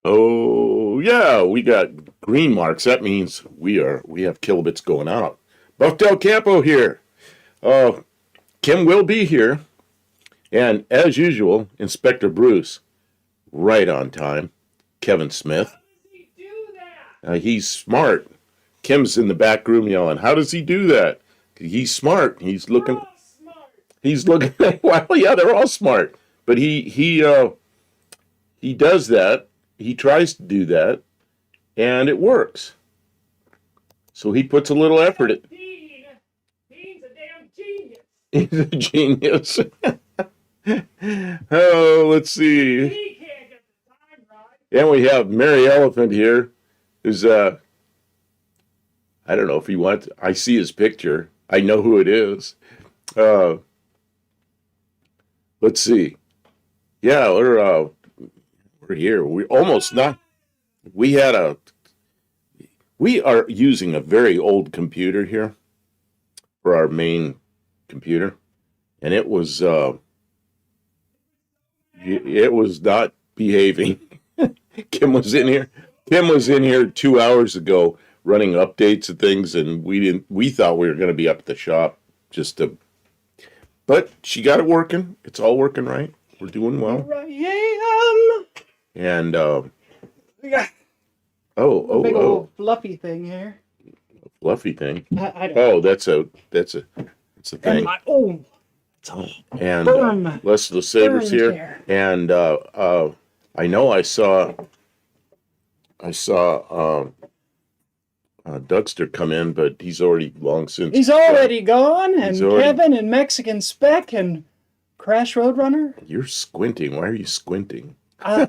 Oh yeah, we got green marks. That means we have kilobits going out. Buff Del Campo here. Uh, Kim will be here, and as usual, Inspector Bruce right on time. Kevin Smith. He's smart. Kim's in the back room yelling, "How does he do that?" He's smart. He's looking. He's looking. Well, yeah, they're all smart, but he does that. He tries to do that, and it works. So he puts a little effort. Dean's a damn genius. He's a genius. Oh, let's see. He can't get the time right. And we have Mary Elephant here, who's I don't know if he wants. I see his picture. I know who it is. Uh, let's see. Yeah, we're here. We almost not. We had a. We are using a very old computer here for our main computer, and it was not behaving. Kim was in here. Kim was in here 2 hours ago running updates and things, and we thought we were going to be up at the shop just to. But she got it working. It's all working right. We're doing well. Right. And Yeah. Big old fluffy thing here. Fluffy thing. I don't Oh, that's a thing. And firm. Les the Sabers here. And I know I saw Dougster come in, but he's already long since. He's already gone, and Kevin and Mexican Spec and Crash Roadrunner. You're squinting. Why are you squinting?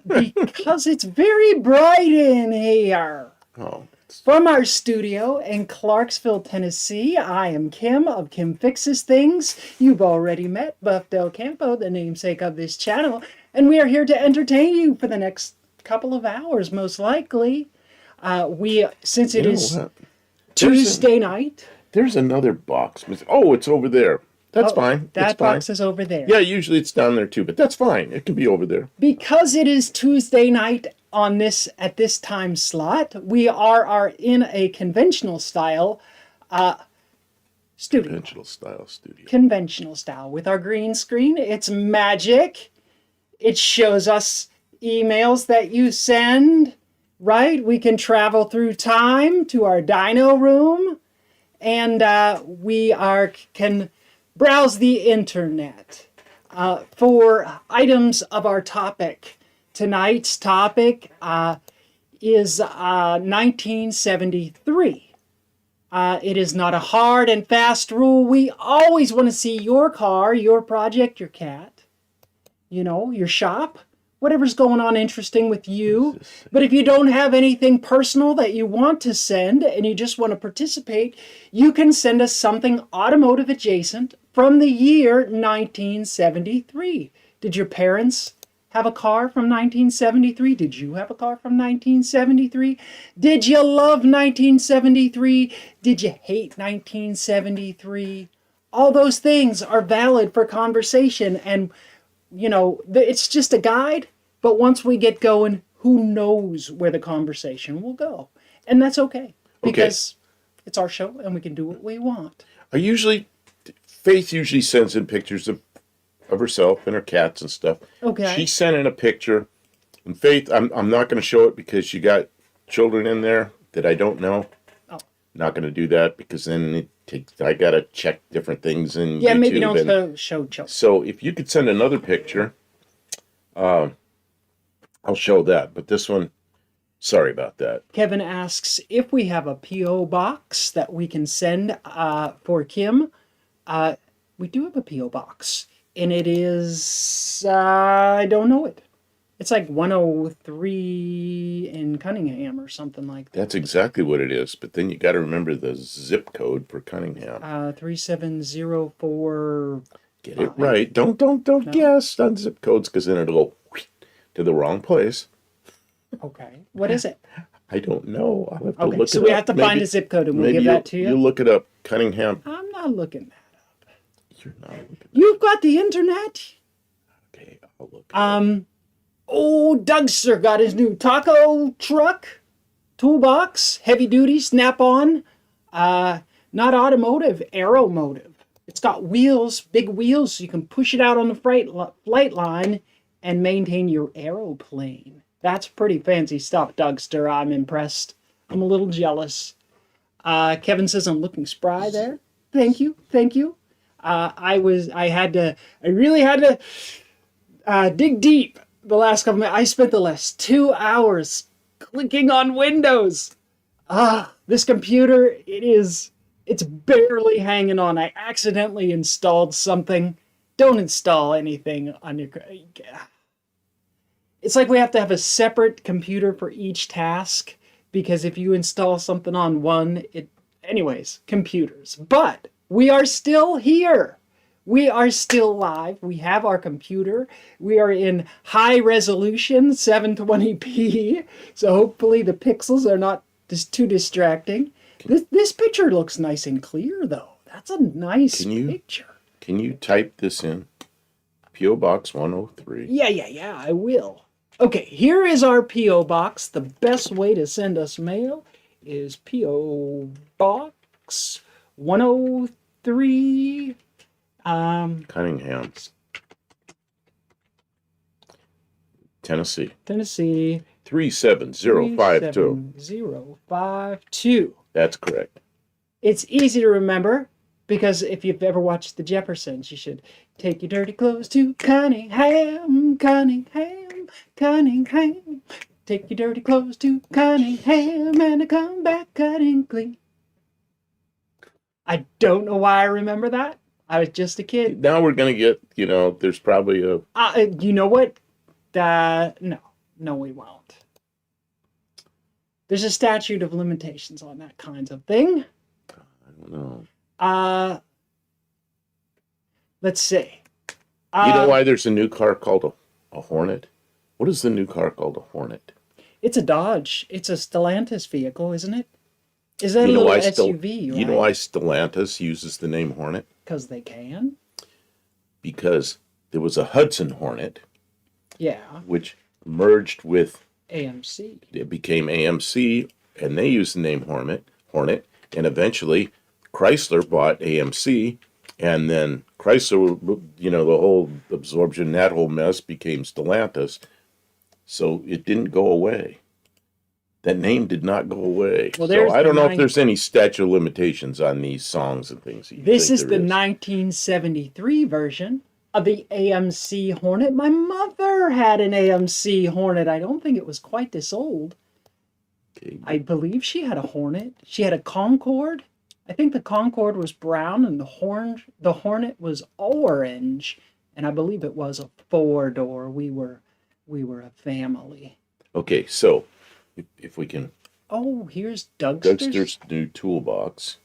Because it's very bright in here. Oh. From our studio in Clarksville, Tennessee, I am Kim of Kim Fixes Things. You've already met Buff Del Campo, the namesake of this channel, and we are here to entertain you for the next couple of hours, most likely. Since it is Tuesday night. There's another box. Oh, it's over there. That's fine. That box is over there. Yeah, usually it's down there too, but that's fine. It can be over there. Because it is Tuesday night at this time slot, we are in a conventional style studio. Conventional style with our green screen. It's magic. It shows us emails that you send, right? We can travel through time to our dino room, and we can browse the internet for items of our topic. Tonight's topic is 1973. It is not a hard and fast rule. We always want to see your car, your project, your cat, your shop, whatever's going on interesting with you. But if you don't have anything personal that you want to send and you just want to participate, you can send us something automotive adjacent from the year 1973. Did your parents have a car from 1973? Did you have a car from 1973? Did you love 1973? Did you hate 1973? All those things are valid for conversation, and it's just a guide, but once we get going, who knows where the conversation will go. And that's okay, because it's our show and we can do what we want. Faith usually sends in pictures of herself and her cats and stuff. Okay. She sent in a picture, and Faith, I'm not going to show it because you got children in there that I don't know. Oh. Not going to do that because then I got to check different things in YouTube. Maybe don't show children. So if you could send another picture, I'll show that. But this one, sorry about that. Kevin asks if we have a P.O. box that we can send for Kim. We do have a P.O. box, and it is, I don't know it. It's like 103 in Cunningham or something like that. That's exactly what it is, but then you got to remember the zip code for Cunningham. 3704. Get it right. Don't guess on zip codes, because then it'll go to the wrong place. Okay. What is it? I don't know. I'll have to look it up. So we have to find a zip code, and we'll give that to you? You look it up, Cunningham. I'm not looking that up. You're not looking. You've got the internet. Okay, I'll look it up. Oh, Dougster got his new taco truck, toolbox, heavy duty, snap on. Not automotive, aeromotive. It's got wheels, big wheels, so you can push it out on the flight line and maintain your aeroplane. That's pretty fancy stuff, Dougster. I'm impressed. I'm a little jealous. Kevin says I'm looking spry there. Thank you, thank you. I really had to dig deep the last couple minutes. I spent the last 2 hours clicking on Windows. This computer, it's barely hanging on. I accidentally installed something. Don't install anything on your... It's like we have to have a separate computer for each task, because if you install something on one, anyways, computers. But we are still here. We are still live. We have our computer. We are in high resolution, 720p. So hopefully the pixels are not just too distracting. This picture looks nice and clear, though. That's a nice picture. Can you type this in? P.O. Box 103. Yeah, I will. Okay, here is our P.O. Box. The best way to send us mail is P.O. Box 103. Cunningham. Tennessee. 37052. 37052. That's correct. It's easy to remember because if you've ever watched The Jeffersons, you should take your dirty clothes to Cunningham, Cunningham, Cunningham. Take your dirty clothes to Cunningham and come back cutting clean. I don't know why I remember that. I was just a kid. Now we're going to get, there's probably a... you know what? No, we won't. There's a statute of limitations on that kind of thing. I don't know. Let's see. You know why there's a new car called a Hornet? What is the new car called a Hornet? It's a Dodge. It's a Stellantis vehicle, isn't it? Is that a little SUV, right? You know why Stellantis uses the name Hornet? Because they can? Because there was a Hudson Hornet. Yeah. Which merged with... AMC. It became AMC, and they used the name Hornet, and eventually Chrysler bought AMC, and then Chrysler, the whole absorption, that whole mess became Stellantis, so it didn't go away. That name did not go away. Well, so I don't know if there's any statute of limitations on these songs and things. This is the 1973 version of the AMC Hornet. My mother had an AMC Hornet. I don't think it was quite this old. Okay. I believe she had a Hornet. She had a Concorde. I think the Concorde was brown and the Hornet was orange. And I believe it was a 4-door. We were a family. Okay, so if we can... Oh, here's Dougster's new toolbox.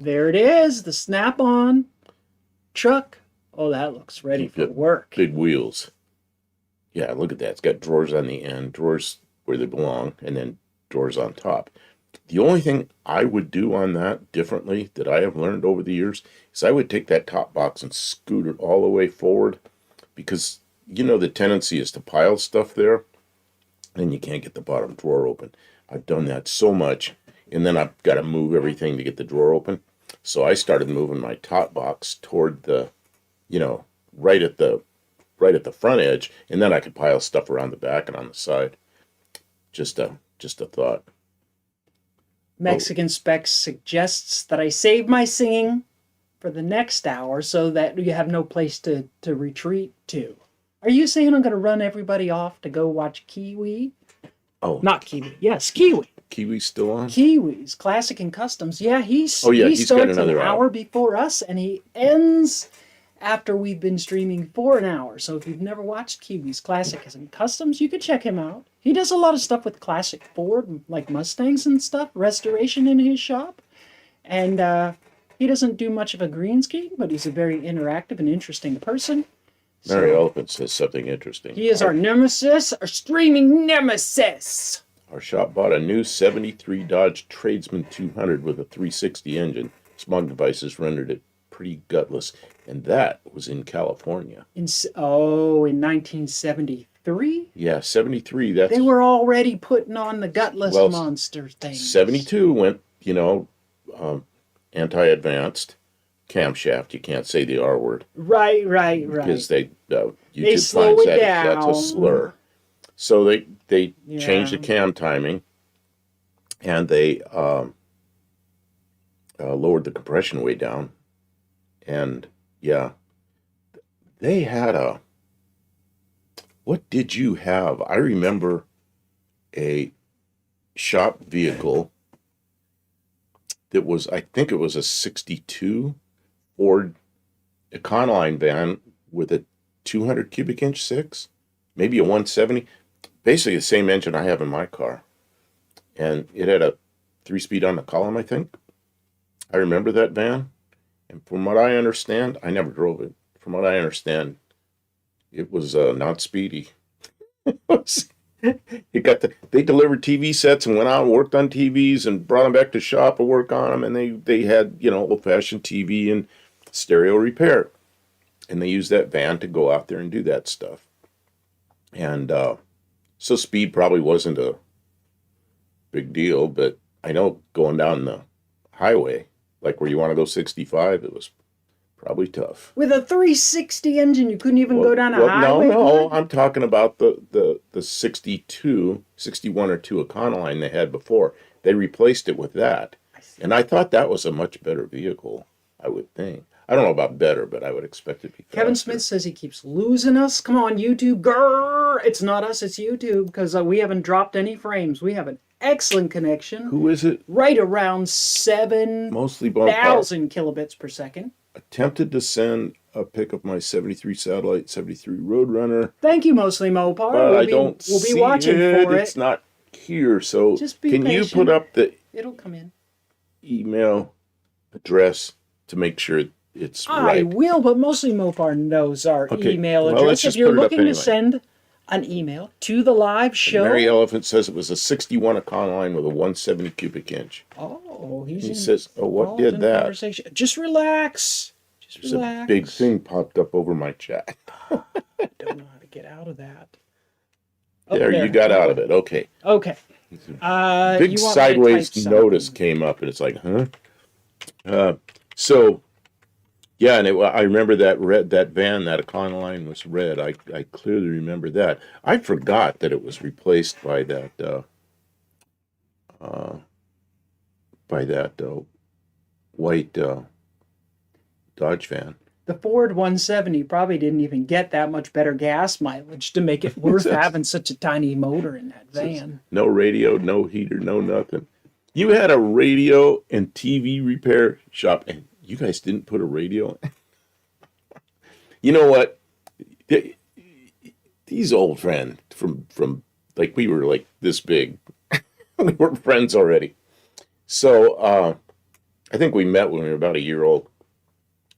There it is, the snap-on truck. Oh, that looks ready for work. Big wheels. Yeah, look at that. It's got drawers on the end, drawers where they belong, and then drawers on top. The only thing I would do on that differently that I have learned over the years is I would take that top box and scoot it all the way forward, because the tendency is to pile stuff there and you can't get the bottom drawer open. I've done that so much, and then I've got to move everything to get the drawer open. So I started moving my top box toward the, right at the front edge, and then I could pile stuff around the back and on the side. Just a thought. Mexican Specs suggests that I save my singing for the next hour so that you have no place to retreat to. Are you saying I'm going to run everybody off to go watch Kiwi? Oh. Not Kiwi. Yes, Kiwi. Kiwi's still on? Kiwis, Classic and Customs. Yeah, he he's starts got another an hour before us, and he ends after we've been streaming for an hour. So if you've never watched Kiwis, Classic and Customs, you could check him out. He does a lot of stuff with classic Ford, like Mustangs and stuff, restoration in his shop. And he doesn't do much of a green screen, but he's a very interactive and interesting person. Mary Elephant says something interesting. He is our nemesis, our streaming nemesis. Our shop bought a new 73 Dodge Tradesman 200 with a 360 engine. Smog devices rendered it pretty gutless. And that was in California. In 1973? Yeah, 73. They were already putting on the gutless monster thing. 72 went, anti-advanced camshaft. You can't say the R word. Right. Because YouTube slow finds it that's a down. slur. So they changed the cam timing, and they lowered the compression way down. And yeah, they had what did you have? I remember a shop vehicle that was, I think it was a 62 Ford Econoline van with a 200 cubic inch 6, maybe a 170. Basically the same engine I have in my car. And it had a 3-speed on the column, I think. I remember that van. And from what I understand, I never drove it. From what I understand, it was not speedy. They delivered TV sets and went out and worked on TVs and brought them back to shop and work on them. And they had, old-fashioned TV and stereo repair. And they used that van to go out there and do that stuff. And so speed probably wasn't a big deal, but I know going down the highway, like where you want to go 65, it was probably tough. With a 360 engine, you couldn't even go down a highway? No, I'm talking about the 62, 61 or 2 Econoline they had before. They replaced it with that. And I thought that was a much better vehicle, I would think. I don't know about better, but I would expect it to be faster. Kevin Smith says he keeps losing us. Come on, YouTube. Grrr! It's not us, it's YouTube, because we haven't dropped any frames. We have an excellent connection. Who is it? Right around 7,000 kilobits per second. Attempted to send a pic of my 73 Satellite, 73 Roadrunner. Thank you, Mostly Mopar. But we'll be watching for it. It's not here, so just be can patient. You put up the It'll come in. email address to make sure it's right? I will, but Mostly Mopar knows our email address. If you're looking to send an email to the live show. Mary Elephant says it was a 61 Econoline with a 170 cubic inch. Oh, he says, what did that? Just relax. There's a big thing popped up over my chat. I don't know how to get out of that. There, you got out of it. Okay. Big sideways notice came up, and it's like, huh? Yeah, and I remember that van, that Econoline was red. I clearly remember that. I forgot that it was replaced by that white Dodge van. The Ford 170 probably didn't even get that much better gas mileage to make it worth having such a tiny motor in that van. No radio, no heater, no nothing. You had a radio and TV repair shop, and you guys didn't put a radio in? You know what? These old friends from like, we were like this big. We were friends already. So I think we met when we were about a year old.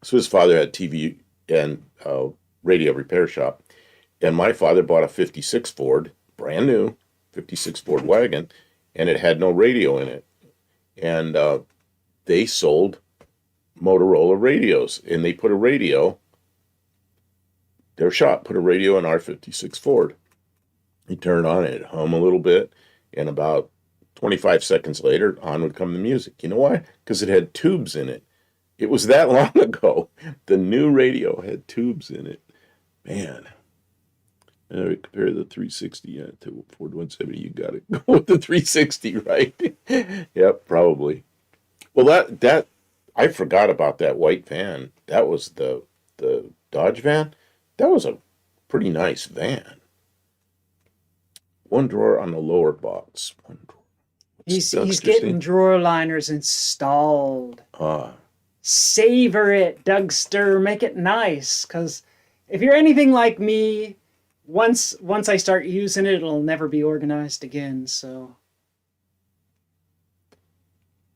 So his father had TV and radio repair shop. And my father bought a 56 Ford, brand new 56 Ford wagon, and it had no radio in it. And they sold Motorola radios, and they put a radio, their shop put a radio in our 56 Ford. You turn it on, and it'd hum a little bit, and about 25 seconds later, on would come the music. You know why? Because it had tubes in it. It was that long ago. The new radio had tubes in it. Man. And I compare the 360 to Ford 170. You got to go with the 360, right? Yep, probably. Well, that I forgot about that white van. That was the Dodge van. That was a pretty nice van. One drawer on the lower box. One drawer. He's getting drawer liners installed. Savor it, Dougster. Make it nice, because if you're anything like me, once I start using it, it'll never be organized again. So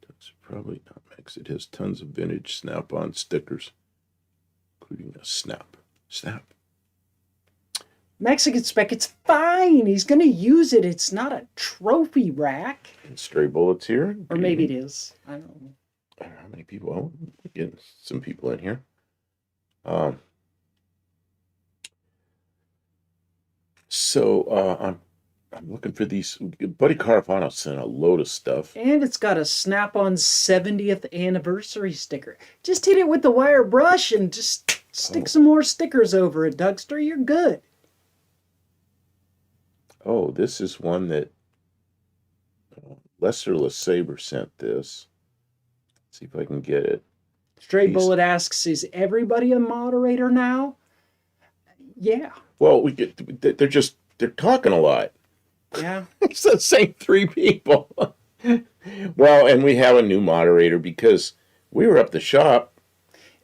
that's probably not mixed. It has tons of vintage Snap-on stickers, including a snap. Mexican spec, it's fine. He's gonna use it. It's not a trophy rack. And stray bullets here. Or maybe it is. I don't know. I don't know how many people. Oh, we're getting some people in here. Um, I'm looking for these. Buddy Carafano sent a load of stuff. And it's got a snap-on 70th anniversary sticker. Just hit it with the wire brush and just stick some more stickers over it, Dougster. You're good. Oh, this is one that Lester LeSabre sent this. Let's see if I can get it. Stray Bullet asks, is everybody a moderator now? Yeah. Well, they're talking a lot. Yeah. It's the same three people. Well, and we have a new moderator because we were up the shop.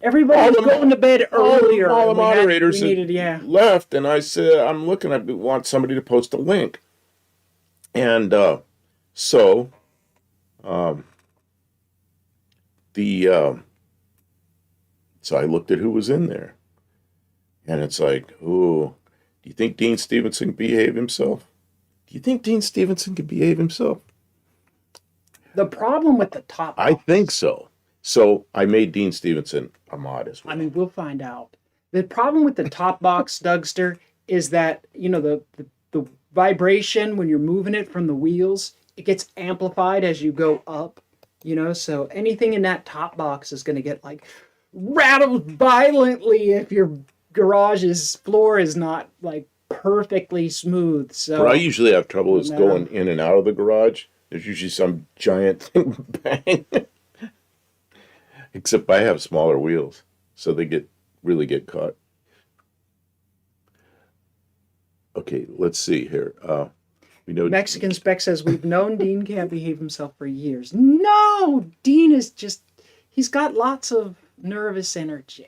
Everybody was going to bed earlier. All the moderators left, and I said, I'm looking, I want somebody to post a link. And so I looked at who was in there. And it's like, ooh, do you think Dean Stevenson can behave himself? Do you think Dean Stevenson can behave himself? The problem with the top box, I think so. So I made Dean Stevenson a mod as well. I mean, we'll find out. The problem with the top box, Dougster, is that, the vibration when you're moving it from the wheels, it gets amplified as you go up, so anything in that top box is going to get like rattled violently if your garage's floor is not like perfectly smooth. So what I usually have trouble is going in and out of the garage. There's usually some giant thing bang. Except I have smaller wheels, so they really get caught. Okay, let's see here. We know Mexican Spec says we've known Dean can't behave himself for years. No, Dean is he's got lots of nervous energy.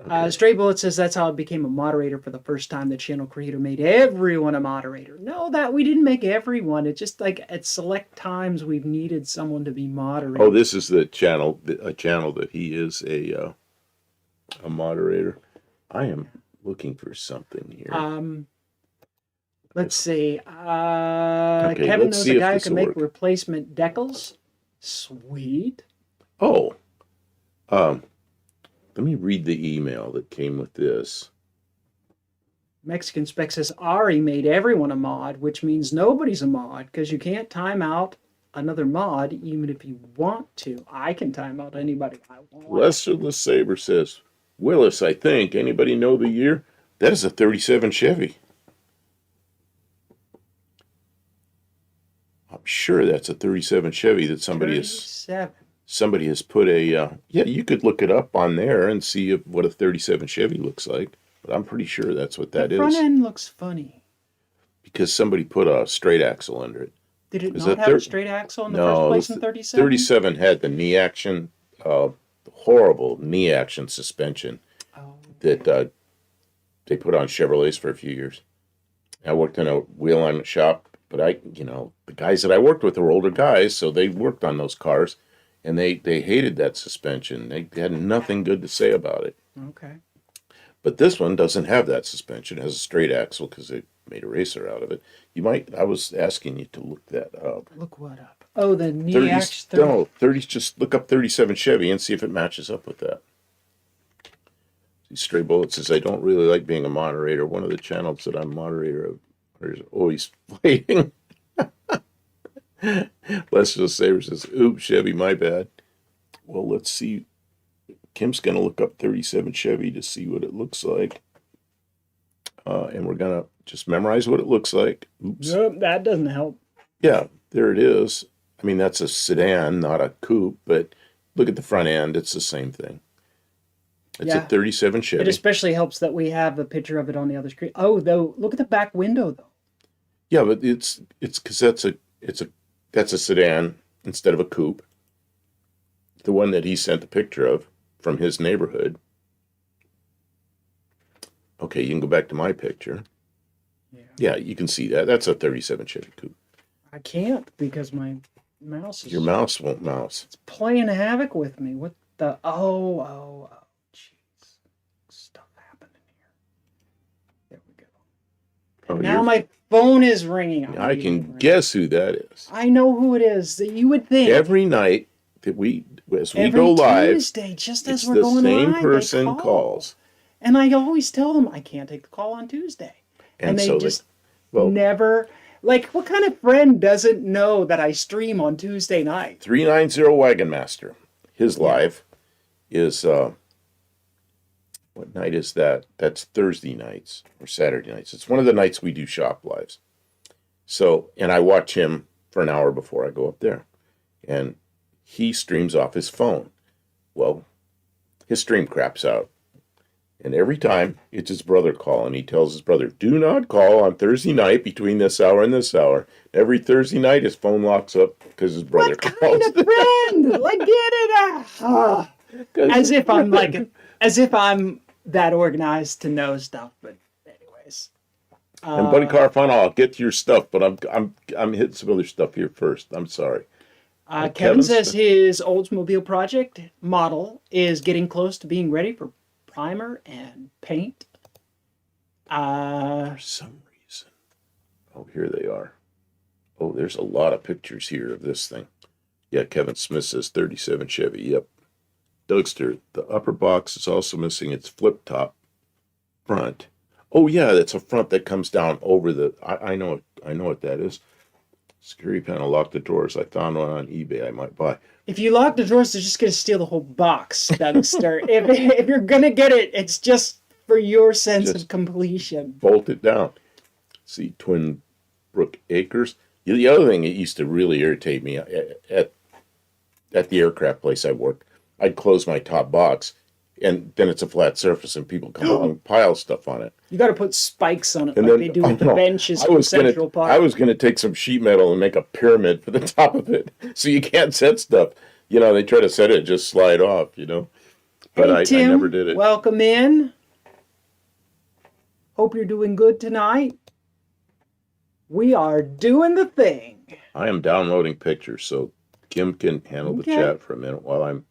Okay. Stray Bullet says that's how I became a moderator for the first time. The channel creator made everyone a moderator. No, that we didn't make everyone. It's just like at select times we've needed someone to be moderator. Oh, this is a channel that he is a moderator. I am looking for something here. Let's see. Kevin knows a guy who can make replacement decals. Sweet. Oh. Let me read the email that came with this. Mexican Spec says Ari made everyone a mod, which means nobody's a mod because you can't time out another mod even if you want to. I can time out anybody I want. Lester LeSabre says, Willis, I think. Anybody know the year? That is a 37 Chevy. I'm sure that's a 37 Chevy that somebody has put a, yeah, you could look it up on there and see what a 37 Chevy looks like. But I'm pretty sure that's what that is. The front end looks funny. Because somebody put a straight axle under it. Did it not have a straight axle in the first place in 37? 37 had the knee action, horrible knee action suspension that they put on Chevrolets for a few years. I worked in a wheel alignment shop, but the guys that I worked with were older guys, so they worked on those cars. And they hated that suspension. They had nothing good to say about it. Okay. But this one doesn't have that suspension. It has a straight axle because they made a racer out of it. I was asking you to look that up. Look what up? Oh, the knee action. No, 30s, just look up 37 Chevy and see if it matches up with that. See, Stray Bullet says, I don't really like being a moderator. One of the channels that I'm moderator of is always waiting. Lester LeSabre says, oops, Chevy, my bad. Well, let's see. Kim's going to look up 37 Chevy to see what it looks like. And we're going to just memorize what it looks like. Oops. Nope, that doesn't help. Yeah, there it is. I mean, that's a sedan, not a coupe, but look at the front end. It's the same thing. It's a 37 Chevy. It especially helps that we have a picture of it on the other screen. Oh, though, look at the back window, though. Yeah, but it's because that's a sedan instead of a coupe. The one that he sent the picture of from his neighborhood. Okay, you can go back to my picture. Yeah, you can see that. That's a 37 Chevy coupe. I can't because my mouse is... Your mouse won't mouse. It's playing havoc with me. What the... Oh, jeez. Stuff happened in here. There we go. Now my phone is ringing. I can guess who that is. I know who it is. That you would think Every night that as we every go live, Tuesday, just as it's we're the going same live, person they call. calls. And I always tell them I can't take the call on Tuesday. And they so just never. Like, what kind of friend doesn't know that I stream on Tuesday night? 390 Wagon Master. His live is, what night is that? That's Thursday nights or Saturday nights. It's one of the nights we do shop lives. So, and I watch him for an hour before I go up there. And he streams off his phone. Well, his stream craps out. And every time it's his brother calling, he tells his brother, do not call on Thursday night between this hour and this hour. Every Thursday night, his phone locks up because his brother calls. What kind of friend? Like, get it out. As if I'm that organized to know stuff. But anyways. And Buddy Carfano, I'll get to your stuff, but I'm hitting some other stuff here first. I'm sorry. Kevin says his Oldsmobile project model is getting close to being ready for primer and paint. For some reason. Oh, here they are. Oh, there's a lot of pictures here of this thing. Yeah, Kevin Smith says 37 Chevy. Yep. Dougster, the upper box is also missing its flip top front. Oh yeah, that's a front that comes down over the. I know what that is. Security panel, lock the drawers. I found one on eBay. I might buy. If you lock the drawers, they're just going to steal the whole box, Dougster. if you're going to get it, it's just for your sense of completion. Bolt it down. See, Twin Brook Acres. The other thing that used to really irritate me at the aircraft place I worked, I'd close my top box, and then it's a flat surface, and people come along and pile stuff on it. You got to put spikes on it, like they do with the benches in Central Park. I was going to take some sheet metal and make a pyramid for the top of it, so you can't set stuff. You know, they try to set it, just slide off, you know. But hey, Tim, I never did it. Welcome in. Hope you're doing good tonight. We are doing the thing. I am downloading pictures, so Kim can handle the chat for a minute while I'm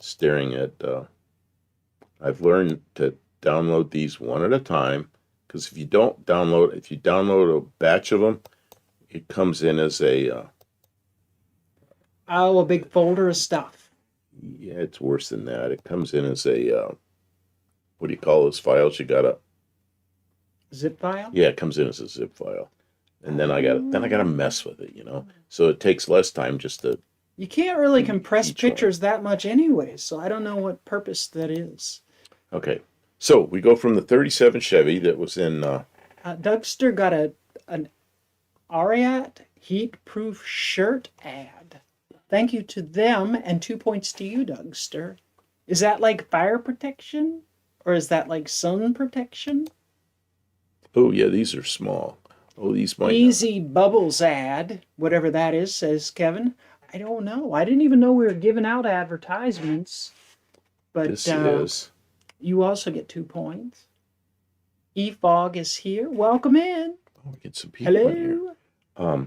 staring at... I've learned to download these one at a time, because if you download a batch of them, it comes in as a... a big folder of stuff. Yeah, it's worse than that. It comes in as a... what do you call those files? You got a... Zip file? Yeah, it comes in as a zip file. And then I gotta mess with it, you know. So it takes less time just to... You can't really compress pictures that much anyway, so I don't know what purpose that is. Okay, so we go from the 37 Chevy that was in... Dougster got an Ariat heat-proof shirt ad. Thank you to them, and 2 points to you, Dougster. Is that like fire protection? Or is that like sun protection? Oh, yeah, these are small. Oh, these might... Easy Bubbles ad, whatever that is, says Kevin. I don't know. I didn't even know we were giving out advertisements. But this is... You also get 2 points. E-Fog is here. Welcome in. Oh, we get some people in here.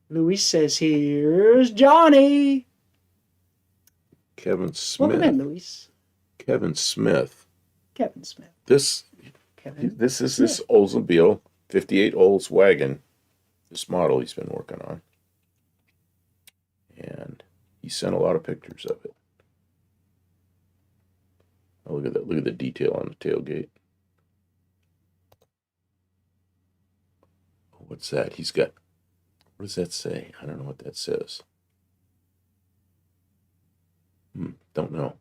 Luis says, here's Johnny. Kevin Smith. Welcome in, Luis. Kevin Smith. Kevin Smith. This is this Oldsmobile 58 Olds wagon. This model he's been working on. And he sent a lot of pictures of it. Oh, look at that. Look at the detail on the tailgate. What's that? He's got... What does that say? I don't know what that says. Don't know.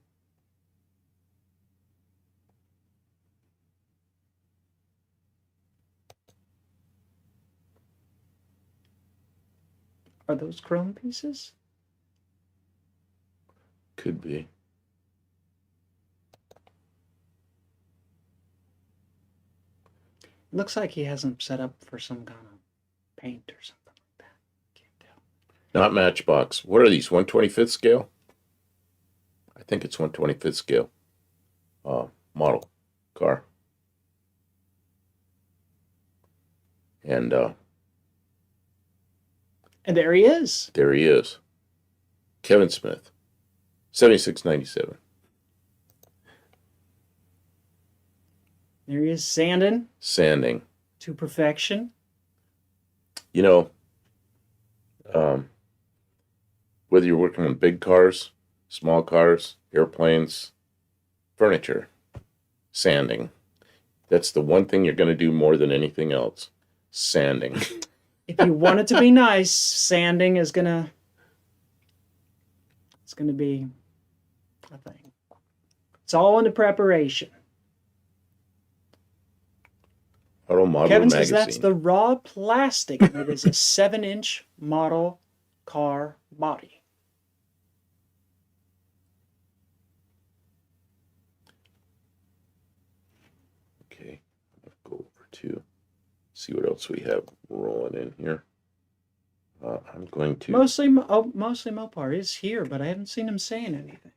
Are those chrome pieces? Could be. Looks like he has them set up for some kind of paint or something like that. Can't tell. Not Matchbox. What are these? 125th scale? I think it's 125th scale. Model car. And there he is. There he is. Kevin Smith. 7697. There he is sanding. Sanding. To perfection. You know, whether you're working on big cars, small cars, airplanes, furniture, sanding, that's the one thing you're going to do more than anything else. Sanding. If you want it to be nice, sanding is gonna be a thing. It's all in the preparation. Auto Model Kevin Magazine. says that's the raw plastic, and it is a 7-inch model car body. Okay, let's go over to see what else we have rolling in here. I'm going to Mostly Mopar is here, but I haven't seen him saying anything.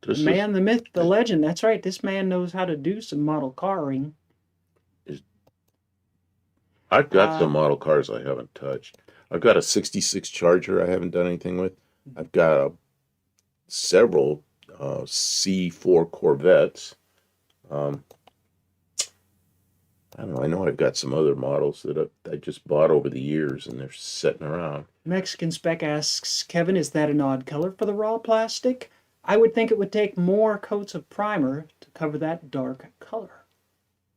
The man, the myth, the legend. That's right. This man knows how to do some model carring. I've got some model cars I haven't touched. I've got a 66 Charger I haven't done anything with. I've got several C4 Corvettes. I don't know. I know I've got some other models that I just bought over the years, and they're sitting around. Mexican Spec asks, Kevin, is that an odd color for the raw plastic? I would think it would take more coats of primer to cover that dark color.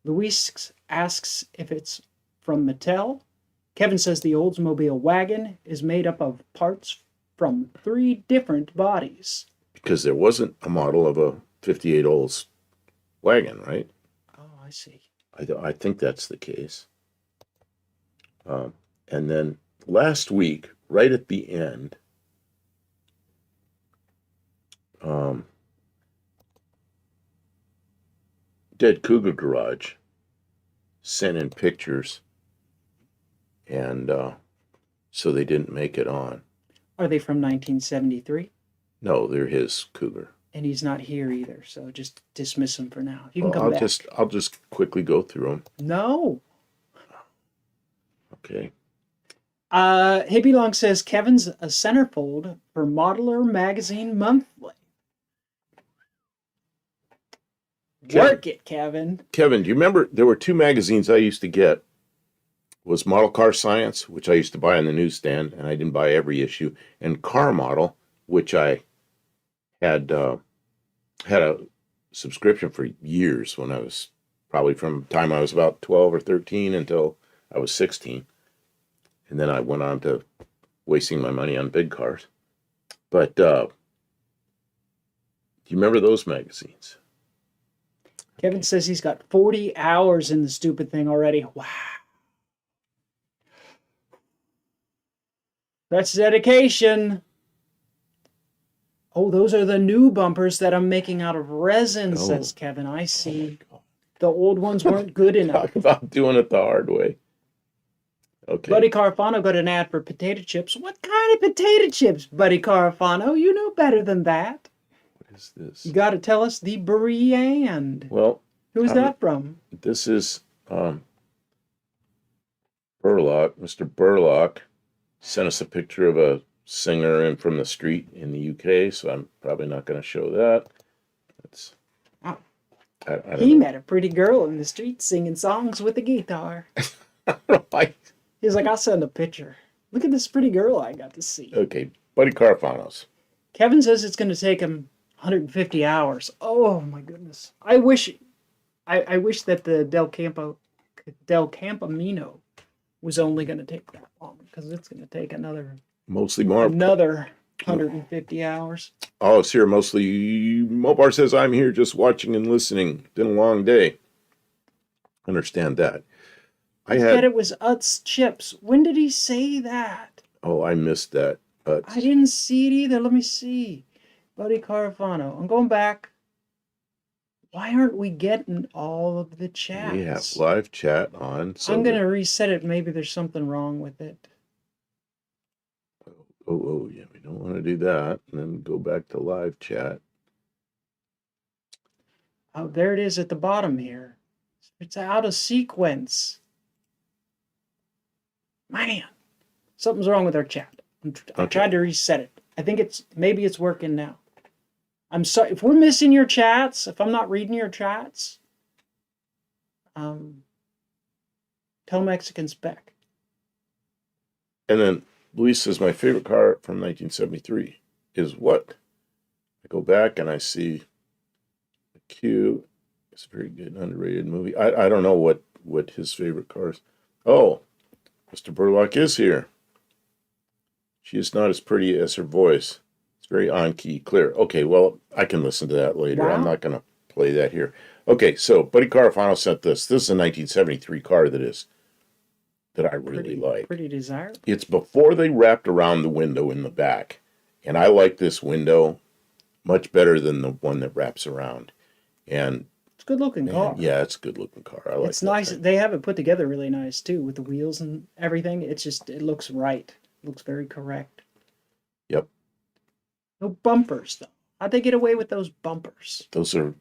Luis asks if it's from Mattel. Kevin says the Oldsmobile wagon is made up of parts from 3 different bodies. Because there wasn't a model of a 58 Olds wagon, right? Oh, I see. I think that's the case. And then last week, right at the end, Dead Cougar Garage sent in pictures, and so they didn't make it on. Are they from 1973? No, they're his Cougar. And he's not here either, so just dismiss him for now. You can come back. I'll just quickly go through them. No. Okay. Hippie Long says Kevin's a centerfold for Modeler Magazine Monthly. Work it, Kevin. Kevin, do you remember there were 2 magazines I used to get? Was Model Car Science, which I used to buy on the newsstand, and I didn't buy every issue, and Car Model, which I had a subscription for years when I was probably from the time I was about 12 or 13 until I was 16. And then I went on to wasting my money on big cars. But do you remember those magazines? Kevin says he's got 40 hours in the stupid thing already. Wow. That's dedication. Oh, those are the new bumpers that I'm making out of resin, says Kevin. I see. The old ones weren't good enough. Talk about doing it the hard way. Okay. Buddy Carfano got an ad for potato chips. What kind of potato chips, Buddy Carfano? You know better than that. What is this? You got to tell us the brand. Well, who's that from? This is Burlock. Mr. Burlock sent us a picture of a singer in from the street in the UK, so I'm probably not going to show that. That's he met a pretty girl in the street singing songs with a guitar. He's like, I'll send a picture. Look at this pretty girl I got to see. Okay, Buddy Carfanos. Kevin says it's going to take him 150 hours. Oh my goodness! I wish that the Del Campamino was only going to take that long, because it's going to take another 150 hours. Oh, it's here mostly. Mopar says I'm here just watching and listening. Been a long day. Understand that. I said it was Utz chips. When did he say that? Oh, I missed that. But I didn't see it either. Let me see. Buddy Carfano. I'm going back. Why aren't we getting all of the chats? We have live chat on. So I'm going to reset it. Maybe there's something wrong with it. Oh, yeah. We don't want to do that. And then go back to live chat. Oh, there it is at the bottom here. It's out of sequence. Man, something's wrong with our chat. I tried to reset it. I think maybe it's working now. I'm sorry if we're missing your chats. If I'm not reading your chats, tell Mexican Spec. And then Luis says, my favorite car from 1973 is what? I go back and I see the Q. It's a very good, underrated movie. I don't know what his favorite car is. Oh, Mr. Burlock is here. She is not as pretty as her voice. It's very on-key, clear. Okay, well, I can listen to that later. Wow. I'm not going to play that here. Okay, so Buddy Carafano sent this. This is a 1973 car that I really like. Pretty desirable. It's before they wrapped around the window in the back. And I like this window much better than the one that wraps around. And it's a good looking car. Yeah, it's a good looking car. I like it's nice. They have it put together really nice too with the wheels and everything. It's just, it looks right. It looks very correct. Yep. No bumpers though. How'd they get away with those bumpers? Those are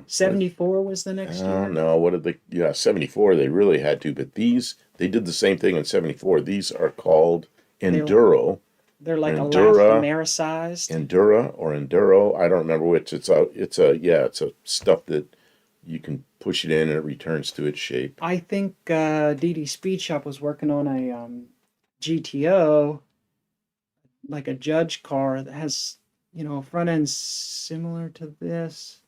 74 was the next year? No, what did they, yeah, 74 they really had to, but these, they did the same thing in 74. These are called Enduro. They're like Endura, elastomericised. Endura or Enduro, I don't remember which. It's a stuff that you can push it in and it returns to its shape. I think DD Speed Shop was working on a GTO, like a Judge car that has, a front end similar to this.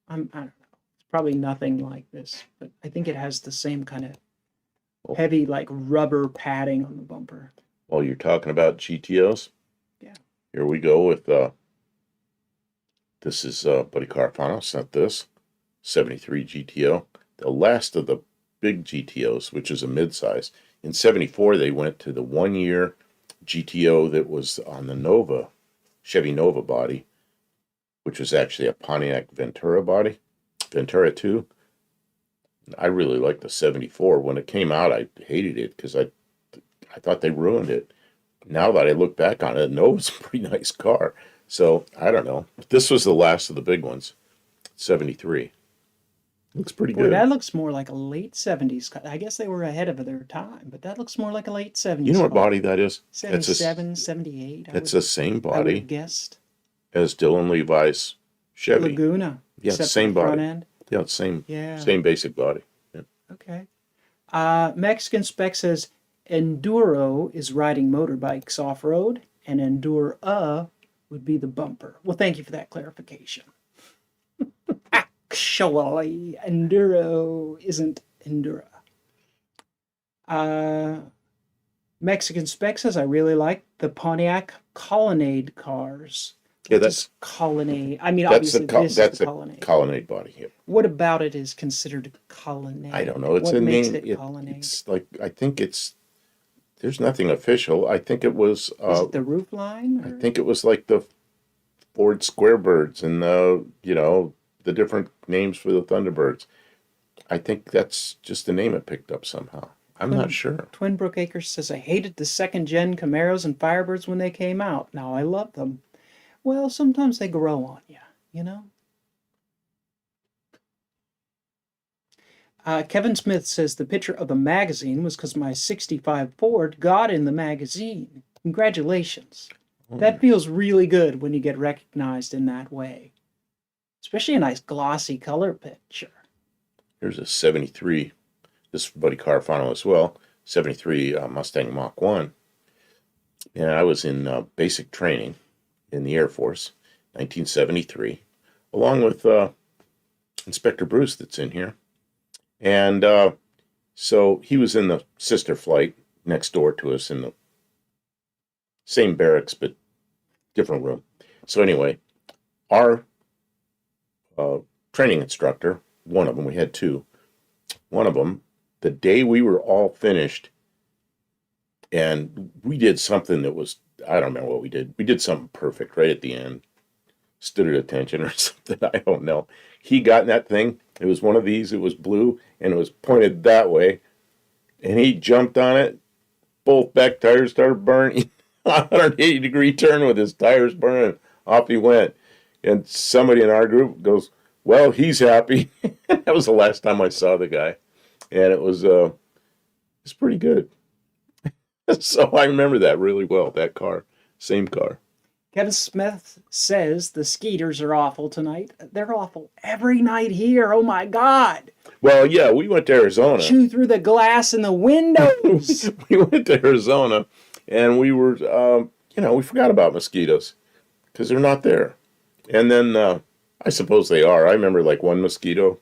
I don't know. It's probably nothing like this, but I think it has the same kind of heavy, like rubber padding on the bumper. While you're talking about GTOs, yeah, here we go with this is Buddy Carafano sent this 73 GTO, the last of the big GTOs, which is a midsize. In 74, they went to the 1 year GTO that was on the Nova, Chevy Nova body, which was actually a Pontiac Ventura body, Ventura 2. I really liked the 74. When it came out, I hated it because I thought they ruined it. Now that I look back on it, no, it's a pretty nice car. So, I don't know. This was the last of the big ones, 73. Looks pretty good. That looks more like a late 70s car. I guess they were ahead of their time, but that looks more like a late 70s You know what car. body that is? 77, 78. It's the same body. I would guessed. As Dylan Levi's Chevy. Laguna. Yeah, same body. Front end. Yeah, same basic body. Yeah. Okay. Mexican Spec says Enduro is riding motorbikes off-road, and Endura would be the bumper. Well, thank you for that clarification. Actually, Enduro isn't Endura. Mexican Spec says, I really like the Pontiac Colonnade cars. Yeah, that's Colonnade. I mean, obviously, this is the Colonnade. Colonnade body. Yeah. What about it is considered a Colonnade? I don't know. It's what a makes name. It Colonnade? It's like, I think it's, there's nothing official. I think it was. Is it the roof line? I think it was like the Ford Squarebirds and the different names for the Thunderbirds. I think that's just the name it picked up somehow. I'm not sure. Twin Brook Acres says, I hated the second gen Camaros and Firebirds when they came out. Now I love them. Well, sometimes they grow on you, Kevin Smith says the picture of the magazine was because my 65 Ford got in the magazine. Congratulations. That feels really good when you get recognized in that way. Especially a nice glossy color picture. Here's a 73. This is Buddy Carafano as well. 73 Mustang Mach 1. And I was in basic training in the Air Force, 1973, along with Inspector Bruce that's in here. And so he was in the sister flight next door to us in the same barracks, but different room. So anyway, our training instructor, one of them, we had two, one of them, the day we were all finished, and we did something that was, I don't remember what we did. We did something perfect right at the end. Stood at attention or something. I don't know. He got in that thing. It was one of these. It was blue, and it was pointed that way. And he jumped on it. Both back tires started burning. 180-degree turn with his tires burning. Off he went. And somebody in our group goes, well, he's happy. That was the last time I saw the guy. And it was pretty good. So I remember that really well, that car. Same car. Kevin Smith says the Skeeters are awful tonight. They're awful every night here. Oh my God. Well, yeah, we went to Arizona. Chew through the glass in the windows. We went to Arizona, and we were, we forgot about mosquitoes because they're not there. And then I suppose they are. I remember like one mosquito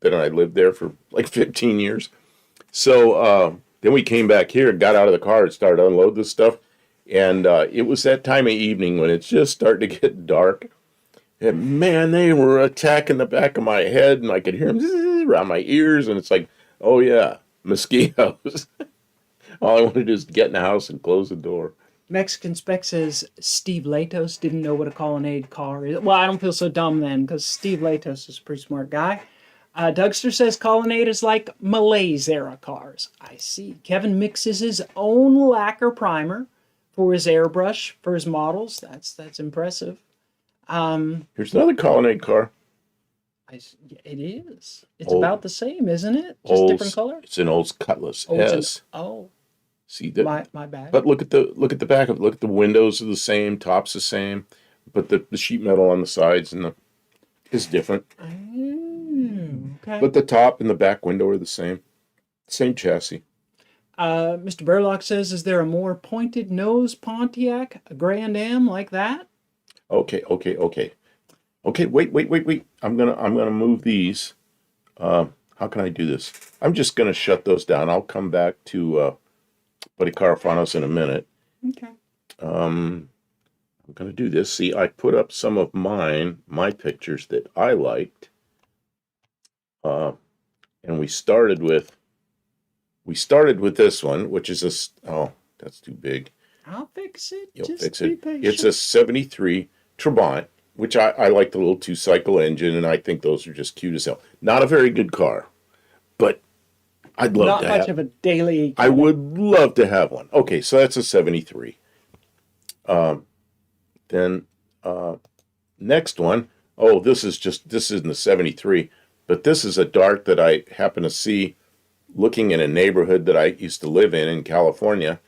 that I lived there for like 15 years. So then we came back here, got out of the car, and started to unload this stuff. And it was that time of evening when it's just starting to get dark. And man, they were attacking the back of my head, and I could hear them around my ears. And it's like, oh yeah, mosquitoes. All I wanted to do is get in the house and close the door. Mexican Spec says Steve Latos didn't know what a Colonnade car is. Well, I don't feel so dumb then, because Steve Latos is a pretty smart guy. Dougster says Colonnade is like Malaise era cars. I see. Kevin mixes his own lacquer primer for his airbrush for his models. That's impressive. Here's another Colonnade car. It is. It's about the same, isn't it? Just Olds, different color. It's an Olds Cutlass It's S. See that? my bad. But look at the back of it. Look at the windows are the same, top's the same, but the sheet metal on the sides and is different. Okay. But the top and the back window are the same chassis. Mr. Burlock says, is there a more pointed nose Pontiac, a Grand Am like that? Okay. Wait. I'm gonna move these. How can I do this? I'm just gonna shut those down. I'll come back to Buddy Carafanos in a minute. Okay. I'm gonna do this. See, I put up some of my pictures that I liked. And we started with this one, which is that's too big. I'll fix it. You'll Just fix be it. patient. It's a 73 Trabant, which I like the little 2-cycle engine, and I think those are just cute as hell. Not a very good car, but I'd love to have. Not much of a daily. I would love to have one. Okay, so that's a 73. Then next one, this isn't a 73, but this is a Dart that I happen to see looking in a neighborhood that I used to live in California.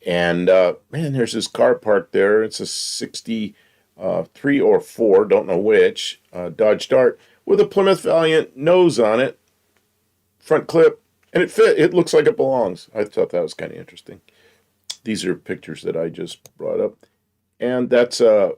And man, there's this car parked there. It's a 63 or 4, don't know which, Dodge Dart with a Plymouth Valiant nose on it, front clip, and it looks like it belongs. I thought that was kind of interesting. These are pictures that I just brought up. And that's a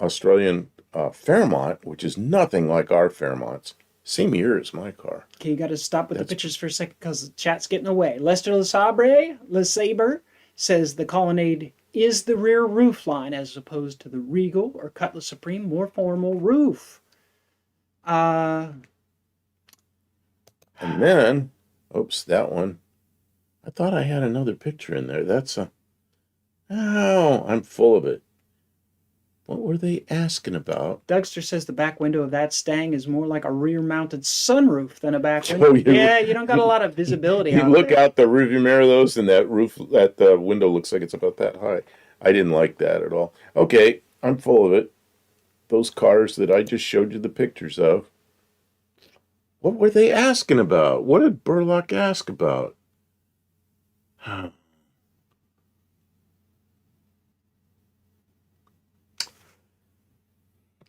Australian Fairmont, which is nothing like our Fairmonts. Same year as my car. Okay, you got to stop with the pictures for a second because the chat's getting away. Lester LeSabre says the Colonnade is the rear roof line as opposed to the Regal or Cutlass Supreme more formal roof. And then, that one. I thought I had another picture in there. I'm full of it. What were they asking about? Dougster says the back window of that Stang is more like a rear-mounted sunroof than a back window. Yeah, you don't got a lot of visibility You out look there. out the rearview mirror of those, and that window looks like it's about that high. I didn't like that at all. Okay, I'm full of it. Those cars that I just showed you the pictures of. What were they asking about? What did Burlock ask about?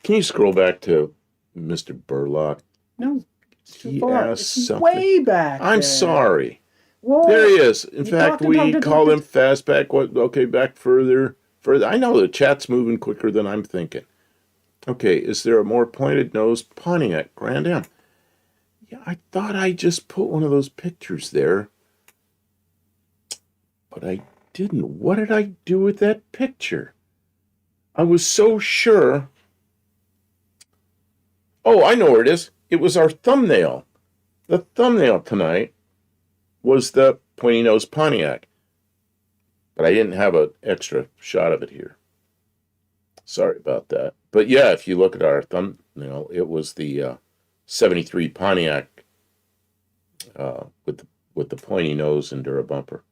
Can you scroll back to Mr. Burlock? No, it's too He far. asked It's something. way back I'm there. sorry. Well, There he is. In you fact, talked we about call him fastback. Okay, back further. I know the chat's moving quicker than I'm thinking. Okay, is there a more pointed nose Pontiac Grand Am? Yeah, I thought I just put one of those pictures there, but I didn't. What did I do with that picture? I was so sure. Oh, I know where it is. It was our thumbnail. The thumbnail tonight was the pointy nose Pontiac. But I didn't have an extra shot of it here. Sorry about that. But yeah, if you look at our thumbnail, it was the 73 Pontiac with the pointy nose and Dura bumper.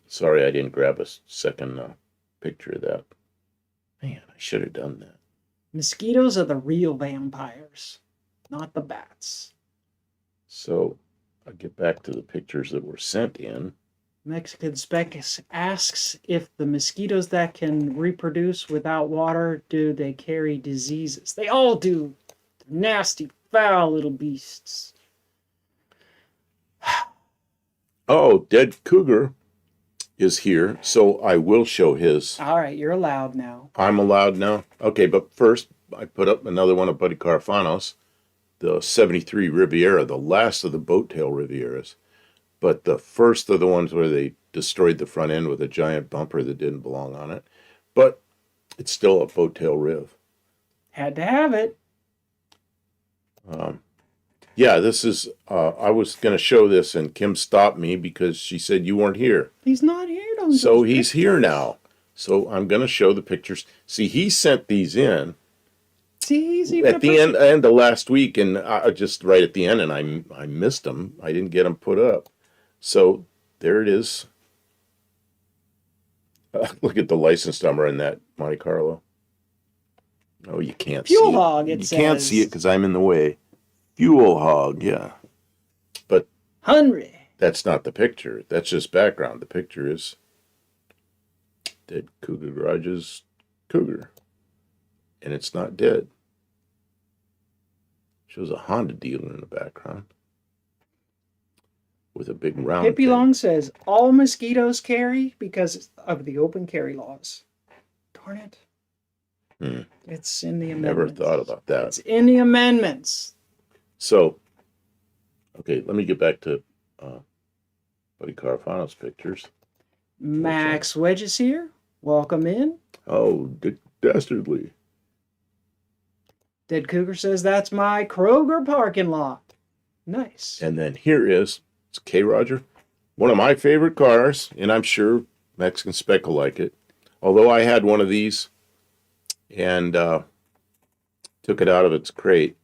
Sorry I didn't grab a second picture of that. Man, I should have done that. Mosquitoes are the real vampires, not the bats. So I'll get back to the pictures that were sent in. Mexican Spec asks if the mosquitoes that can reproduce without water, do they carry diseases? They all do. They're nasty, foul little beasts. Oh, Dead Cougar is here, so I will show his. All right, you're allowed now. I'm allowed now? Okay, but first I put up another one of Buddy Carfano's, the 73 Riviera, the last of the boat tail Rivieras, but the first of the ones where they destroyed the front end with a giant bumper that didn't belong on it. But it's still a boat tail Riv. Had to have it. Yeah, this is, I was going to show this and Kim stopped me because she said you weren't here. He's not here. Don't So he's here now. So I'm going to show the pictures. See, he sent these in. See, he's even At the end of last week, and just right at the end, and I missed them. I didn't get them put up. So there it is. Look at the license number in that Monte Carlo. Oh, you can't see it. Fuel hog, it says. You can't see it because I'm in the way. Fuel hog, yeah. But Henry. that's not the picture. That's just background. The picture is Dead Cougar Garage's Cougar. And it's not dead. Shows a Honda dealer in the background with a big round Hippie thing. Long says all mosquitoes carry because of the open carry laws. Darn it. It's in the amendments. Never thought about that. It's in the amendments. So, okay, let me get back to Buddy Carfano's pictures. Max Wedge is here. Welcome in. Oh, dastardly. Dead Cougar says that's my Kroger parking lot. Nice. And then here is, it's K. Roger, one of my favorite cars, and I'm sure Mexican Spec will like it. Although I had one of these and took it out of its crate.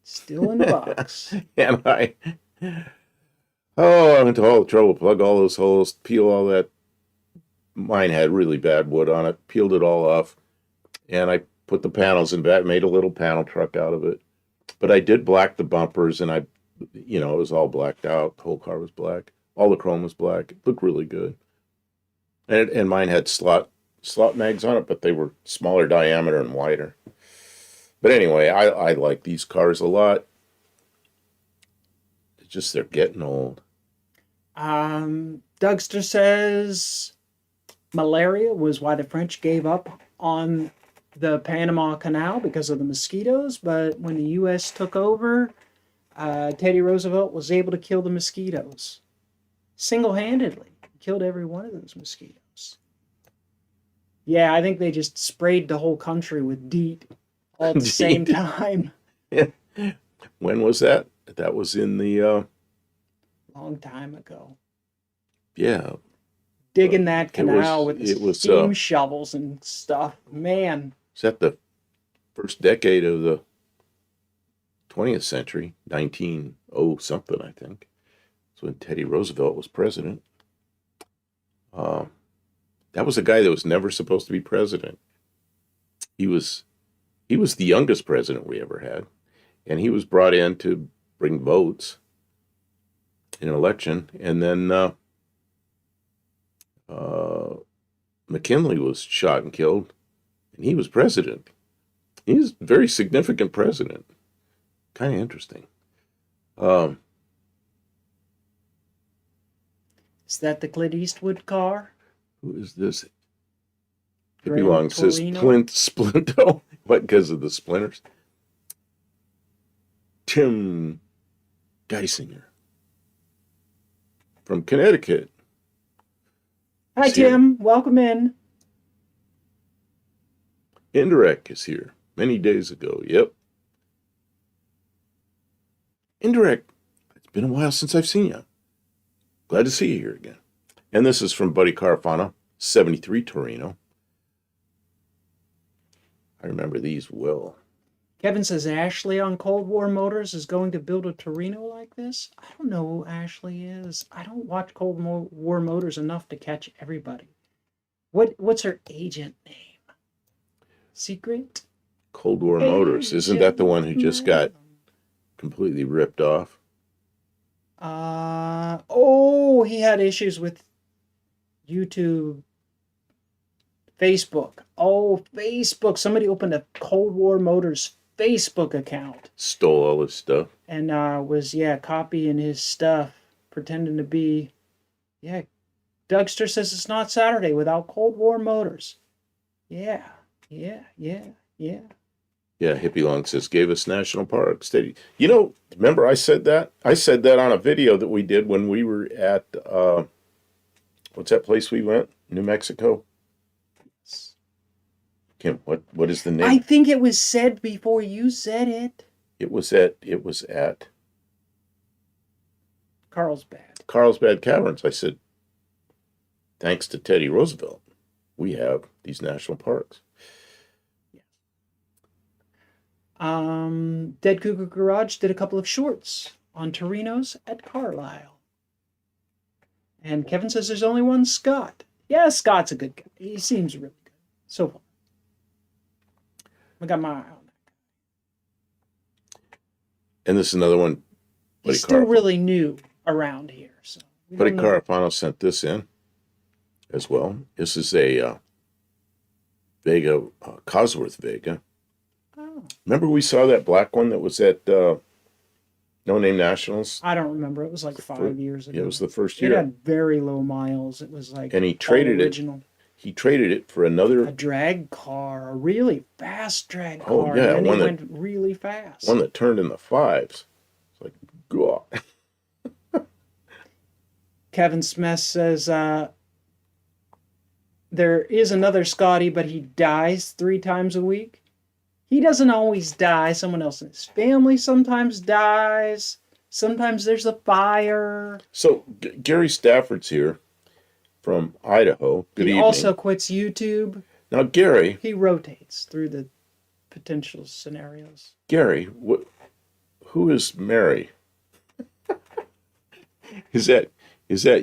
Still in the box. And I went to all the trouble, plug all those holes, peel all that. Mine had really bad wood on it, peeled it all off, and I put the panels in back, made a little panel truck out of it. But I did black the bumpers, and it was all blacked out. The whole car was black. All the chrome was black. It looked really good. And mine had slot mags on it, but they were smaller diameter and wider. But anyway, I like these cars a lot. It's just they're getting old. Dougster says malaria was why the French gave up on the Panama Canal because of the mosquitoes, but when the U.S. took over, Teddy Roosevelt was able to kill the mosquitoes single-handedly. He killed every one of those mosquitoes. Yeah, I think they just sprayed the whole country with DEET all at the same time. When was that? That was in the... long time ago. Yeah. Digging that canal with it was, steam shovels and stuff. Man. Is that the first decade of the 20th century? 1900 something, I think. That's when Teddy Roosevelt was president. That was a guy that was never supposed to be president. He was the youngest president we ever had, and he was brought in to bring votes in an election, and then McKinley was shot and killed, and he was president. He's a very significant president. Kind of interesting. Is that the Clint Eastwood car? Who is this? It Gran belongs to Torino? Splinto. What, because of the splinters? Tim Geisinger from Connecticut. Hi, Is here. Tim. Welcome in. Indirect is here many days ago. Yep. Indirect, it's been a while since I've seen you. Glad to see you here again. And this is from Buddy Carfano, 73 Torino. I remember these well. Kevin says Ashley on Cold War Motors is going to build a Torino like this. I don't know who Ashley is. I don't watch Cold War Motors enough to catch everybody. What's her agent name? Secret? Cold War Motors. Isn't that the one who just got completely ripped off? He had issues with YouTube, Facebook. Oh, Facebook. Somebody opened a Cold War Motors Facebook account. Stole all his stuff. And was, copying his stuff, pretending to be, Dougster says it's not Saturday without Cold War Motors. Yeah. Yeah, Hippie Long says, gave us national parks. You know, remember I said that? I said that on a video that we did when we were at, what's that place we went? New Mexico? Kim, what is the name? I think it was said before you said it. It was at Carlsbad Caverns. I said, thanks to Teddy Roosevelt, we have these national parks. Dead Cougar Garage did a couple of shorts on Torinos at Carlisle. And Kevin says there's only one Scott. Yeah, Scott's a good guy. He seems really good. So far. I got my eye on that. And this is another one. He's still really new around here. So Buddy Carafano sent this in as well. This is a Vega, Cosworth Vega. Oh. Remember we saw that black one that was at No Name Nationals? I don't remember. It was like 5 years ago. Yeah, it was the first year. It had very low miles. It was like, and he traded original. He traded it for another... A drag car, a really fast drag car. Oh, yeah. And then he went really fast. One that turned in the fives. It's like, God. Kevin Smith says, there is another Scotty, but he dies 3 times a week. He doesn't always die. Someone else in his family sometimes dies. Sometimes there's a fire. So, Gary Stafford's here from Idaho. Good evening. He also quits YouTube. Now, Gary... He rotates through the potential scenarios. Gary, who is Mary? Is that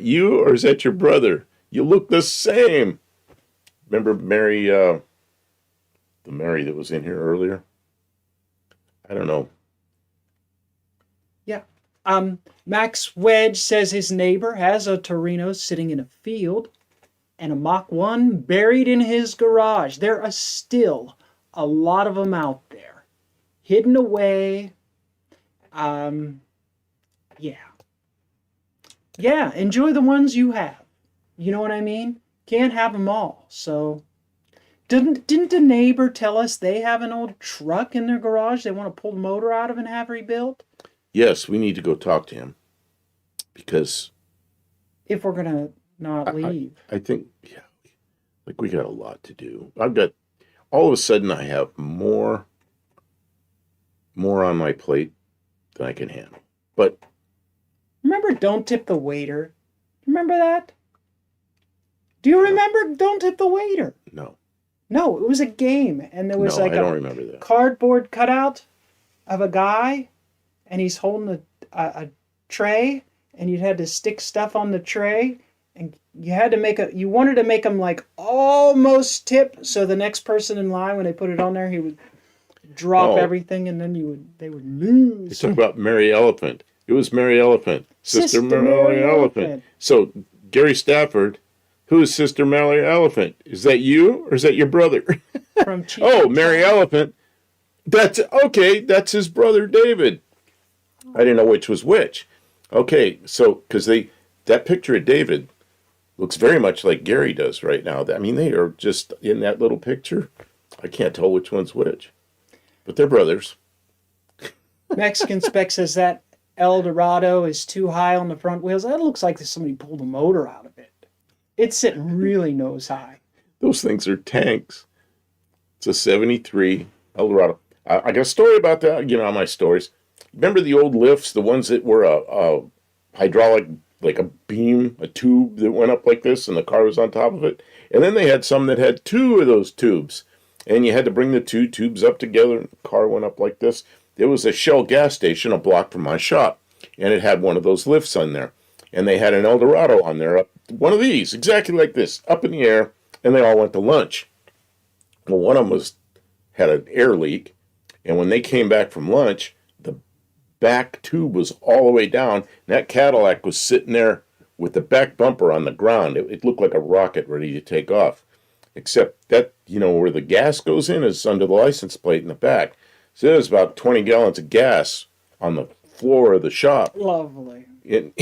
you or is that your brother? You look the same. Remember Mary, the Mary that was in here earlier? I don't know. Yeah. Max Wedge says his neighbor has a Torino sitting in a field and a Mach 1 buried in his garage. There are still a lot of them out there, hidden away. Yeah, enjoy the ones you have. You know what I mean? Can't have them all. So, didn't the neighbor tell us they have an old truck in their garage they want to pull the motor out of and have rebuilt? Yes, we need to go talk to him because if we're gonna not leave, I think like we got a lot to do. All of a sudden I have more on my plate than I can handle. But remember, don't tip the waiter. Remember that? Do you remember Don't Tip the Waiter? No. No, it was a game, and there was I don't remember that. Cardboard cutout of a guy, and he's holding a tray, and you had to stick stuff on the tray, and you wanted to make them like almost tip, so the next person in line, when they put it on there, he would drop everything, and then they would lose. They talk about Mary Elephant. It was Mary Elephant. Sister Mary Elephant. So, Gary Stafford, who is Sister Mary Elephant? Is that you or is that your brother? From Mary Elephant. That's his brother David. I didn't know which was which. Okay, so, because that picture of David looks very much like Gary does right now. I mean, they are just in that little picture. I can't tell which one's which. But they're brothers. Mexican Spec says that El Dorado is too high on the front wheels. That looks like somebody pulled a motor out of it. It's sitting really nose high. Those things are tanks. It's a 73 El Dorado. I got a story about that. You know, my stories. Remember the old lifts, the ones that were a hydraulic, like a beam, a tube that went up like this, and the car was on top of it? And then they had some that had 2 of those tubes. And you had to bring the 2 tubes up together, and the car went up like this. There was a Shell gas station a block from my shop, and it had one of those lifts on there. And they had an El Dorado on there, one of these, exactly like this, up in the air, and they all went to lunch. Well, one of them had an air leak, and when they came back from lunch, the back tube was all the way down, and that Cadillac was sitting there with the back bumper on the ground. It looked like a rocket ready to take off. Except that, where the gas goes in is under the license plate in the back. So there's about 20 gallons of gas on the floor of the shop. Lovely. And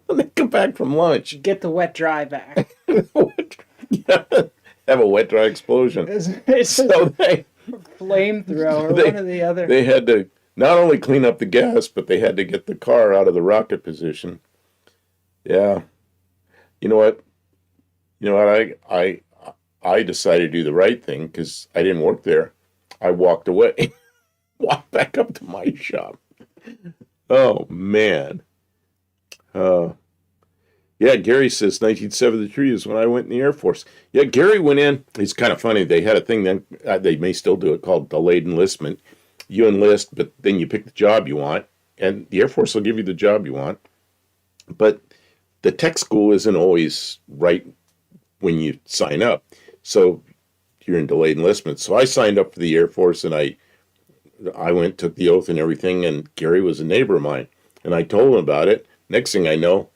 when they come back from lunch, Get the wet dry back. have a wet dry explosion. It's So they flamethrower, they- one or the other. they had to not only clean up the gas, but they had to get the car out of the rocket position. Yeah. You know what? I decided to do the right thing because I didn't work there. I walked away, walked back up to my shop. Oh man. Yeah, Gary says 1973 is when I went in the Air Force. Yeah, Gary went in. It's kind of funny. They had a thing then, they may still do it, called delayed enlistment. You enlist, but then you pick the job you want, and the Air Force will give you the job you want. But the tech school isn't always right when you sign up. So you're in delayed enlistment. So I signed up for the Air Force, and I went, took the oath and everything, and Gary was a neighbor of mine. And I told him about it. Next thing I know,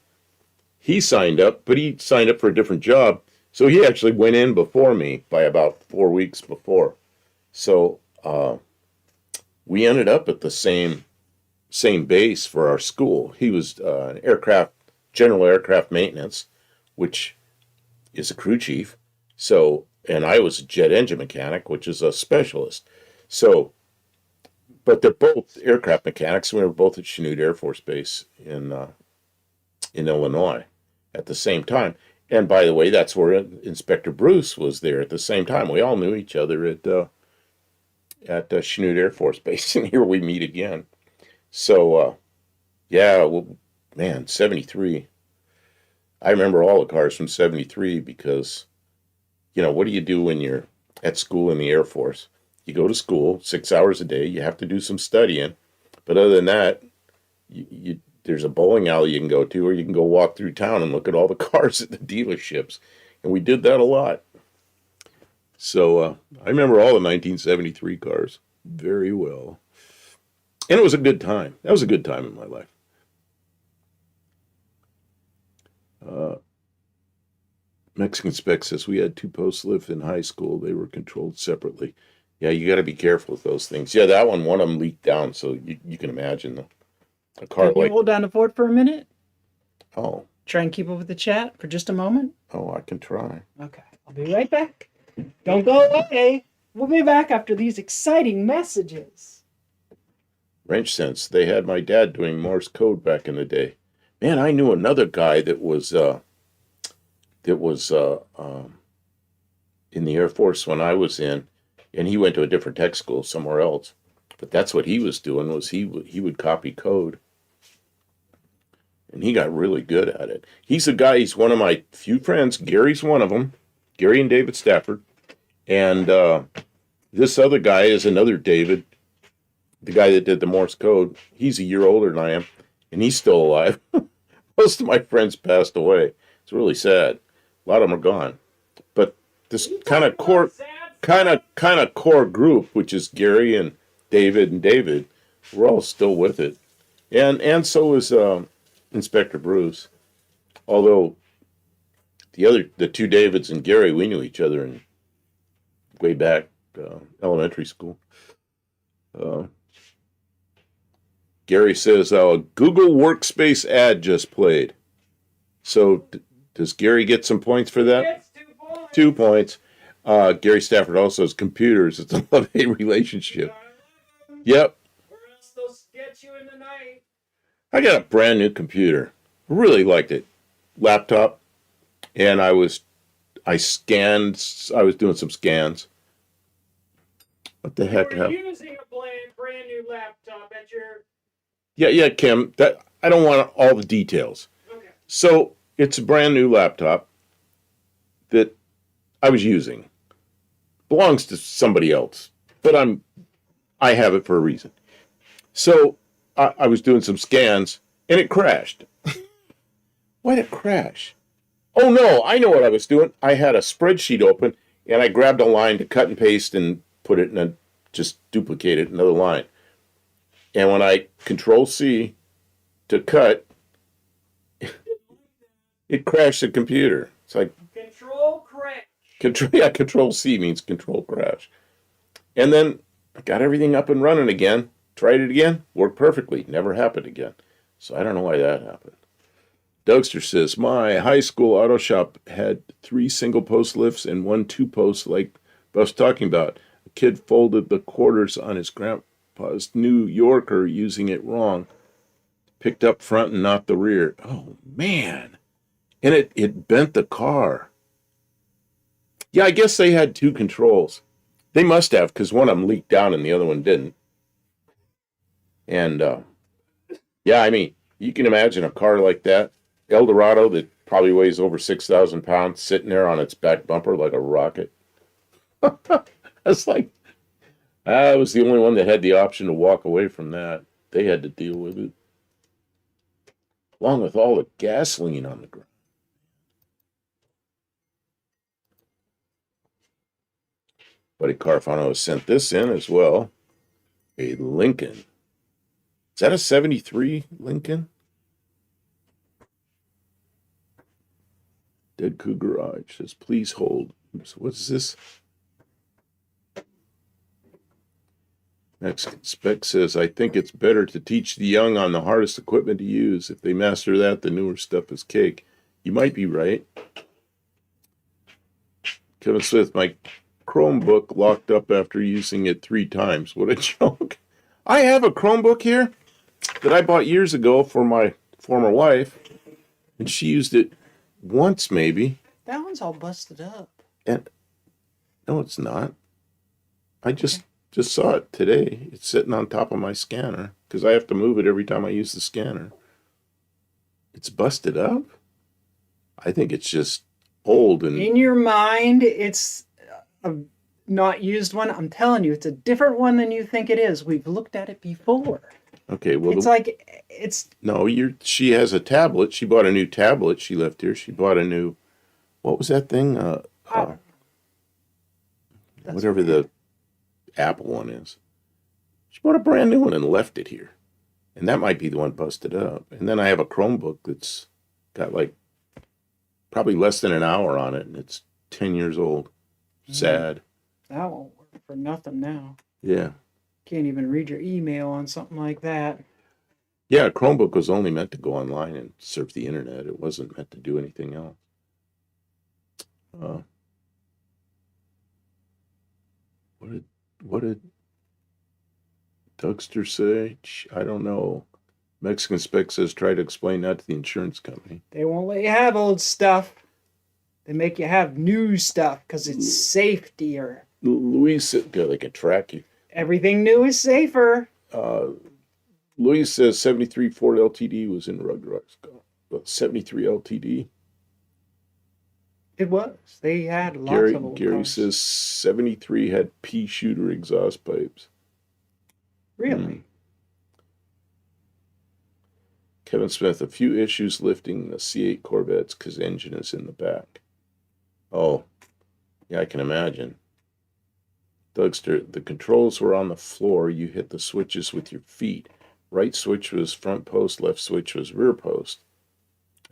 he signed up, but he signed up for a different job. So he actually went in before me by about 4 weeks before. So we ended up at the same base for our school. He was general aircraft maintenance, which is a crew chief. So, and I was a jet engine mechanic, which is a specialist. So, but they're both aircraft mechanics. We were both at Chanute Air Force Base in Illinois at the same time. And by the way, that's where Inspector Bruce was there at the same time. We all knew each other at Chanute Air Force Base, and here we meet again. So, yeah, well, man, 73. I remember all the cars from 73 because, what do you do when you're at school in the Air Force? You go to school 6 hours a day. You have to do some studying. But other than that, there's a bowling alley you can go to, or you can go walk through town and look at all the cars at the dealerships. And we did that a lot. So I remember all the 1973 cars very well. And it was a good time. That was a good time in my life. Mexican Spec says we had two post lift in high school. They were controlled separately. Yeah, you got to be careful with those things. Yeah, that one of them leaked down, so you can imagine a car Can you hold down the fort for a minute? Oh. Try and keep up with the chat for just a moment. Oh, I can try. Okay, I'll be right back. Don't go away. We'll be back after these exciting messages. Wrench Sense. They had my dad doing Morse code back in the day. Man, I knew another guy that was in the Air Force when I was in, and he went to a different tech school somewhere else. But that's what he was doing, was he would copy code. And he got really good at it. He's one of my few friends. Gary's one of them. Gary and David Stafford. And this other guy is another David, the guy that did the Morse code. He's a year older than I am, and he's still alive. Most of my friends passed away. It's really sad. A lot of them are gone. But this kind of core group, which is Gary and David, we're all still with it. And so is Inspector Bruce. Although the two Davids and Gary, we knew each other in way back elementary school. Gary says, Google Workspace ad just played. So does Gary get some points for that? 2 points. Gary Stafford also has computers. It's a love-hate relationship. Yep. Or else they'll get you in the night. I got a brand new computer. Really liked it. Laptop. And I was doing some scans. What the heck? You're using a brand new laptop at your... Yeah, Kim. I don't want all the details. Okay. So it's a brand new laptop that I was using. Belongs to somebody else, but I have it for a reason. So I was doing some scans and it crashed. Why'd it crash? Oh no, I know what I was doing. I had a spreadsheet open and I grabbed a line to cut and paste and put it in just duplicate it another line. And when I Control C to cut, It crashed the computer. It's like Control crash. Control C means control crash. And then I got everything up and running again. Tried it again. Worked perfectly. Never happened again. So I don't know why that happened. Dougster says, my high school auto shop had 3 single post lifts and 1 2-post like I was talking about. A kid folded the quarters on his grandpa's New Yorker using it wrong. Picked up front and not the rear. Oh, man. And it bent the car. Yeah, I guess they had 2 controls. They must have, because one of them leaked down and the other one didn't. And, yeah, I mean, you can imagine a car like that, Eldorado, that probably weighs over 6,000 pounds, sitting there on its back bumper like a rocket. That's like, I was the only one that had the option to walk away from that. They had to deal with it. Along with all the gasoline on the ground. Buddy Carfano sent this in as well. A Lincoln. Is that a 73 Lincoln? Dead Coup Garage says, please hold. So what's this? Mexican Spec says, I think it's better to teach the young on the hardest equipment to use. If they master that, the newer stuff is cake. You might be right. Kevin Smith, my Chromebook locked up after using it 3 times. What a joke. I have a Chromebook here that I bought years ago for my former wife, and she used it once maybe. That one's all busted up. And no, it's not. I just saw it today. It's sitting on top of my scanner because I have to move it every time I use the scanner. It's busted up? I think it's just old and In your mind, it's a not used one. I'm telling you, it's a different one than you think it is. We've looked at it before. okay. Well, she has a tablet. She bought a new tablet. She left here. She bought a new, what was that thing? Whatever the Apple one is. She bought a brand new one and left it here. And that might be the one busted up. And then I have a Chromebook that's got like probably less than an hour on it, and it's 10 years old. Sad. That won't work for nothing now. Yeah. Can't even read your email on something like that. Yeah, a Chromebook was only meant to go online and surf the internet. It wasn't meant to do anything else. What did Dougster say? I don't know. Mexican Spec says try to explain that to the insurance company. They won't let you have old stuff. They make you have new stuff because it's safetier. Luis said, God, they can track you. Everything new is safer. Luis says 73 Ford LTD was in Rugged Rocks. But 73 LTD. It was. They had lots of old Gary cars. says 73 had pea shooter exhaust pipes. Really? Kevin Smith, a few issues lifting the C8 Corvettes because engine is in the back. Oh, yeah, I can imagine. Dougster, the controls were on the floor. You hit the switches with your feet. Right switch was front post, left switch was rear post.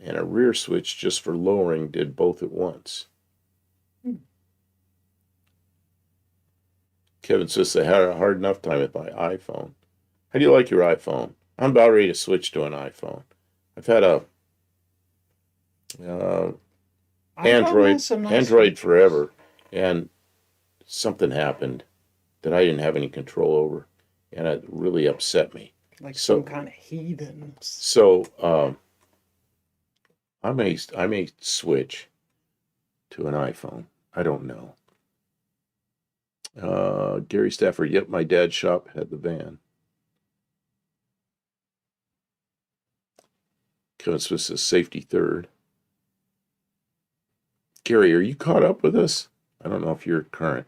And a rear switch just for lowering did both at once. Kevin says they had a hard enough time with my iPhone. How do you like your iPhone? I'm about ready to switch to an iPhone. I've had a Android forever, and something happened that I didn't have any control over, and it really upset me. Like some kind of heathen. So I may switch to an iPhone. I don't know. Gary Stafford, yep, my dad's shop had the van. Kevin Smith says safety third. Gary, are you caught up with us? I don't know if you're current.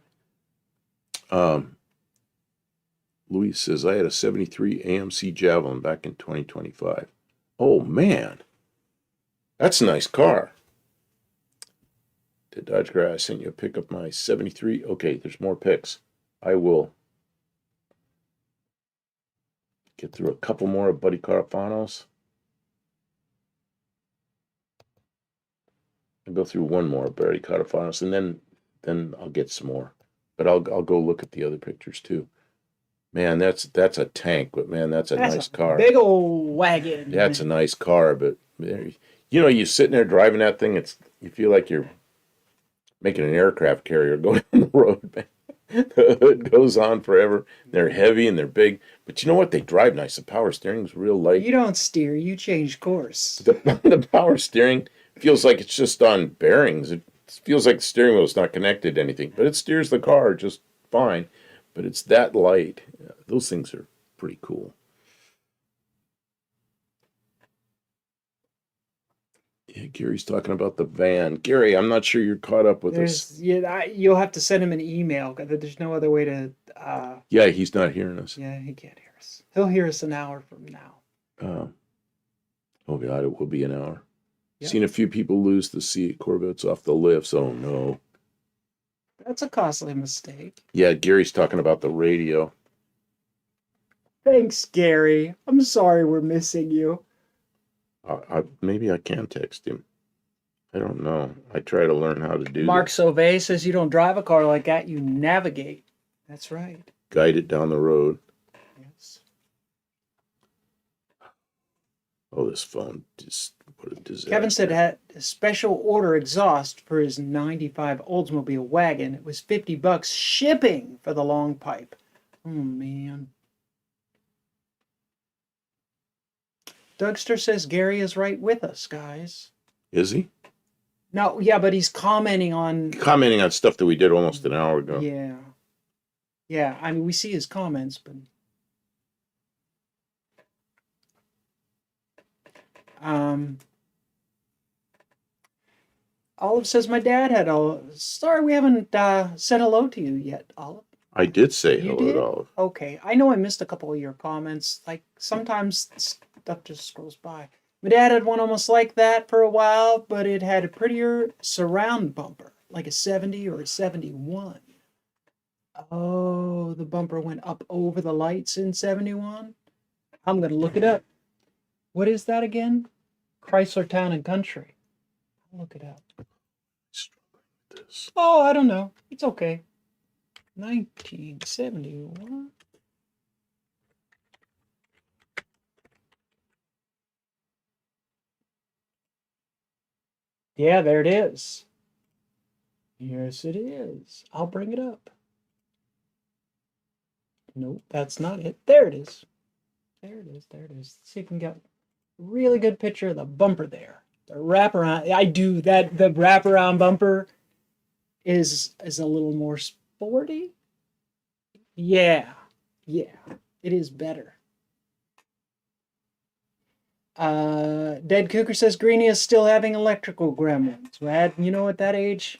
Louis says, I had a 73 AMC Javelin back in 2025. Oh, man. That's a nice car. Did Dodge Garage, I sent you a pic of my 73. Okay, there's more pics. I will get through a couple more of Buddy Carfanos. I'll go through one more. Barry caught up on us, and then I'll get some more. But I'll go look at the other pictures too. Man, that's a tank, but man, that's a nice car. Big old wagon. That's a nice car, but you sitting there driving that thing, you feel like you're making an aircraft carrier go down the road, man. The hood goes on forever. They're heavy and they're big, but you know what? They drive nice. The power steering's real light. You don't steer, you change course. The power steering feels like it's just on bearings. It feels like the steering wheel's not connected to anything, but it steers the car just fine. But it's that light. Those things are pretty cool. Yeah, Gary's talking about the van. Gary, I'm not sure you're caught up with us. Yeah, you'll have to send him an email. There's no other way to. Yeah, he's not hearing us. Yeah, he can't hear us. He'll hear us an hour from now. Oh God, it will be an hour. Yep. Seen a few people lose the Sea Corvettes off the lifts. Oh no. That's a costly mistake. Yeah, Gary's talking about the radio. Thanks, Gary. I'm sorry we're missing you. Maybe I can text him. I don't know. I try to learn how to do Mark that. Sauvé says you don't drive a car like that, you navigate. That's right. Guide it down the road. Yes. Oh, this phone, just what a disaster. Kevin said had a special order exhaust for his 95 Oldsmobile wagon. It was $50 shipping for the long pipe. Oh, man. Dougster says Gary is right with us, guys. Is he? No, yeah, but he's commenting on stuff that we did almost an hour ago. Yeah. Yeah, I mean, we see his comments, but Olive says my dad had a sorry we haven't said hello to you yet, Olive. I did say You hello did? to Olive. Okay, I know I missed a couple of your comments. Like sometimes stuff just scrolls by. My dad had one almost like that for a while, but it had a prettier surround bumper, like a 70 or a 71. Oh, the bumper went up over the lights in 71? I'm going to look it up. What is that again? Chrysler Town and Country. I'll look it up. Struggling with this. Oh, I don't know. It's okay. 1971. Yeah, there it is. Yes, it is. I'll bring it up. Nope, that's not it. There it is. There it is. There it is. Let's see if we can get a really good picture of the bumper there. The wraparound. I do that. The wraparound bumper is a little more sporty. Yeah. Yeah. It is better. Dead Cooker says Greenie is still having electrical gremlins. Rad, you know, at that age,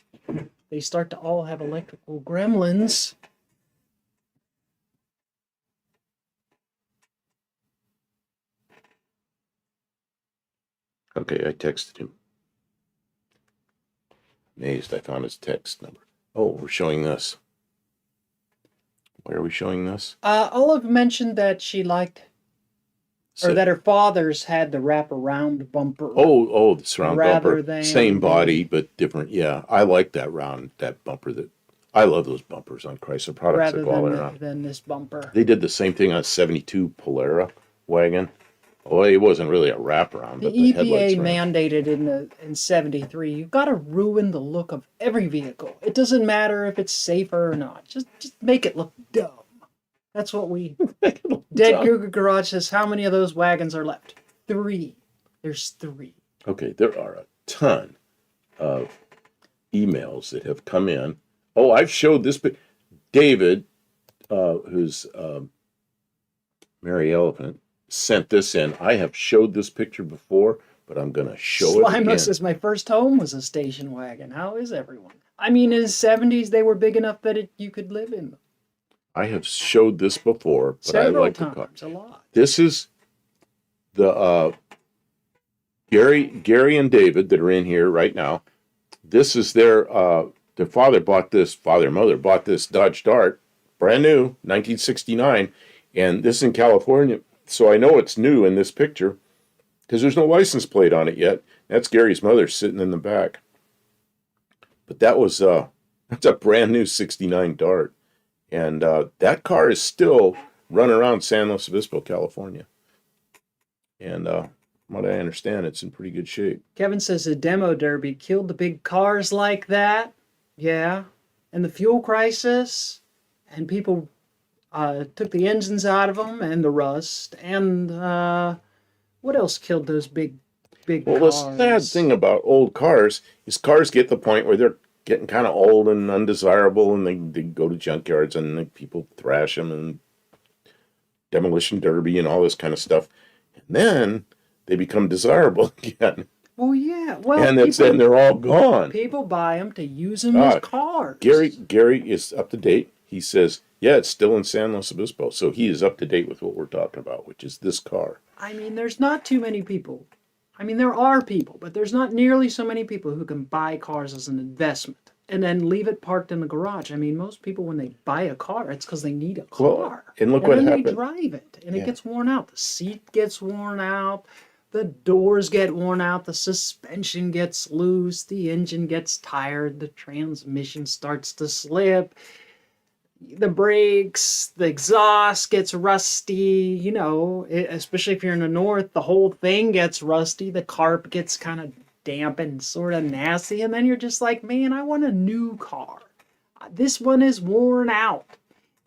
they start to all have electrical gremlins. Okay, I texted him. Amazed I found his text number. Oh, we're showing this. Why are we showing this? Olive mentioned that she liked, or that her father's had the wraparound bumper. Oh, the surround rather bumper. than Same body, but different. Yeah, I like that bumper. I love those bumpers on Chrysler products rather that go all around. than this bumper. They did the same thing on a 72 Polara wagon. Well, it wasn't really a wraparound, The but the headlights EPA were. mandated in 73, you've got to ruin the look of every vehicle. It doesn't matter if it's safer or not. Just make it look dumb. That's what we... Dead Cougar Garage says, how many of those wagons are left? 3. There's 3. Okay, there are a ton of emails that have come in. Oh, I've showed this. David, who's Mary Elephant, sent this in. I have showed this picture before, but I'm going to show it again. Slimus says, my first home was a station wagon. How is everyone? I mean, in the 70s, they were big enough that you could live in them. I have showed this before, but Several I like times, the car. a lot. This is the Gary and David that are in here right now. This is their father and mother bought this Dodge Dart, brand new, 1969, and this is in California. So I know it's new in this picture because there's no license plate on it yet. That's Gary's mother sitting in the back. But that's a brand new '69 Dart, and that car is still running around San Luis Obispo, California. And from what I understand, it's in pretty good shape. Kevin says the demo derby killed the big cars like that. Yeah. And the fuel crisis. And people took the engines out of them and the rust. And what else killed those big Well, cars? the sad thing about old cars is cars get to the point where they're getting kind of old and undesirable, and they go to junkyards and people thrash them and demolition derby and all this kind of stuff. And then they become desirable again. Well, yeah. Well, And then they're all gone. people buy them to use them as cars. Gary is up to date. He says, yeah, it's still in San Luis Obispo. So he is up to date with what we're talking about, which is this car. I mean, there's not too many people. I mean, there are people, but there's not nearly so many people who can buy cars as an investment and then leave it parked in the garage. I mean, most people, when they buy a car, it's because they need a car. Well, and look what then happened. They drive it, and it gets worn out. The seat gets worn out. The doors get worn out. The suspension gets loose. The engine gets tired. The transmission starts to slip. The brakes, the exhaust gets rusty, you know, especially if you're in the north, the whole thing gets rusty. The carpet gets kind of damp and sort of nasty. And then you're just like, man, I want a new car. This one is worn out.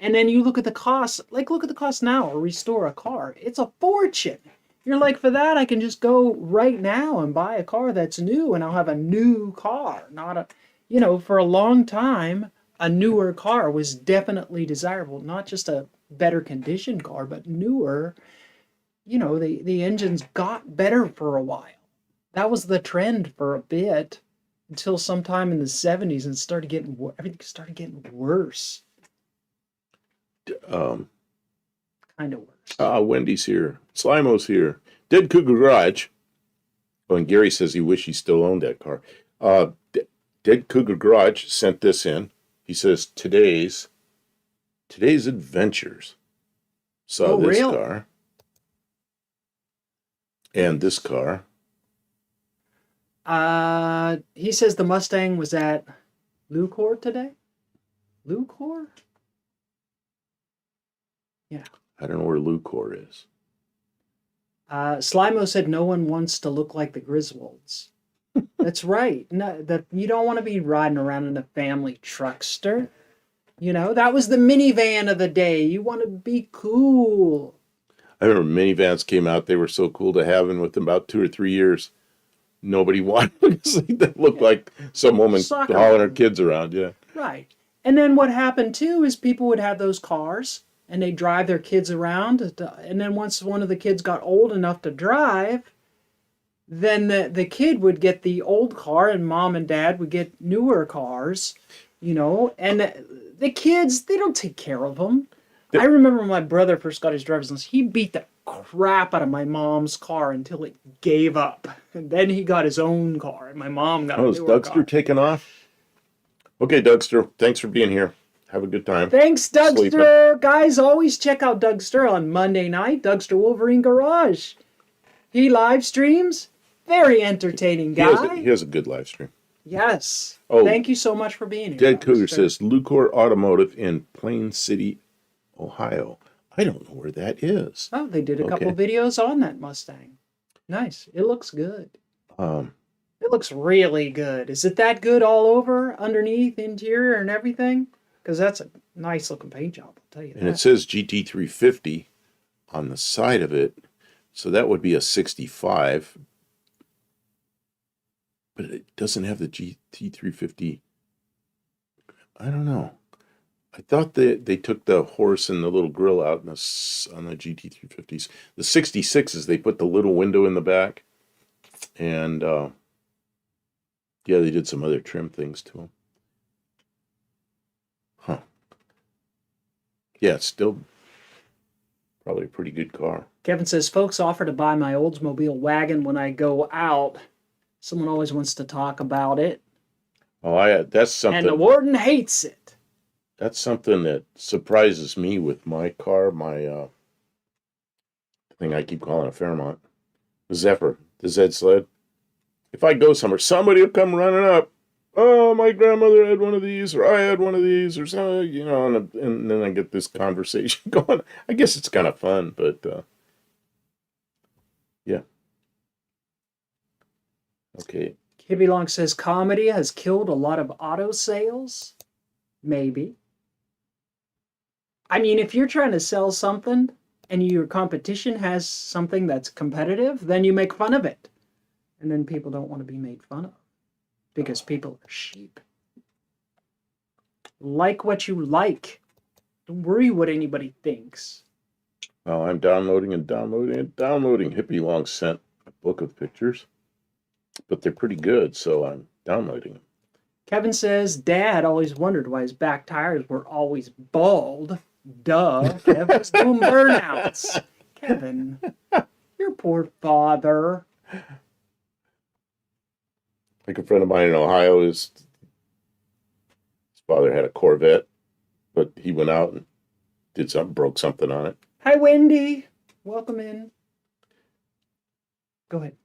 And then you look at the cost, like look at the cost now to restore a car. It's a fortune. You're like, for that, I can just go right now and buy a car that's new and I'll have a new car. Not a, you know, for a long time, a newer car was definitely desirable. Not just a better conditioned car, but newer. You know, the engines got better for a while. That was the trend for a bit until sometime in the 70s and everything started getting worse. Kind of worse. Wendy's here. Slimo's here. Dead Cougar Garage. Oh, and Gary says he wished he still owned that car. Dead Cougar Garage sent this in. He says today's adventures saw this really? car and this car. He says the Mustang was at Lucor today. Lucor? Yeah. I don't know where Lucor is. Slimo said no one wants to look like the Griswolds. That's right. No, you don't want to be riding around in a family truckster. You know, that was the minivan of the day. You want to be cool. I remember minivans came out. They were so cool to have, and within about 2 or 3 years, nobody wanted because they looked like some woman hauling her kids around. Yeah. Right. And then what happened too is people would have those cars and they'd drive their kids around. And then once one of the kids got old enough to drive, then the kid would get the old car and mom and dad would get newer cars, you know, and the kids, they don't take care of them. I remember when my brother first got his driver's license, he beat the crap out of my mom's car until it gave up. And then he got his own car and my mom got a is newer Dougster car. taking off? Okay, Dougster, thanks for being here. Have a good time. Thanks, Dougster. Sleeping. Guys, always check out Dougster on Monday night, Dougster Wolverine Garage. He live streams. Very entertaining guy. He has a good live stream. Yes. Oh, thank you so much for being here. Dead Cougar Dougster. says Lucor Automotive in Plain City, Ohio. I don't know where that is. Oh, they did a couple videos on that Mustang. Nice. It looks good. It looks really good. Is it that good all over, underneath, interior, and everything? Because that's a nice looking paint job, I'll tell you that. And it says GT350 on the side of it. So that would be a 65. But it doesn't have the GT350. I don't know. I thought they took the horse and the little grill out on the GT350s. The 66s, they put the little window in the back. And, yeah, they did some other trim things to them. Huh. Yeah, it's still probably a pretty good car. Kevin says, folks offer to buy my Oldsmobile wagon when I go out. Someone always wants to talk about it. Oh, that's something. And the warden hates it. That's something that surprises me with my car, my thing I keep calling a Fairmont. The Zephyr, the Z sled. If I go somewhere, somebody will come running up. oh, my grandmother had one of these, or I had one of these, or something, and then I get this conversation going. I guess it's kind of fun, but yeah. Okay. Hippie Long says comedy has killed a lot of auto sales. Maybe. I mean, if you're trying to sell something and your competition has something that's competitive, then you make fun of it. And then people don't want to be made fun of because people are sheep. Like what you like. Don't worry what anybody thinks. Well, I'm downloading and downloading and downloading. Hippie Long sent a book of pictures, but they're pretty good, so I'm downloading them. Kevin says, Dad always wondered why his back tires were always bald. Duh. Kev was doing burnouts. Kevin, your poor father. Like a friend of mine in Ohio, his father had a Corvette, but he went out and did something, broke something on it. Hi, Wendy. Welcome in. Go ahead.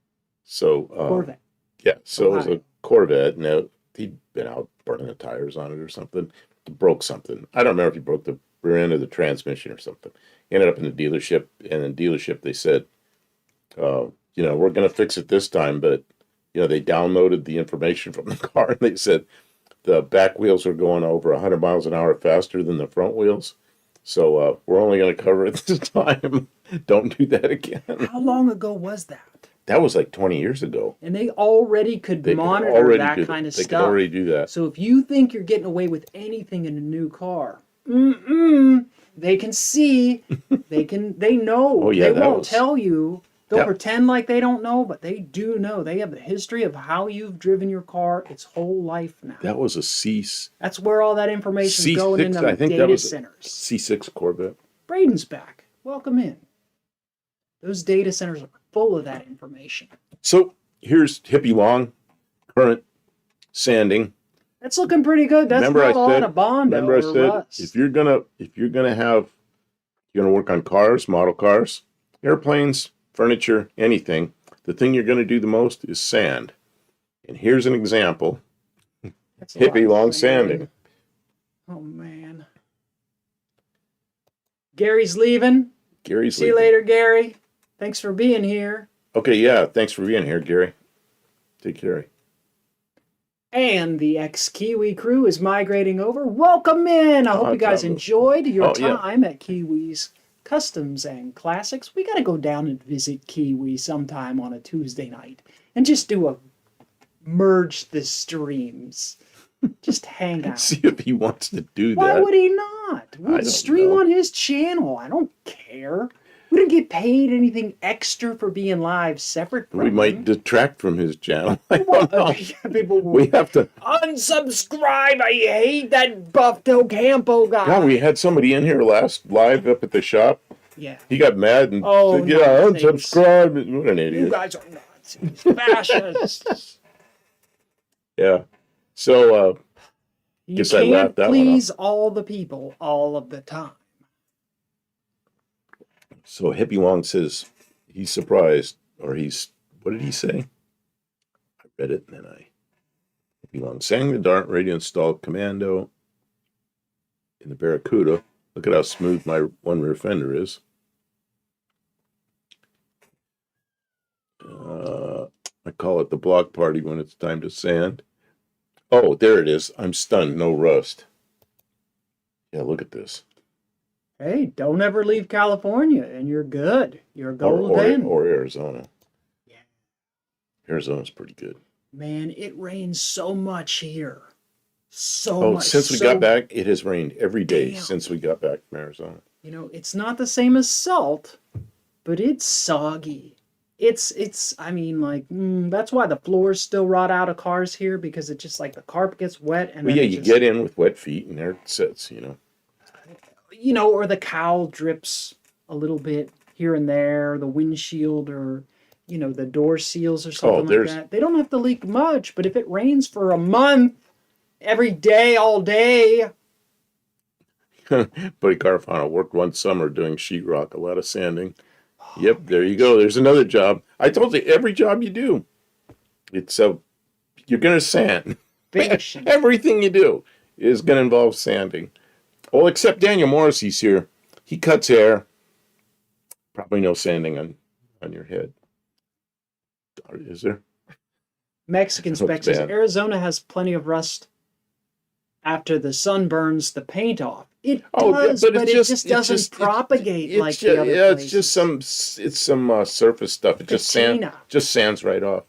So, Corvette. Yeah, so Ohio. it was a Corvette. Now, he'd been out burning the tires on it or something. Broke something. I don't remember if he broke the rear end of the transmission or something. He ended up in the dealership, and in the dealership they said, we're going to fix it this time, but, they downloaded the information from the car, and they said the back wheels are going over 100 miles an hour faster than the front wheels. So we're only going to cover it this time. Don't do that again. How long ago was that? That was like 20 years ago. And they already could monitor that kind of stuff. They could already do that. So if you think you're getting away with anything in a new car, they can see, they know. Oh, yeah, they won't tell you. They'll pretend like they don't know, but they do know. They have the history of how you've driven your car its whole life now. That was a That's where all that information is going in the data centers. C6 Corvette. Braden's back. Welcome in. Those data centers are full of that information. So here's Hippie Long, current sanding. That's looking pretty good. That's not a lot of Bondo or rust. If you're gonna work on cars, model cars, airplanes, furniture, anything, the thing you're gonna do the most is sand. And here's an example. Hippie Long sanding. Oh man. Gary's leaving. See you later, Gary. Thanks for being here. Okay, yeah, thanks for being here, Gary. Take care. And the ex-Kiwi crew is migrating over. Welcome in. I hope you guys enjoyed your time at Kiwi's Customs and Classics. We got to go down and visit Kiwi sometime on a Tuesday night and just merge the streams. Just hang out. See if he wants to do that. Why would he not? We'll stream on his channel. I don't care. We don't get paid anything extra for being live separate from him. Might detract from his channel. People will we have to unsubscribe. I hate that Buff Del Campo guy. God, we had somebody in here live up at the shop. Yeah. He got mad and said, unsubscribe. What an idiot. You guys are nuts. Fascists. Yeah. So, you can't please all the people all of the time. So Hippie Long says he's surprised, or what did he say? I read it and then Hippie Long sang the Dart radio installed commando in the Barracuda. Look at how smooth my one rear fender is. I call it the block party when it's time to sand. Oh, there it is. I'm stunned. No rust. Yeah, look at this. Hey, don't ever leave California, and you're good. You're golden. Or Arizona. Yeah. Arizona's pretty good. Man, it rains so much here. So much. Since we got back, it has rained every day since we got back from Arizona. It's not the same as salt, but it's soggy. That's why the floors still rot out of cars here, because it's just like the carpet gets wet. And you get in with wet feet and there it sits, or the cowl drips a little bit here and there, the windshield or, the door seals or something like that. They don't have to leak much, but if it rains for a month, every day, all day. Buddy Carfano worked one summer doing sheetrock, a lot of sanding. Yep, there you go. There's another job. I told you, every job you do, it's you're going to sand. finish. Everything you do is going to involve sanding. Well, except Daniel Morrissey's here. He cuts hair. Probably no sanding on your head. Is there? Mexican specs says bad. Arizona has plenty of rust after the sun burns the paint off. It Oh, does, but but it's it just- just it's doesn't just- propagate like It's the other it's places. just some surface stuff. It Patina. just sands right off.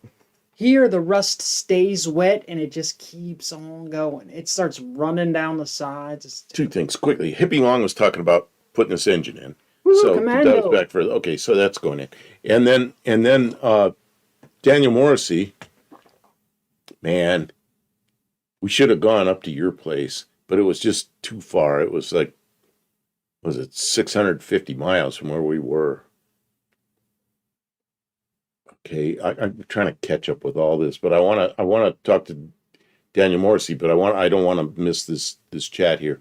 Here, the rust stays wet and it just keeps on going. It starts running down the sides. It's Two things quickly. Hippie Long was talking about putting this engine in. Woo, So commando. that was back further. Okay, so that's going in. And then Daniel Morrissey, man, we should have gone up to your place, but it was just too far. It was like, was it 650 miles from where we were? Okay, I'm trying to catch up with all this, but I want to talk to Daniel Morrissey, but I don't want to miss this chat here.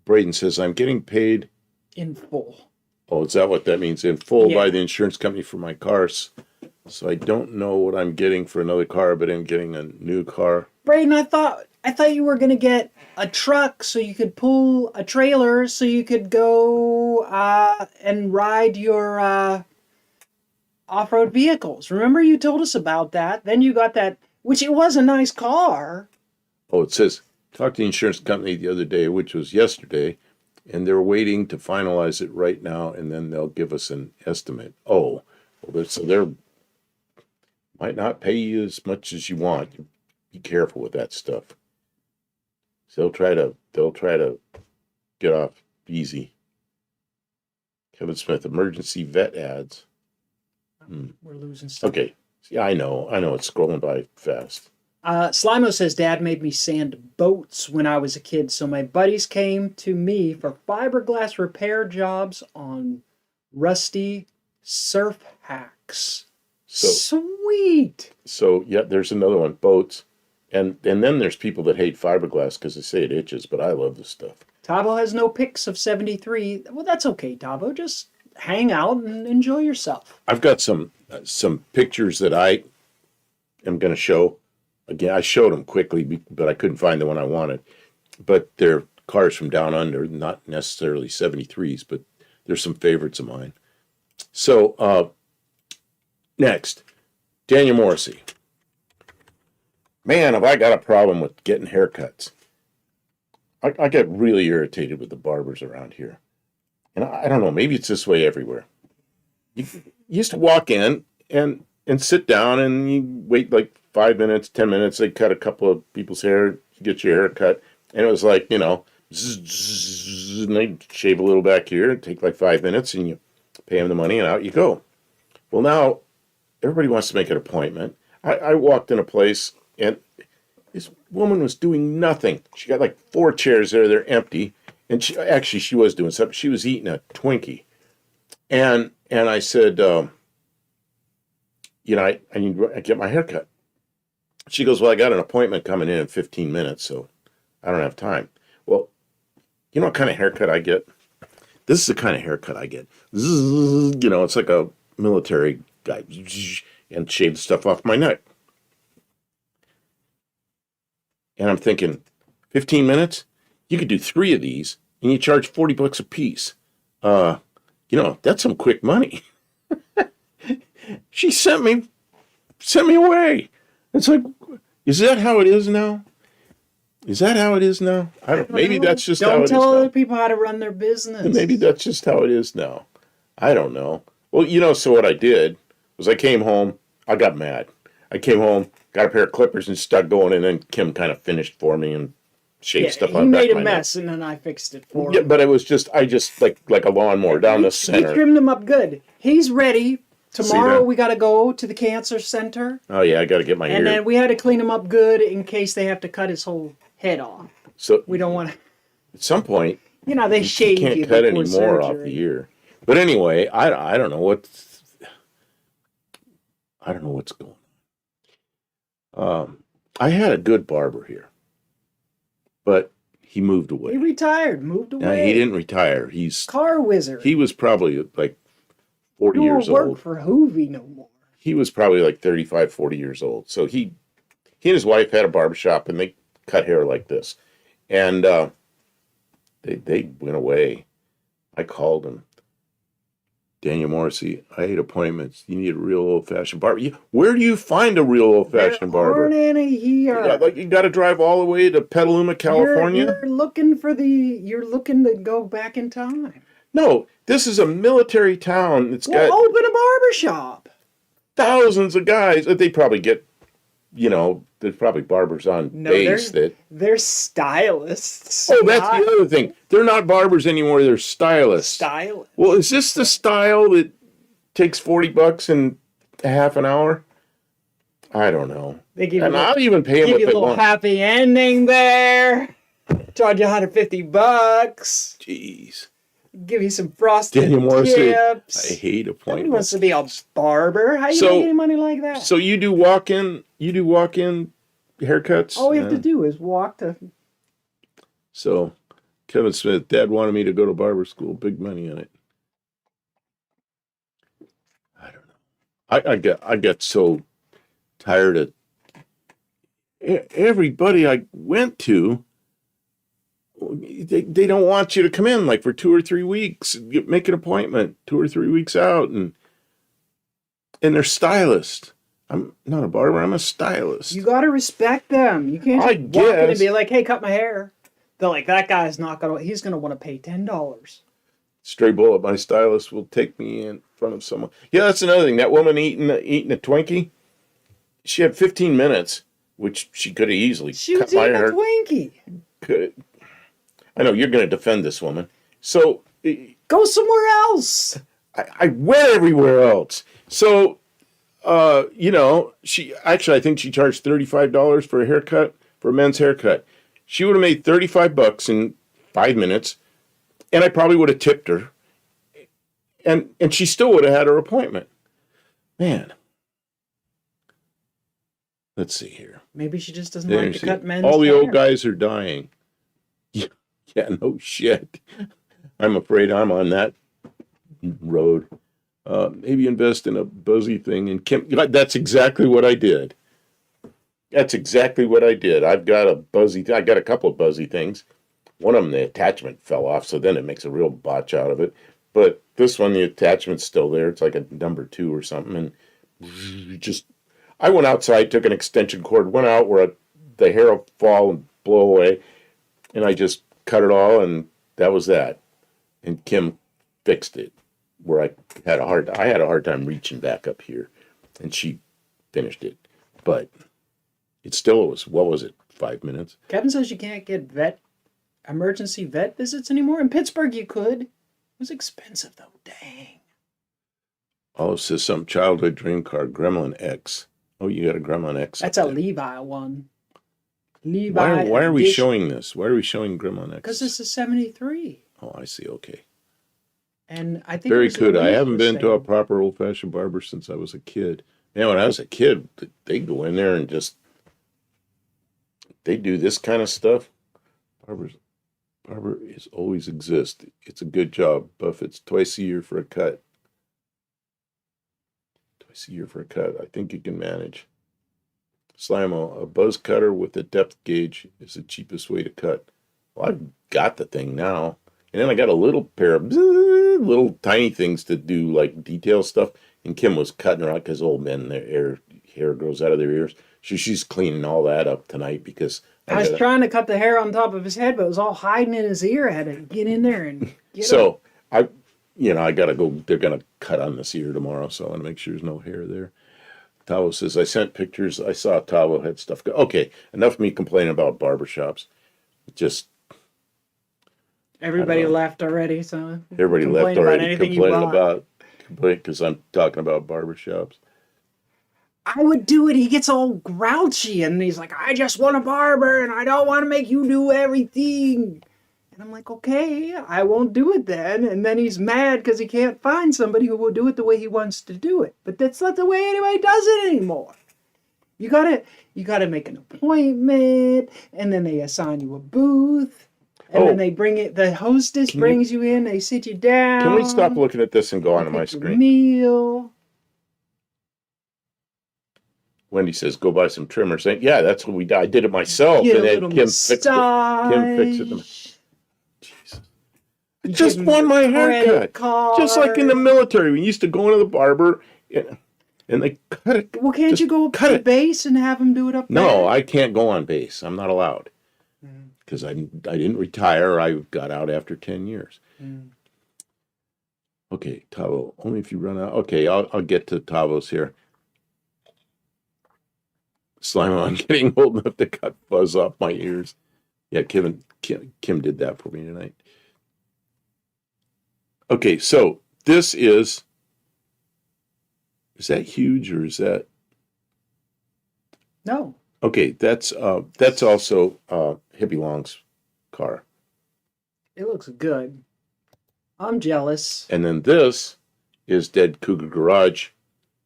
Braden says, I'm getting paid. in full. Oh, is that what that means? In full Yeah. by the insurance company for my cars. So I don't know what I'm getting for another car, but I'm getting a new car. Braden, I thought you were gonna get a truck so you could pull a trailer so you could go and ride your off-road vehicles. Remember you told us about that? Then you got that, which it was a nice car. Oh, it says, talked to the insurance company the other day, which was yesterday, and they're waiting to finalize it right now, and then they'll give us an estimate. Oh, well, so they're might not pay you as much as you want. Be careful with that stuff. So they'll try to get off easy. Kevin Smith, emergency vet ads. We're losing stuff. Okay. Yeah, I know. It's scrolling by fast. Slimo says, Dad made me sand boats when I was a kid, so my buddies came to me for fiberglass repair jobs on rusty surf hacks. Sweet. So yeah, there's another one, boats. And then there's people that hate fiberglass because they say it itches, but I love this stuff. Tavo has no pics of 73. Well, that's okay, Tavo. Just hang out and enjoy yourself. I've got some pictures that I am going to show. Again, I showed them quickly, but I couldn't find the one I wanted. But they're cars from down under, not necessarily 73s, but there's some favorites of mine. So next, Daniel Morrissey. Man, have I got a problem with getting haircuts. I get really irritated with the barbers around here. And I don't know, maybe it's this way everywhere. You used to walk in and sit down and you wait like 5 minutes, 10 minutes. They cut a couple of people's hair, you get your hair cut. And it was like, zzz, and they shave a little back here, take like 5 minutes, and you pay them the money and out you go. Well, now everybody wants to make an appointment. I walked in a place and this woman was doing nothing. She got like 4 chairs there, they're empty. And she was doing something. She was eating a Twinkie. And I said, I need to get my hair cut. She goes, well, I got an appointment coming in 15 minutes, so I don't have time. Well, you know what kind of haircut I get? This is the kind of haircut I get. It's like a military guy, and shave the stuff off my neck. And I'm thinking, 15 minutes? You could do 3 of these, and you charge $40 a piece. That's some quick money. She sent me away. It's like, is that how it is now? Is that how it is now? I don't. Maybe that's just how it is now. Don't tell other people how to run their business. Maybe that's just how it is now. I don't know. Well, so what I did was I came home. I got mad. I came home, got a pair of clippers and started going, and then Kim kind of finished for me and shaved stuff on the back He of made my a neck. mess, and then I fixed it for Yeah, him. but it was just, like a lawnmower down the He center. trimmed him up good. He's ready. Tomorrow that? we got to go to the cancer center, Oh yeah, I got to get my and hair. then we had to clean him up good in case they have to cut his whole head off. So We don't want to. at some point, They you shave can't you cut before any more off surgery. the ear. But anyway, I don't know what's going on. I had a good barber here, but he moved away. He retired, moved Now, away. he didn't retire. Car wizard. He was probably like 40 He years don't work old. for Hoovy no more. He was probably like 35, 40 years old. So he he and his wife had a barbershop, and they cut hair like this. And they went away. I called him. Daniel Morrissey, I hate appointments. You need a real old-fashioned barber. Where do you find a real old-fashioned barber? There aren't any here. Like you got to drive all the way to Petaluma, California? You're looking to go back in time. No, this is a military town. It's got open a barber shop. thousands of guys. They probably get, there's probably barbers on base they're stylists. Oh, that's the other thing. They're not barbers anymore. They're stylists. Stylists. Well, is this the style that takes $40 in a half an hour? I don't know. They give and I'll even pay them give you a little happy ending there. Charge you $150. Jeez. Give you some frosted Daniel Morrissey, tips. I hate appointments. Nobody wants to be a barber. How you make any money like that? So you do walk-in haircuts? All we have to do is walk to. So, Kevin Smith, Dad wanted me to go to barber school. Big money on it. I don't know. I got so tired of everybody I went to. They don't want you to come in like for 2 or 3 weeks. Make an appointment 2 or 3 weeks out, and they're stylists. I'm not a barber. I'm a stylist. You got to respect them. You can't just walk in and be like, "Hey, cut my hair." They're like, "That guy's not gonna. He's gonna want to pay $10." Stray bullet. My stylist will take me in front of someone. Yeah, that's another thing. That woman eating a Twinkie. She had 15 minutes, which she could have easily cut my hair. She was eating a Twinkie. I know you're going to defend this woman. So go somewhere else. I went everywhere else. So, I think she charged $35 for a haircut, for a men's haircut. She would have made $35 in 5 minutes, and I probably would have tipped her, and she still would have had her appointment. Man. Let's see here. Maybe she just doesn't like to cut men's All the hair. old guys are dying. Yeah, no shit. I'm afraid I'm on that road. Maybe invest in a buzzy thing. And Kim, that's exactly what I did. That's exactly what I did. I got a couple of buzzy things. One of them, the attachment fell off, so then it makes a real botch out of it. But this one, the attachment's still there. It's like a number 2 or something. And I went outside, took an extension cord, went out where the hair will fall and blow away. And I just cut it all, and that was that. And Kim fixed it, where I had a hard time reaching back up here, and she finished it. But it still was, what was it, 5 minutes? Kevin says you can't get emergency vet visits anymore. In Pittsburgh, you could. It was expensive though. Dang. Oh, it says some childhood dream car, Gremlin X. Oh, you got a Gremlin X. That's a Levi one. Levi. Why are we showing this? Why are we showing Gremlin X? Because this is 73. Oh, I see. Okay. And I think very good. I haven't been to a proper old-fashioned barber since I was a kid. Man, when I was a kid, they go in there and they do this kind of stuff. Barber is always exist. It's a good job. Buffett's twice a year for a cut. Twice a year for a cut. I think you can manage. Slimo, a buzz cutter with a depth gauge is the cheapest way to cut. Well, I've got the thing now. And then I got a little pair of little tiny things to do like detail stuff. And Kim was cutting her out because old men, their hair grows out of their ears. So she's cleaning all that up tonight because I was trying to cut the hair on top of his head, but it was all hiding in his ear. I had to get in there and get So I gotta go. They're gonna cut on this ear tomorrow, so I want to make sure there's no hair there. Tavo says, I sent pictures. I saw Tavo had stuff. Okay, enough of me complaining about barbershops. Just everybody left already, so everybody left already complaining about because I'm talking about barbershops. I would do it. He gets all grouchy and he's like, I just want a barber and I don't want to make you do everything. And I'm like, okay, I won't do it then. And then he's mad because he can't find somebody who will do it the way he wants to do it. But that's not the way anybody does it anymore. You gotta make an appointment, and then they assign you a booth, and then they bring it. The hostess brings you in. They sit you down. Can we stop looking at this and go onto my screen? Meal. Wendy says, "Go buy some trimmer." Saying, "Yeah, that's what we did. I did it myself." Get And a then little Kim fixed it. Kim fixed it. massage. Jesus. I You just give 'em want your my credit haircut. Just like in the card. military, we used to go into the barber and they cut it. Well, can't Just you go up cut to it. base and have them do it up No, there? I can't go on base. I'm not allowed Mm, because I didn't retire. I got out after 10 years. mm. Okay, Tavo, only if you run out. Okay, I'll get to Tavo's here. Slime on getting old enough to cut fuzz off my ears. Yeah, Kim did that for me tonight. Okay, so this is that huge or is that No. okay? That's also Hippie Long's car. It looks good. I'm jealous. And then this is Dead Cougar Garage.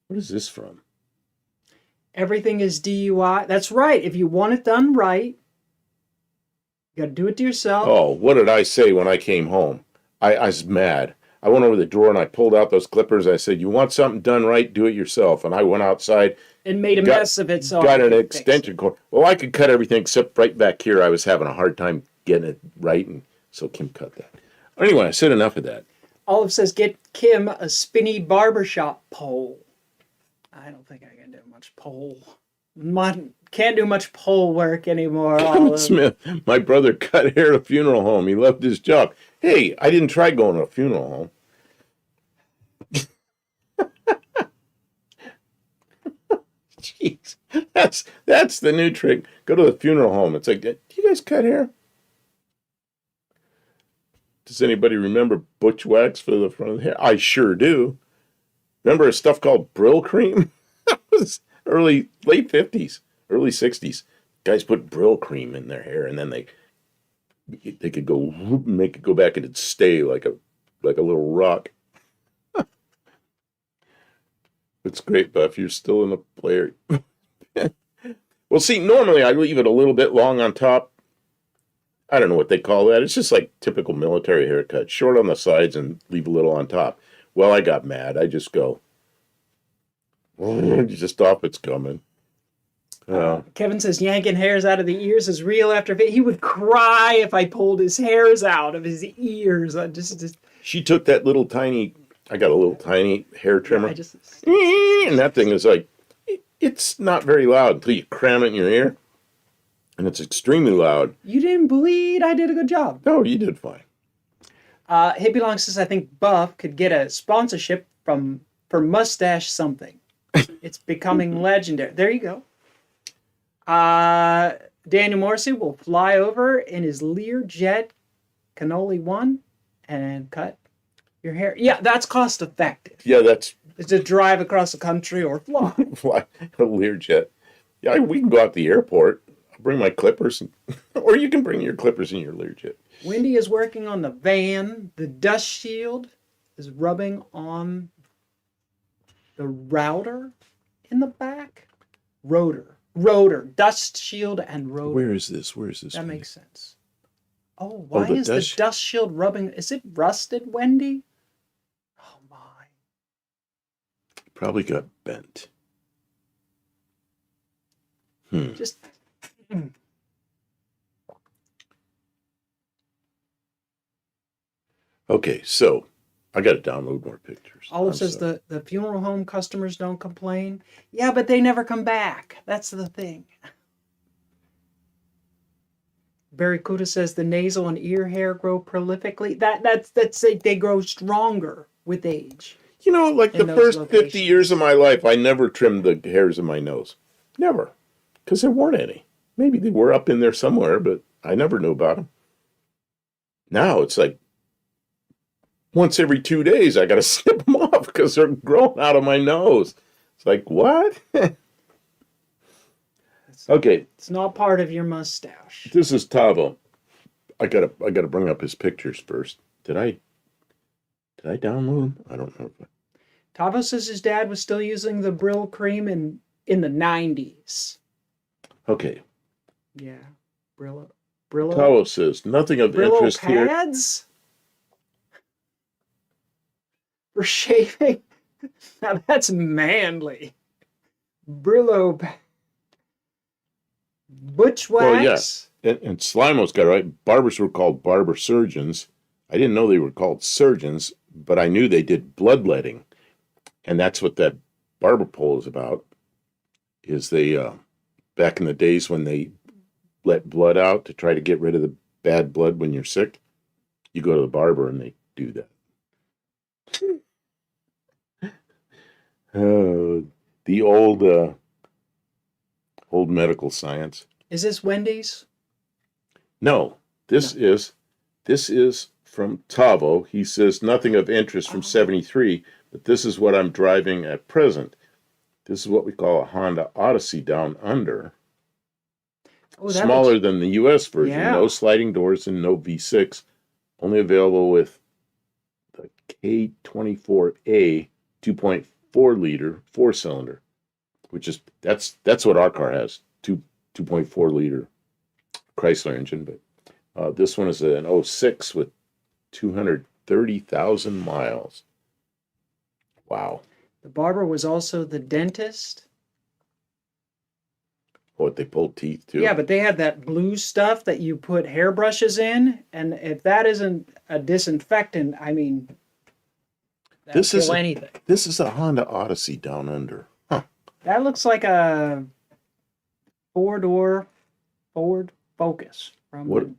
What is this from? Everything is DUI. That's right. If you want it done right, you got to do it to yourself. Oh, what did I say when I came home? I was mad. I went over the drawer and I pulled out those clippers. I said, "You want something done right? Do it yourself." And I went outside, And made a mess of it. So got I an could fix extension it. cord. Well, I could cut everything except right back here. I was having a hard time getting it right, and so Kim cut that. Anyway, I said enough of that. Olive says, get Kim a spinny barbershop pole. I don't think I can do much pole. Can't do much pole work anymore, Olive. Smith, my brother cut hair at a funeral home. He loved his job. Hey, I didn't try going to a funeral home. Jeez, that's the new trick. Go to the funeral home. It's like, do you guys cut hair? Does anybody remember butch wax for the front of the hair? I sure do. Remember a stuff called Brill cream? That was late 50s, early 60s. Guys put Brill cream in their hair, and then they could go whoop and make it go back, and it'd stay like a little rock. It's great, Buff. You're still in the player. Well, see, normally I leave it a little bit long on top. I don't know what they call that. It's just like typical military haircut. Short on the sides and leave a little on top. Well, I got mad. I just go, just off it's coming. Kevin says yanking hairs out of the ears is real after he would cry if I pulled his hairs out of his ears. She took that little tiny, I got a little tiny hair trimmer. Yeah, and that thing is like, it's not very loud until you cram it in your ear. And it's extremely loud. You didn't bleed. I did a good job. No, you did fine. Hippie Long says, I think Buff could get a sponsorship for Mustache something. It's becoming legendary. There you go. Daniel Morrissey will fly over in his Learjet Cannoli 1 and cut your hair. Yeah, that's cost effective. Yeah, that's It's to drive across the country or fly. fly a Learjet. Yeah, we can go out to the airport. I'll bring my clippers, or you can bring your clippers in your Learjet. Wendy is working on the van. The dust shield is rubbing on the router in the back. Rotor. Dust shield and rotor. Where is this? Where is this? That Wendy? makes sense. Oh, why the is the dust shield rubbing? Is it rusted, Wendy? Oh, my. Probably got bent. Just... Okay, so I got to download more pictures. Olive says the funeral home customers don't complain. Yeah, but they never come back. That's the thing. Barry Kuda says the nasal and ear hair grow prolifically. That's they grow stronger with age. You know, like the those first 50 locations. years of my life, I never trimmed the hairs of my nose. Never. Because there weren't any. Maybe they were up in there somewhere, but I never knew about them. Now it's like once every 2 days, I got to snip them off because they're growing out of my nose. It's like, what? Okay, It's not part of your mustache. this is Tavo. I gotta bring up his pictures first. Did I download them? I don't know. Tavo says his dad was still using the Brill cream in the 90s. Okay, Yeah. Brillo. Tavo says nothing of Brillo interest here. pads? For shaving? Now that's manly. Brillo Well, yeah. Butchwax. And Slimo's got it right. Barbers were called barber surgeons. I didn't know they were called surgeons, but I knew they did bloodletting. And that's what that barber pole is about, is they, back in the days when they let blood out to try to get rid of the bad blood when you're sick, you go to the barber and they do that. The old medical science. Is this Wendy's? No, this is from Tavo. He says nothing of interest from 73, but this is what I'm driving at present. This is what we call a Honda Odyssey Down Under. Oh, that Smaller looks- than the US version, Yeah. no sliding doors and no V6. Only available with the K24A 2.4 liter 4-cylinder, which is that's what our car has, 2.4 liter Chrysler engine, but this one is an '06 with 230,000 miles. Wow. The barber was also the dentist. What, they pulled teeth too? Yeah, but they had that blue stuff that you put hairbrushes in, and if that isn't a disinfectant, I mean, that'll This is kill a- anything. This is a Honda Odyssey Down Under. Huh. That looks like a four-door Ford Focus from What- the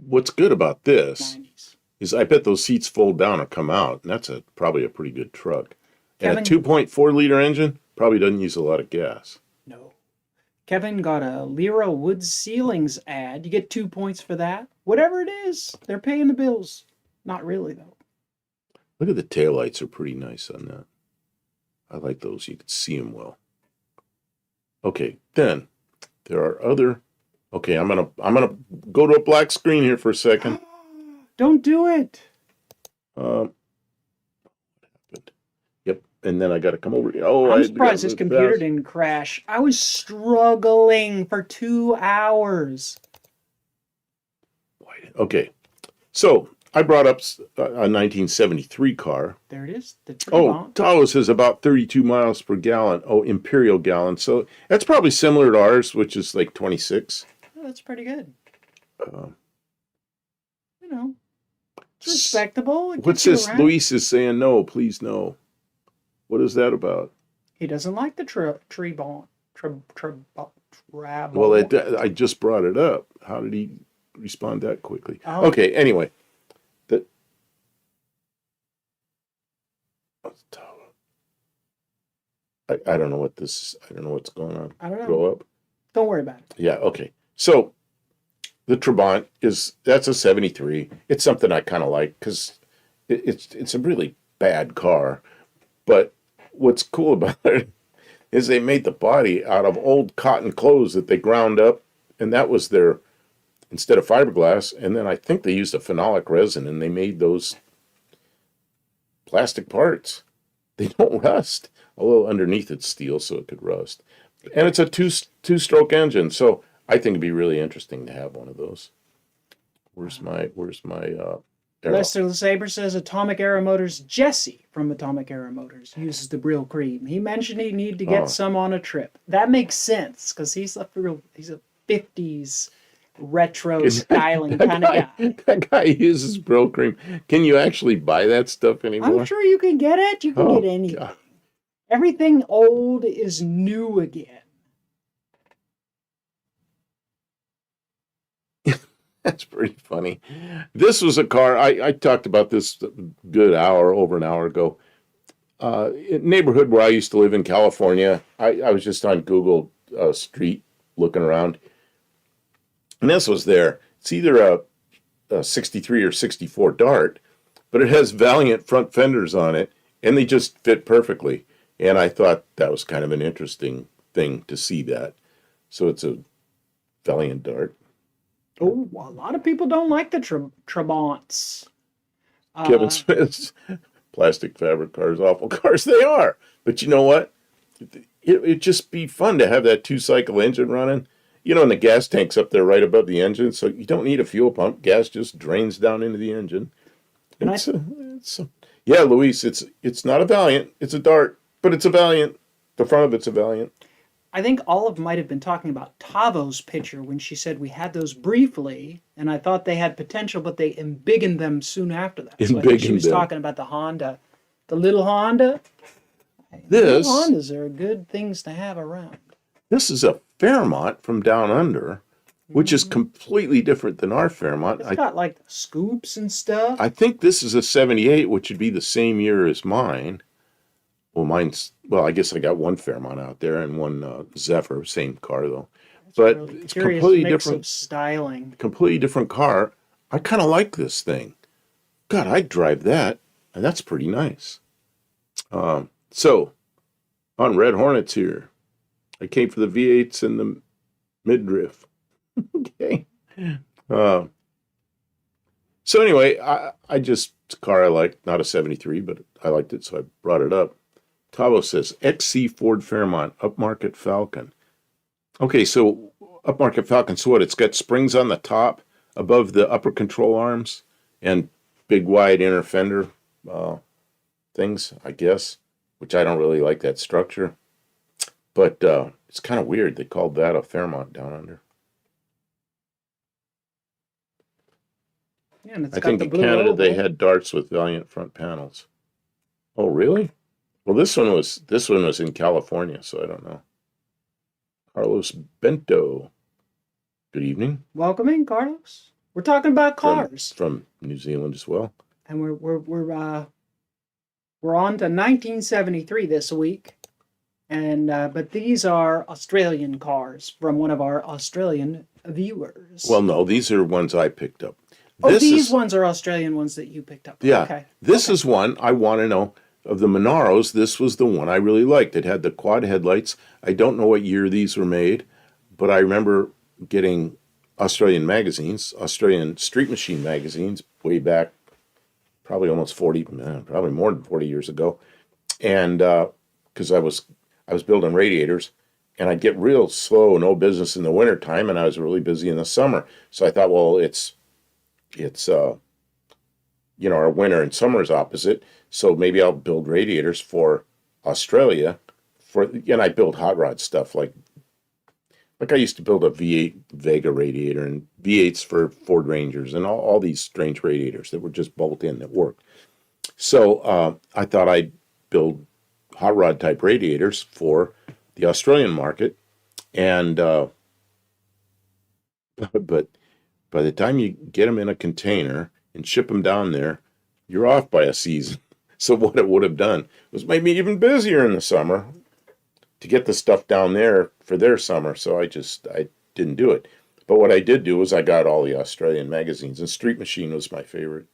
What's good about this 90s. is I bet those seats fold down and come out, and that's probably a pretty good truck. And a Kevin- 2.4 liter engine probably doesn't use a lot of gas. No. Kevin got a Lira Wood Ceilings ad. You get 2 points for that. Whatever it is, they're paying the bills. Not really, though. Look at the taillights, are pretty nice on that. I like those. You can see them well. Okay, then there are other. Okay, I'm gonna go to a black screen here for a second. Don't do it. What happened? Yep, and then I got to come over here. Oh, I'm I surprised this gotta move computer fast. didn't crash. I was struggling for 2 hours. Okay, so I brought up a 1973 car. There it is. The Oh, Trabant. Tahoe says about 32 miles per gallon. Oh, imperial gallon. So that's probably similar to ours, which is like 26. Oh, that's pretty good. Uh, You know, it's respectable. It What's gets you this? around. Luis is saying no, please no. What is that about? He doesn't like the Trabant. Well, I just brought it up. How did he respond that quickly? Oh. Okay, anyway. I don't know what this is. I don't know what's going on. I don't know. Grow up. Don't worry about it. Yeah, okay. So the Trabant that's a 73. It's something I kind of like because it's a really bad car. But what's cool about it is they made the body out of old cotton clothes that they ground up, and that was their, instead of fiberglass, and then I think they used a phenolic resin and they made those plastic parts. They don't rust, although underneath it's steel, so it could rust. And it's a two-stroke engine, so I think it'd be really interesting to have one of those. Where's my arrow? Lester Saber says Atomic Era Motors Jesse from Atomic Era Motors uses the Brill cream. He mentioned he needed to get Oh. some on a trip. That makes sense because he's a 50s retro styling kind of guy. That guy uses Brill cream. Can you actually buy that stuff anymore? I'm sure you can get it. You can Oh, get anything. God. Everything old is new again. That's pretty funny. This was a car, I talked about this a good over an hour ago. In neighborhood where I used to live in California, I was just on Google Street looking around. And this was there. It's either a 63 or 64 Dart, but it has Valiant front fenders on it, and they just fit perfectly. And I thought that was kind of an interesting thing to see that. So it's a Valiant Dart. Oh, a lot of people don't like the Trabants. Kevin Smith's plastic fabric cars, awful cars. They are. But you know what? It'd just be fun to have that 2-cycle engine running. You know, and the gas tank's up there right above the engine, so you don't need a fuel pump. Gas just drains down into the engine. And Yeah, Luis, it's not a Valiant. It's a Dart, but it's a Valiant. The front of it's a Valiant. I think Olive might have been talking about Tavo's picture when she said we had those briefly, and I thought they had potential, but they embiggened them soon after that. So I think she Embiggened was them. talking about the Honda, the little Honda. This Little Hondas are good things to have around. this is a Fairmont from down under, which is completely different than our Fairmont. It's got like the scoops and stuff. I think this is a 78, which would be the same year as mine. Well, I guess I got one Fairmont out there and one Zephyr, same car though. But Really it's curious completely mix different. of styling. Completely different car. I kind of like this thing. God, I'd drive that, and that's pretty nice. So, on Red Hornets here, I came for the V8s and the midriff. Okay. So anyway, it's a car I like, not a 73, but I liked it, so I brought it up. Tavo says, XC Ford Fairmont, upmarket Falcon. Okay, so upmarket Falcon, so what? It's got springs on the top above the upper control arms and big wide inner fender things, I guess, which I don't really like that structure. But it's kind of weird. They called that a Fairmont down under. Yeah, and it's I got think the in blue Canada they logo. had darts with Valiant front panels. Oh, really? Well, this one was in California, so I don't know. Carlos Bento. Good evening. Welcome in, Carlos. We're talking about cars, From New Zealand as well. and we're on to 1973 this week, and but these are Australian cars from one of our Australian viewers. Well, no, these are ones I picked up. oh, This these is, ones are Australian ones that you picked up. yeah, Okay. this is one I want to know. Of the Monaros, this was the one I really liked. It had the quad headlights. I don't know what year these were made, but I remember getting Australian magazines, Australian Street Machine magazines, way back, probably almost 40, probably more than 40 years ago. And because I was building radiators, and I'd get real slow, no business in the wintertime, and I was really busy in the summer. So I thought, well, it's our winter and summer is opposite. So maybe I'll build radiators for Australia. And I build hot rod stuff like I used to build a V8 Vega radiator and V8s for Ford Rangers and all these strange radiators that were just bolt in that worked. So I thought I'd build hot rod type radiators for the Australian market. And but by the time you get them in a container and ship them down there, you're off by a season. So what it would have done was made me even busier in the summer to get the stuff down there for their summer. So I didn't do it. But what I did do was I got all the Australian magazines, and Street Machine was my favorite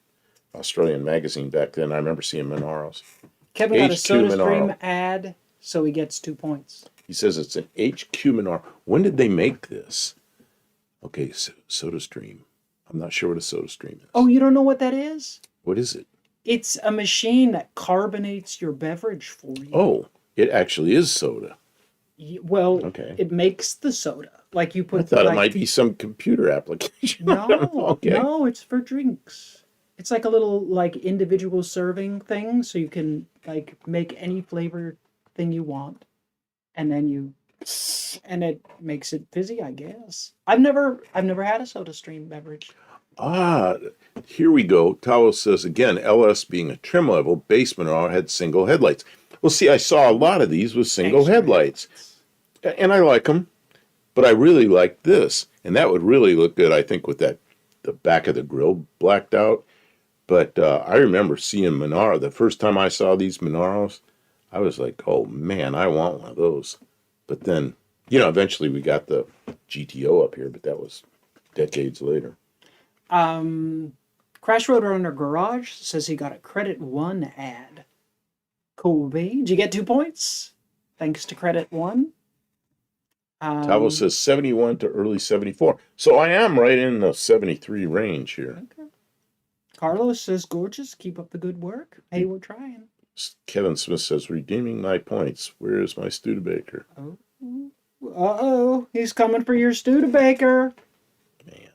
Australian magazine back then. I remember seeing Monaros. Kevin got a HQ SodaStream Monaro. ad, so he gets 2 points. He says it's an HQ Monaro. When did they make this? Okay, so SodaStream. I'm not sure what a SodaStream is. Oh, you don't know what that is? What is it? It's a machine that carbonates your beverage for you. Oh, it actually is soda. Well, Okay. it makes the soda. Like you put. I thought like, it might be some computer application. No, Okay. no, it's for drinks. It's like a little like individual serving thing, so you can like make any flavor thing you want, and then and it makes it fizzy, I guess. I've never had a SodaStream beverage. Ah, here we go. Tao says again, LS being a trim level, base Monaro had single headlights. Well, see, I saw a lot of these with single Extra headlights, and I like them, but I really like this, and that would really look good, I think, with the back of the grill blacked out. But I remember seeing Monaro. The first time I saw these Monaros, I was like, oh man, I want one of those. But then, eventually we got the GTO up here, but that was decades later. Crash Road Runner Garage says he got a Credit One ad. Cool, B. Did you get 2 points? Thanks to Credit One. Tavo says 71 to early 74. So I am right in the 73 range here. Okay. Carlos says, gorgeous. Keep up the good work. Hey, we're trying. Kevin Smith says, redeeming my points. Where is my Studebaker? Oh. Uh-oh. He's coming for your Studebaker. Man.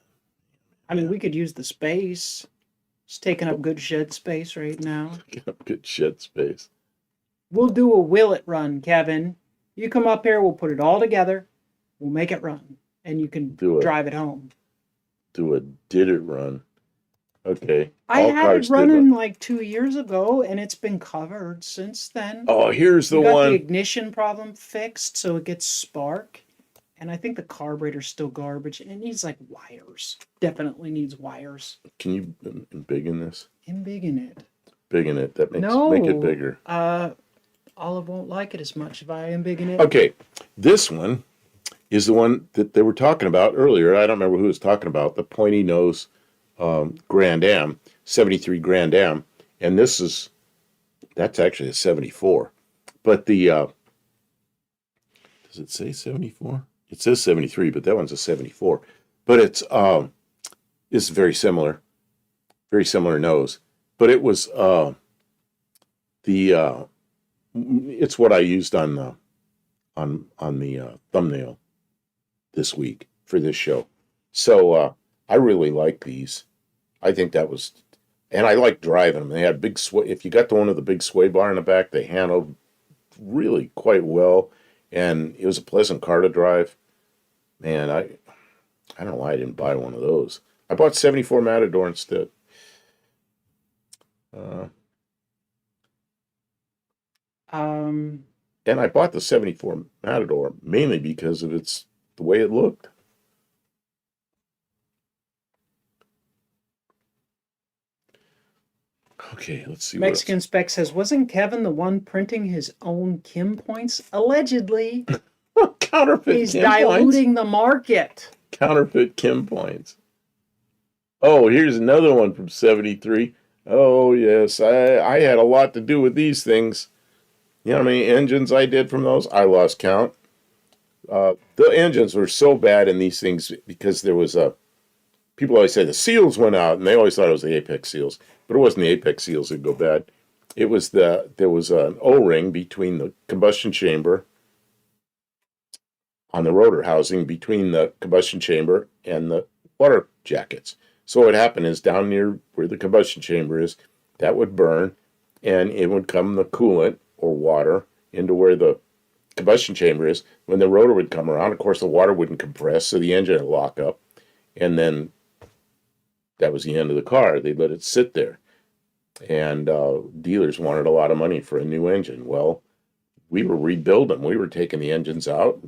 I mean, we could use the space. It's taking up good shed space right now. Get up good shed space. We'll do a will it run, Kevin. You come up here, we'll put it all together, we'll make it run, and you can drive it home. Did it run? Okay. I had it running like 2 years ago, and it's been covered since then. Oh, here's the one. one. The ignition problem fixed, so it gets spark. And I think the carburetor's still garbage, and it needs like wires. Definitely needs wires. Can you embiggen this? Embiggen it. Biggen it. That makes make it bigger. Olive won't like it as much if I embiggen it. Okay, this one is the one that they were talking about earlier. I don't remember who was talking about the pointy nose Grand Am, 73 Grand Am, and that's actually a 74. But the does it say 74? It says 73, but that one's a 74. But it's very similar nose. But it was it's what I used on the thumbnail this week for this show. So I really like these. I think that was, and I like driving them. They had big sway. If you got the one with the big sway bar in the back, they handled really quite well, and it was a pleasant car to drive. Man, I don't know why I didn't buy one of those. I bought 74 Matador instead. And I bought the 74 Matador mainly because of the way it looked. Okay, let's see. Mexican Spec says, wasn't Kevin the one printing his own Kim points? Allegedly. Counterfeit He's Kim diluting points. the market. Counterfeit Kim points. Oh, here's another one from 73. Oh, yes. I had a lot to do with these things. You know how many engines I did from those? I lost count. The engines were so bad in these things because there was people always say the seals went out, and they always thought it was the apex seals. But it wasn't the apex seals that go bad. It was there was an O-ring between the combustion chamber on the rotor housing between the combustion chamber and the water jackets. So what happened is down near where the combustion chamber is, that would burn, and it would come the coolant or water into where the combustion chamber is. When the rotor would come around, of course, the water wouldn't compress, so the engine would lock up, and then that was the end of the car. They'd let it sit there. And dealers wanted a lot of money for a new engine. Well, we were rebuilding. We were taking the engines out,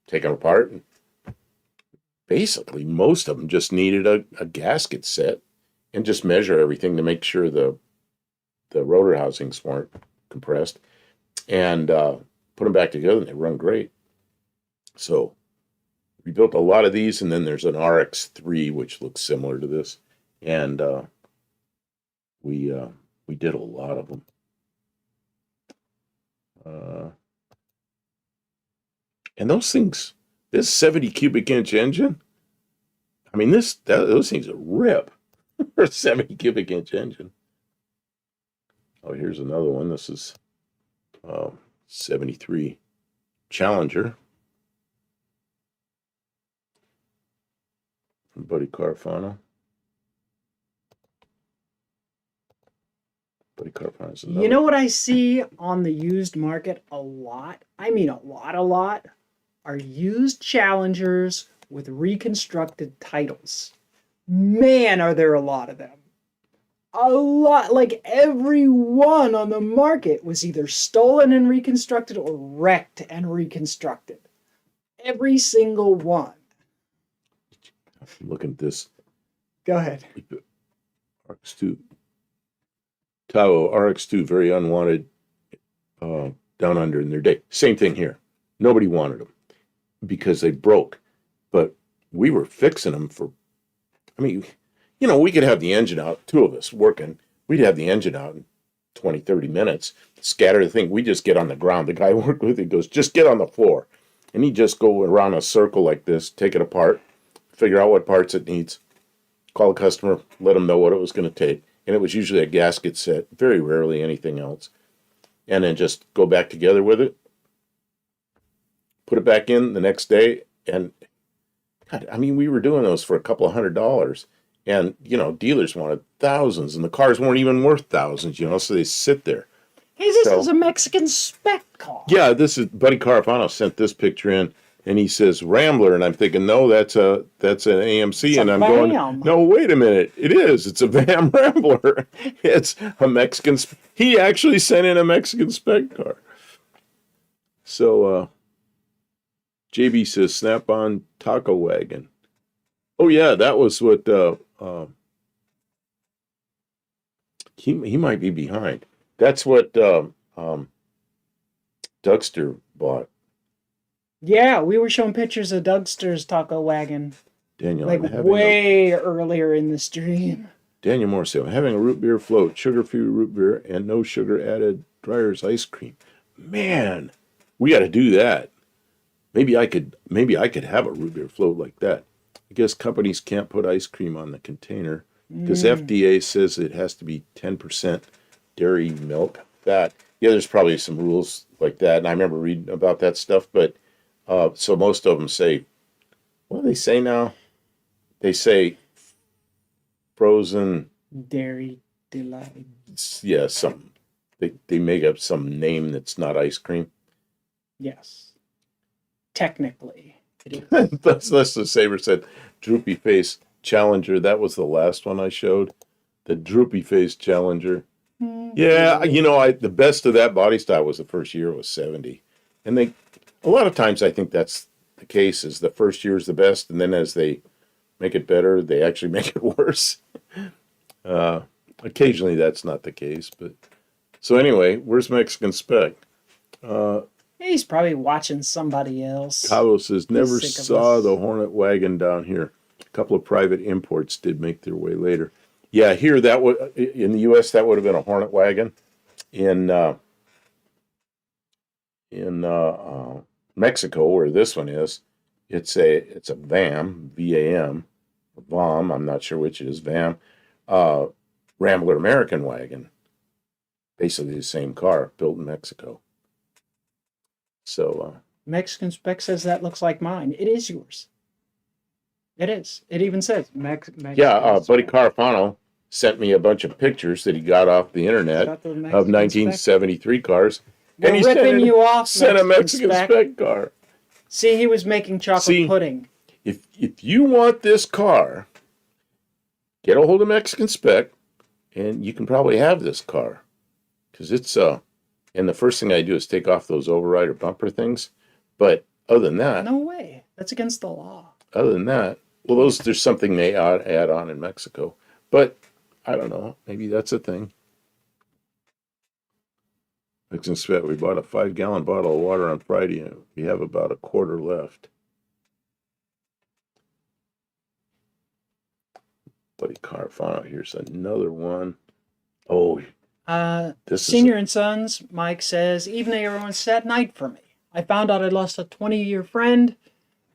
taking them apart. And basically, most of them just needed a gasket set and just measure everything to make sure the rotor housings weren't compressed. And put them back together, and they run great. So we built a lot of these, and then there's an RX-3, which looks similar to this. And we did a lot of them. And those things, this 70 cubic inch engine, I mean, those things are rip for a 70 cubic inch engine. Oh, here's another one. This is 73 Challenger from Buddy Carfano. You know what I see on the used market a lot? I mean a lot, are used Challengers with reconstructed titles. Man, are there a lot of them. A lot. Like every one on the market was either stolen and reconstructed or wrecked and reconstructed. Every single one. Look at this. Go ahead. RX2. Tahoe RX2, very unwanted down under in their day. Same thing here. Nobody wanted them because they broke. But we were fixing them we could have the engine out, two of us working. We'd have the engine out in 20, 30 minutes, scatter the thing. We just get on the ground. The guy I worked with, he goes, just get on the floor. And he'd just go around a circle like this, take it apart, figure out what parts it needs, call a customer, let them know what it was going to take. And it was usually a gasket set, very rarely anything else. And then just go back together with it, put it back in the next day. And God, I mean, we were doing those for a couple of $100. And, dealers wanted thousands, and the cars weren't even worth thousands, so they sit there. Hey, this So- is a Mexican spec car. Yeah, this is Buddy Carafano sent this picture in, and he says Rambler, and I'm thinking, no, that's an AMC, It's and a I'm Vam. going, no, wait a minute, it is. It's a Vam Rambler. It's a Mexican. He actually sent in a Mexican spec car. So JB says Snap-on Taco Wagon. Oh yeah, that was what he might be behind. That's what Dougster bought. Yeah, we were showing pictures of Dougster's taco wagon Daniel, like I'm having way earlier in the stream. Daniel Moore said, I'm having a root beer float, sugar-free root beer, and no sugar added Dreyer's ice cream. Man, we got to do that. Maybe I could have a root beer float like that. I guess companies can't put ice cream on the container because FDA says it has to be 10% dairy milk fat. Yeah, there's probably some rules like that, and I remember reading about that stuff. But so most of them say, what do they say now? They say frozen. Dairy delight. Yeah, something. They make up some name that's not ice cream. Yes. Technically, it is. That's the Saber said, droopy face Challenger. That was the last one I showed. The droopy face Challenger. Yeah, the best of that body style was the first year was 70. And a lot of times I think that's the case, is the first year is the best, and then as they make it better, they actually make it worse. Occasionally that's not the case, but so anyway, where's Mexican Spec? He's probably watching somebody else. Cabo says, never sick of saw us. the Hornet wagon down here. A couple of private imports did make their way later. Yeah, here that would in the U.S. that would have been a Hornet wagon. In Mexico, where this one is, it's a VAM, VAM, VAM. I'm not sure which it is. VAM, Rambler American wagon. Basically the same car built in Mexico. So Mexican spec says that looks like mine. It is yours. It is. It even says Mexican Buddy spec. Carafano sent me a bunch of pictures that he got off the internet Got the of Mexican 1973 cars. We're And he ripping you off, sent a Mexican Mexican spec. spec car. See, he was making chocolate See? pudding. If you want this car, get a hold of Mexican Spec, and you can probably have this car, because it's and the first thing I do is take off those overrider bumper things. But other than that, No way. That's against the law. well, there's something they add on in Mexico. But I don't know. Maybe that's a thing. Mexican Spec, we bought a 5-gallon bottle of water on Friday, and we have about a quarter left. Buddy Carafano, here's another one. Oh, this Senior and Sons, Mike says, evening everyone, sad night for me. I found out I lost a 20-year friend.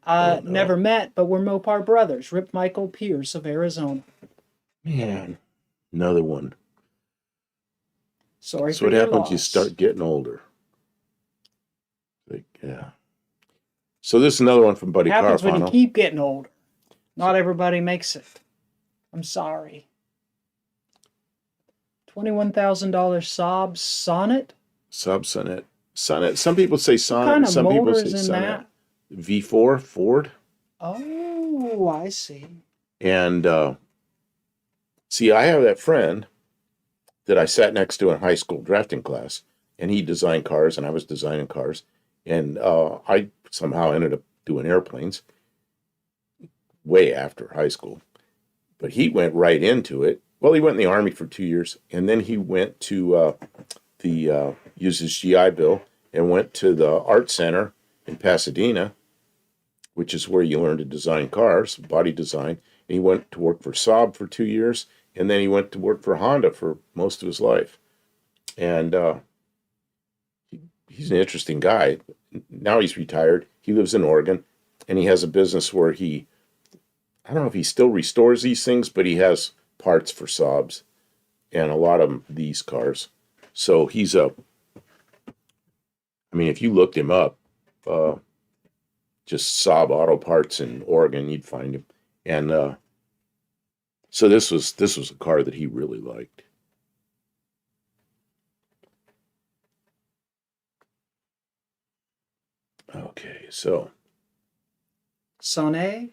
no. Never met, but we're Mopar brothers. Rip Michael Pierce of Arizona. Man, another one. Sorry That's for what your happens. loss. You start getting older. Yeah. So this is another one from Buddy Happens when you Carafano. keep getting older. Not everybody makes it. I'm sorry. $21,000 Saab Sonnet. Sub Sonnet. Sonnet. Some people say Sonnet. What kind of some people motor say is in Sonnet. that? V4 Ford. Oh, I see. And see, I have that friend that I sat next to in high school drafting class, and he designed cars, and I was designing cars, and I somehow ended up doing airplanes way after high school. But he went right into it. Well, he went in the Army for 2 years, and then he went to used his GI Bill and went to the Art Center in Pasadena, which is where you learn to design cars, body design. And he went to work for Saab for 2 years, and then he went to work for Honda for most of his life. And he's an interesting guy. Now he's retired. He lives in Oregon, and he has a business where I don't know if he still restores these things, but he has parts for Saabs and a lot of these cars. So he's if you looked him up, just Saab Auto Parts in Oregon, you'd find him. And so this was a car that he really liked. so Sonnet,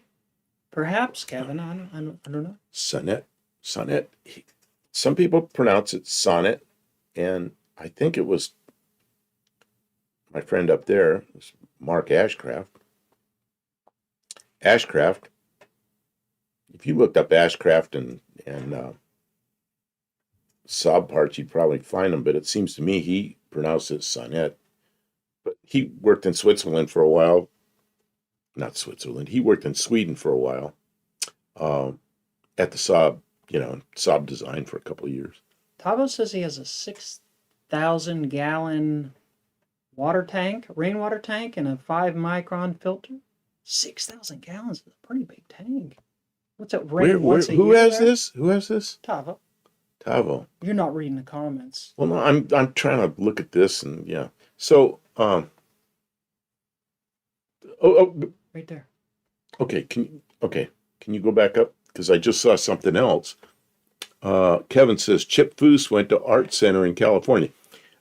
perhaps, Kevin. I don't know. sonnet. Some people pronounce it sonnet, and I think it was my friend up there, Mark Ashcraft. Ashcraft. If you looked up Ashcraft and Saab parts, you'd probably find them. But it seems to me he pronounced it sonnet. But he worked in Switzerland for a while. Not Switzerland. He worked in Sweden for a while. At the Saab, Saab design for a couple of years. Tavo says he has a 6,000-gallon water tank, rainwater tank, and a 5-micron filter. 6,000 gallons is a pretty big tank. What's it rain once a year? Who has this? Who has this? Tavo. Tavo. You're not reading the comments. Well, no, I'm trying to look at this and yeah. So, Right there. okay. Can you go back up? Because I just saw something else. Kevin says Chip Foose went to Art Center in California.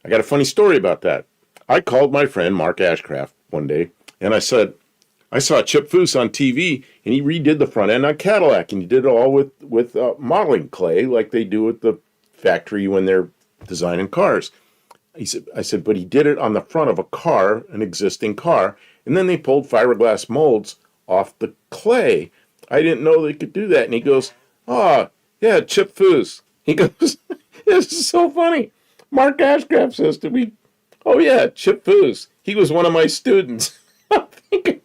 I got a funny story about that. I called my friend Mark Ashcraft one day, and I said, I saw Chip Foose on TV, and he redid the front end on Cadillac, and he did it all with modeling clay like they do at the factory when they're designing cars. I said, but he did it on the front of a car, an existing car, and then they pulled fiberglass molds off the clay. I didn't know they could do that. And he goes, oh, yeah, Chip Foose. He goes, this is so funny. Mark Ashcraft says to me, oh, yeah, Chip Foose. He was one of my students. I'm thinking,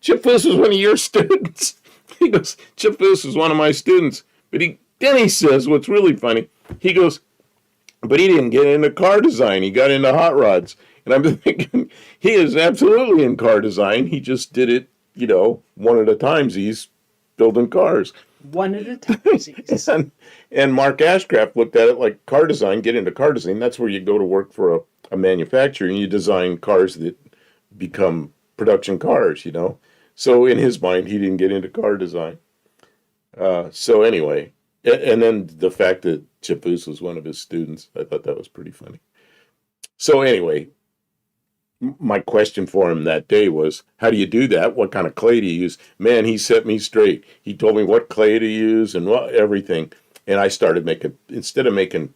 Chip Foose was one of your students. He goes, Chip Foose was one of my students. But then he says, what's really funny, he goes, but he didn't get into car design. He got into hot rods. And I'm thinking, he is absolutely in car design. He just did it, one at a time. He's building cars. One at a time. And Mark Ashcraft looked at it like car design, get into car design. That's where you go to work for a manufacturer and you design cars that become production cars, So in his mind, he didn't get into car design. So anyway, and then the fact that Chip Foose was one of his students, I thought that was pretty funny. So anyway, my question for him that day was, how do you do that? What kind of clay do you use? Man, he set me straight. He told me what clay to use and everything. And I started instead of making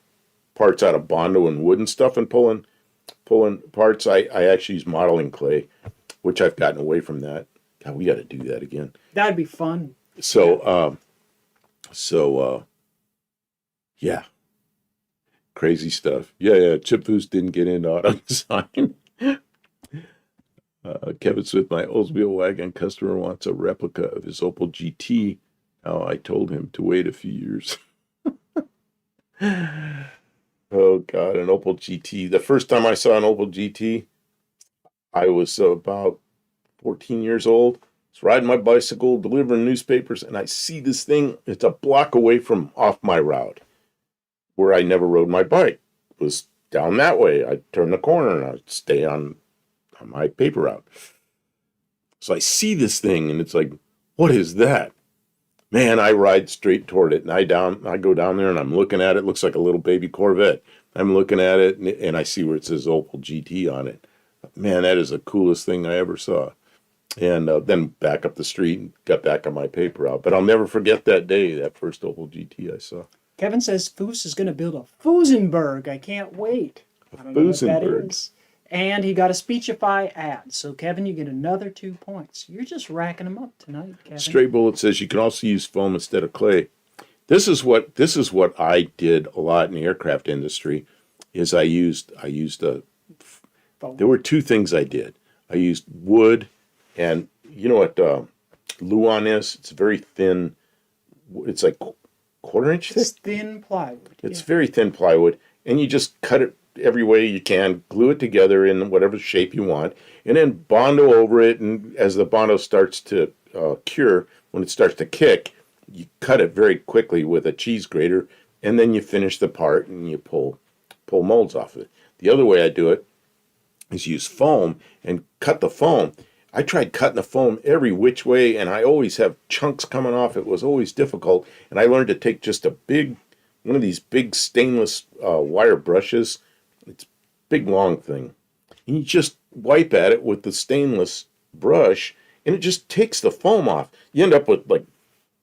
parts out of Bondo and wood and stuff and pulling parts, I actually use modeling clay, which I've gotten away from that. God, we got to do that again. That'd be fun. So, yeah. Crazy stuff. Yeah. Chip Foose didn't get into auto design. Kevin Smith, my Oldsmobile wagon customer wants a replica of his Opel GT. Oh, I told him to wait a few years. Oh, God, an Opel GT. The first time I saw an Opel GT, I was about 14 years old. I was riding my bicycle, delivering newspapers, and I see this thing. It's a block away from off my route where I never rode my bike. It was down that way. I'd turn the corner and I'd stay on my paper route. So I see this thing and it's like, what is that? Man, I ride straight toward it and I go down there and I'm looking at it. It looks like a little baby Corvette. I'm looking at it and I see where it says Opel GT on it. Man, that is the coolest thing I ever saw. And then back up the street and got back on my paper route. But I'll never forget that day, that first Opel GT I saw. Kevin says Foose is going to build a Fusenberg. I can't wait. I don't know what that is. And he got a Speechify ad. So, Kevin, you get another 2 points. You're just racking them up tonight, Kevin. Stray Bullet says you can also use foam instead of clay. This is what I did a lot in the aircraft industry. Is I used Foam. there were two things I did. I used wood, and you know what Luan is? It's very thin. It's like quarter-inch thick. It's thin plywood. It's very thin plywood, and you just cut it every way you can, glue it together in whatever shape you want, and then Bondo over it. And as the Bondo starts to cure, when it starts to kick, you cut it very quickly with a cheese grater, and then you finish the part and you pull molds off of it. The other way I do it is use foam and cut the foam. I tried cutting the foam every which way, and I always have chunks coming off. It was always difficult, and I learned to take just one of these big stainless wire brushes. It's a big, long thing. And you just wipe at it with the stainless brush, and it just takes the foam off. You end up with like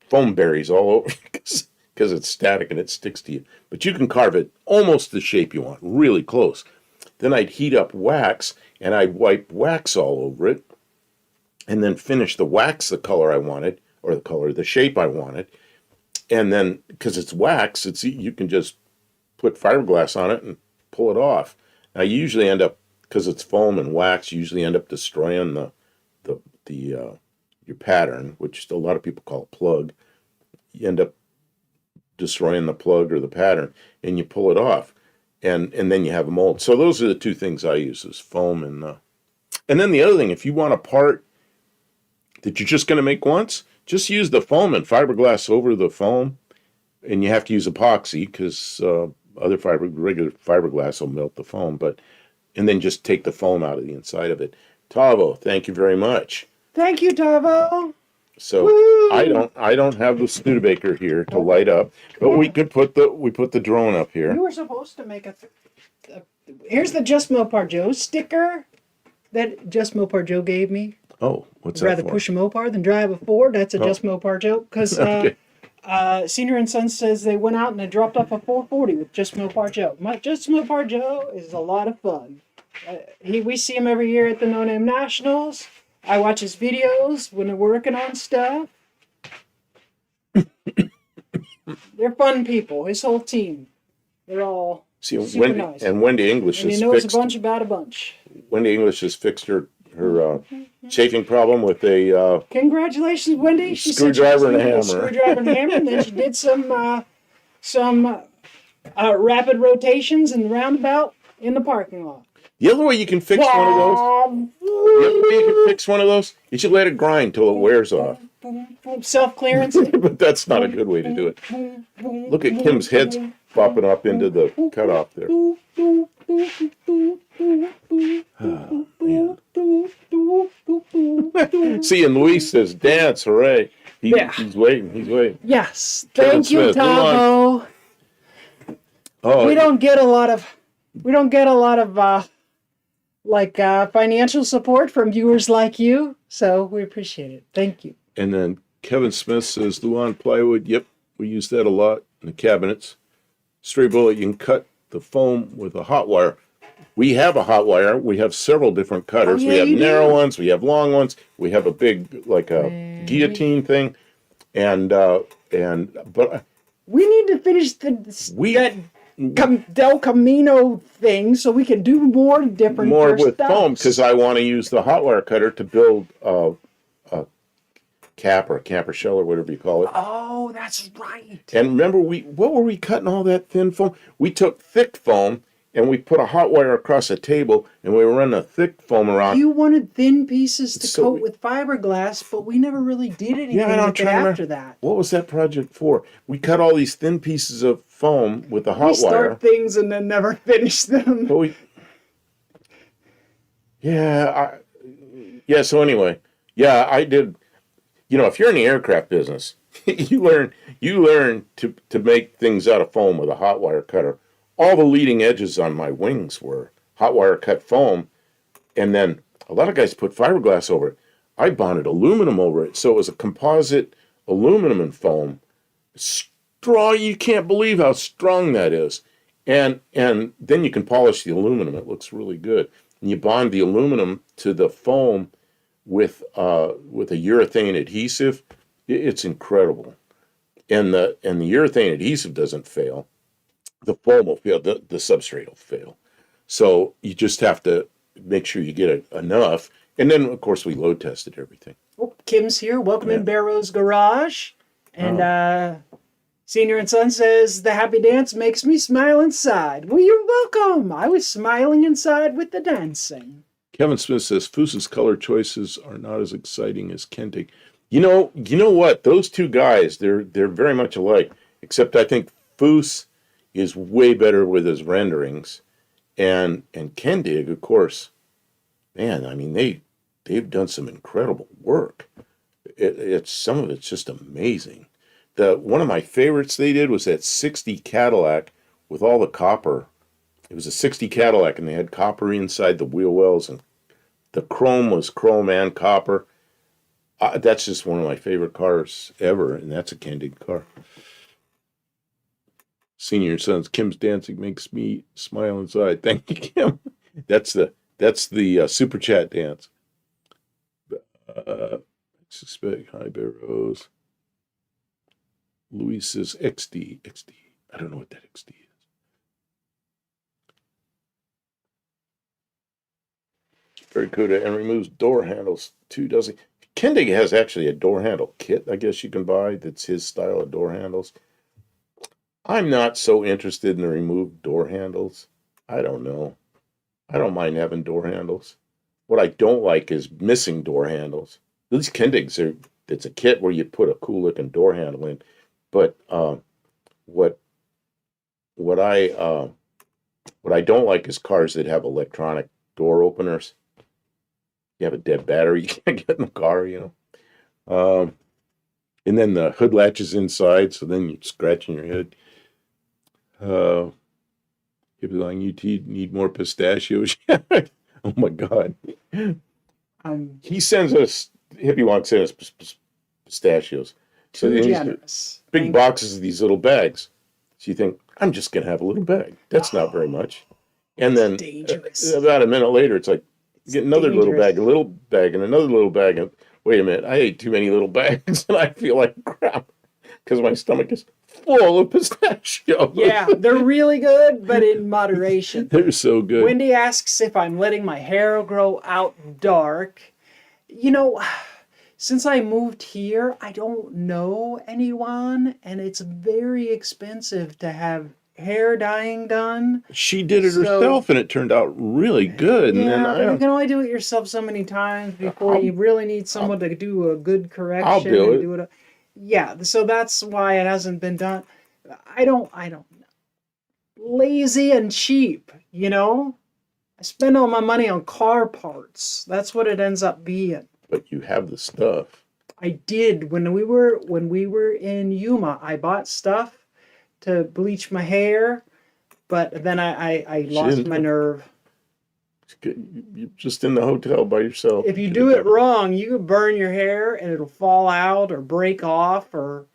foam berries all over because it's static and it sticks to you. But you can carve it almost the shape you want, really close. Then I'd heat up wax and I'd wipe wax all over it and then finish the wax the color I wanted, or the shape I wanted. And then, because it's wax, you can just put fiberglass on it and pull it off. Now, you usually end up, because it's foam and wax, you usually end up destroying your pattern, which a lot of people call a plug. You end up destroying the plug or the pattern, and you pull it off, and then you have a mold. So those are the two things I use: is foam and then the other thing, if you want a part that you're just going to make once, just use the foam and fiberglass over the foam, and you have to use epoxy because regular fiberglass will melt the foam. And then just take the foam out of the inside of it. Tavo, thank you very much. Thank you, Tavo. So Woo! I don't have the Studebaker here to light up, but we put the drone up here. You were supposed to make here's the Just Mopar Joe sticker that Just Mopar Joe gave me. Oh, what's I'd that rather for? push a Mopar than drive a Ford. That's a Just Mopar Joe. Because Okay. Senior and Son says they went out and they dropped off a 440 with Just Mopar Joe. Just Mopar Joe is a lot of fun. We see him every year at the No Name Nationals. I watch his videos when they're working on stuff. They're fun people. His whole team. They're all super nice. And Wendy English and has he knows fixed a bunch about a bunch. Wendy English has fixed her chafing problem with a Congratulations, Wendy. She screwdriver and a said hammer. Screwdriver and a hammer, and then she did some rapid rotations and roundabout in the parking lot. The other way you can fix one of those, you should let it grind till it wears off. Self-clearance. But that's not a good way to do it. Look at Kim's head's popping up into the cutoff there. Oh, see, and Luis says, dance, hooray. He's waiting. Yes. Kevin Thank you, Smith, Tavo. Oh, We don't get a lot of financial support from viewers like you, so we appreciate it. Thank you. and then Kevin Smith says, Luan plywood, yep, we use that a lot in the cabinets. Stray bullet, you can cut the foam with a hot wire. We have a hot wire. We have several different cutters. Oh, yeah, we have you do. narrow ones. We have long ones. We have a big, like a guillotine thing. But We need to finish Del Camino thing so we can do more different with stuff. foam, because I want to use the hot wire cutter to build a cap or a camper shell or whatever you call it. Oh, that's right. And remember, what were we cutting all that thin foam? We took thick foam and we put a hot wire across a table and we were running a thick foam around. You wanted thin pieces to So coat with fiberglass, but we never really did anything Yeah, I don't with it try to after that. What was that project for? We cut all these thin pieces of foam with a hot We start wire. things and then never finish them. But so anyway, I did. If you're in the aircraft business, you learn to make things out of foam with a hot wire cutter. All the leading edges on my wings were hot wire cut foam, and then a lot of guys put fiberglass over it. I bonded aluminum over it, so it was a composite aluminum and foam. Strong, you can't believe how strong that is. And then you can polish the aluminum. It looks really good. And you bond the aluminum to the foam with a urethane adhesive. It's incredible. And the urethane adhesive doesn't fail. The foam will fail. The substrate will fail. So you just have to make sure you get it enough. And then, of course, we load tested everything. Oh, Kim's here. Welcome in Barrow's Garage. And Senior and Son says, the happy dance makes me smile inside. Well, you're welcome. I was smiling inside with the dancing. Kevin Smith says, Foos's color choices are not as exciting as Kentig. You know what? Those two guys, they're very much alike. Except I think Foos is way better with his renderings. And Kendig, of course, man, I mean, they've done some incredible work. Some of it's just amazing. One of my favorites they did was that 60 Cadillac with all the copper. It was a 60 Cadillac, and they had copper inside the wheel wells and the chrome was chrome and copper. That's just one of my favorite cars ever, and that's a Kendig car. Senior Sons, Kim's dancing makes me smile inside. Thank you, Kim. That's the super chat dance. Suspect high barrows. Luis says XD. I don't know what that XD is. Barracuda and removes door handles. 2 dozen. Kendig has actually a door handle kit, I guess you can buy. That's his style of door handles. I'm not so interested in the removed door handles. I don't know. I don't mind having door handles. What I don't like is missing door handles. These Kendigs it's a kit where you put a cool looking door handle in. But what I don't like is cars that have electronic door openers. You have a dead battery, you can't get in the car, you know. And then the hood latches inside, so then you're scratching your head. Hippie UT need more pistachios. Oh my God. He sends us, Hippie Wong sends us pistachios. So Too generous. Big boxes of these little bags. So you think, I'm just going to have a little bag. That's not very much. And then about a minute later, it's like, get another little bag, a little bag, and another little bag. And wait a minute, I ate too many little bags and I feel like crap because my stomach is full of pistachios. Yeah, they're really good, but in moderation. They're so good. Wendy asks if I'm letting my hair grow out dark. You know, since I moved here, I don't know anyone, and it's very expensive to have hair dyeing done. She did it herself, and it turned out really good. And Yeah, but you can only do it yourself so many times before you really need someone to do a good correction. I'll do it. Yeah, so that's why it hasn't been done. I don't know. Lazy and cheap, you know? I spend all my money on car parts. That's what it ends up being. But you have the stuff. I did when we were in Yuma. I bought stuff to bleach my hair, but then I lost my nerve. You're just in the hotel by yourself. If you do it wrong, you could burn your hair and it'll fall out or break off or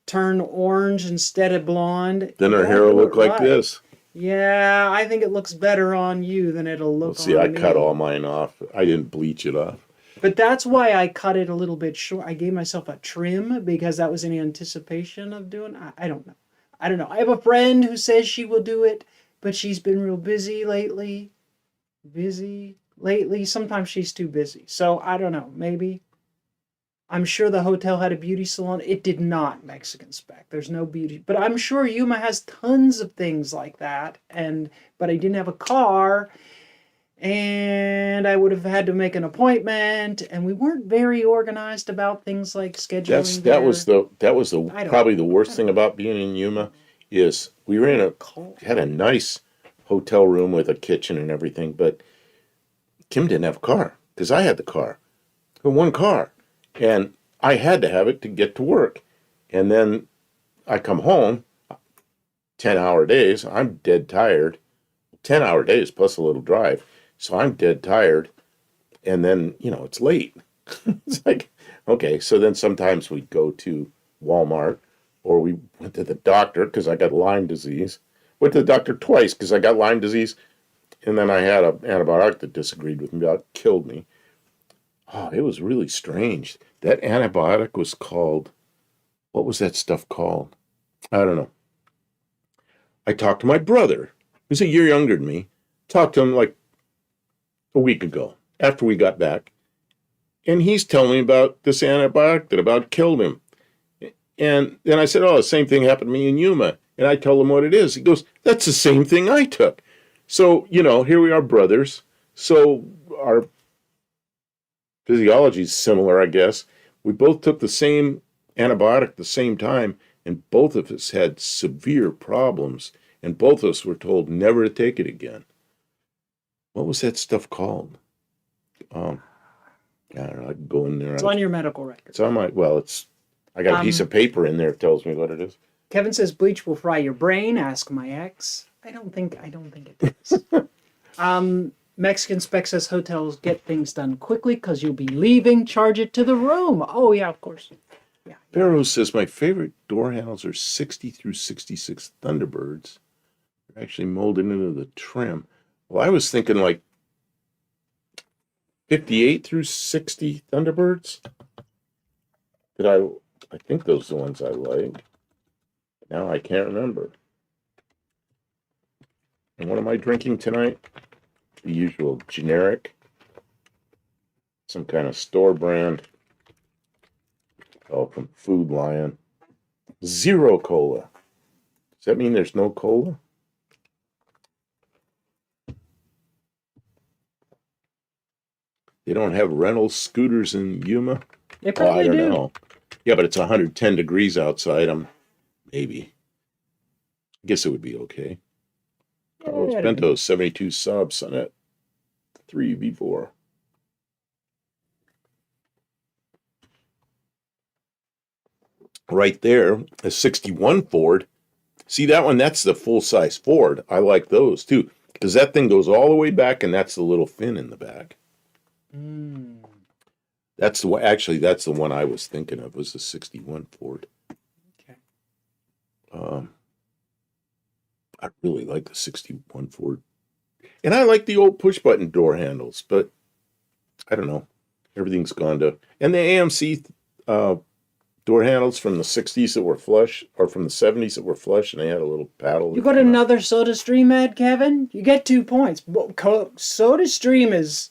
turn orange instead of blonde. Then her hair will look like this. Yeah, I think it looks better on you than it'll look on me. I cut all mine off. I didn't bleach it off. But that's why I cut it a little bit short. I gave myself a trim because that was in anticipation of doing. I don't know. I have a friend who says she will do it, but she's been real busy lately. Sometimes she's too busy. So I don't know. Maybe. I'm sure the hotel had a beauty salon. It did not Mexican spec. There's no beauty. But I'm sure Yuma has tons of things like that. But I didn't have a car. And I would have had to make an appointment, and we weren't very organized about things like scheduling. That was probably the worst thing about being in Yuma is we were had a nice hotel room with a kitchen and everything, but Kim didn't have a car because I had the car, one car, and I had to have it to get to work, and then I come home, 10-hour days. I'm dead tired, 10-hour days plus a little drive. So I'm dead tired, and then, it's late. It's like, okay, so then sometimes we'd go to Walmart, or we went to the doctor because I got Lyme disease. Went to the doctor twice because I got Lyme disease, and then I had an antibiotic that disagreed with me, about killed me. Oh, it was really strange. That antibiotic was called, what was that stuff called? I don't know. I talked to my brother, who's a year younger than me, talked to him like a week ago, after we got back. And he's telling me about this antibiotic that about killed him. And then I said, the same thing happened to me in Yuma. And I told him what it is. He goes, that's the same thing I took. So, here we are, brothers. So our physiology is similar, I guess. We both took the same antibiotic at the same time, and both of us had severe problems. And both of us were told never to take it again. What was that stuff called? I don't know. I can go in there. It's on your medical record. It's on my. I got a piece of paper in there that tells me what it is. Kevin says bleach will fry your brain. Ask my ex. I don't think it does. Mexican Spec says hotels get things done quickly because you'll be leaving. Charge it to the room. Oh, yeah, of course. Yeah. Barrow says my favorite door handles are 60 through 66 Thunderbirds. They're actually molded into the trim. Well, I was thinking like 58 through 60 Thunderbirds. I think those are the ones I like. Now I can't remember. And what am I drinking tonight? The usual generic. Some kind of store brand. Oh, from Food Lion. Zero cola. Does that mean there's no cola? They don't have rental scooters in Yuma? They probably I don't do. know. Yeah, but it's 110 degrees outside. Maybe. I guess it would be okay. Carlos Bento, 72 subs on it. 3v4. Right there, a 61 Ford. See that one? That's the full-size Ford. I like those too, because that thing goes all the way back, and that's the little fin in the back. That's the one. Actually, that's the one I was thinking of. Was the 61 Ford. Okay. I really like the 61 Ford, and I like the old push-button door handles, but I don't know. Everything's gone to, and the AMC door handles from the 60s that were flush, or from the 70s that were flush, and they had a little paddle. You got another SodaStream ad, Kevin? You get 2 points. SodaStream is...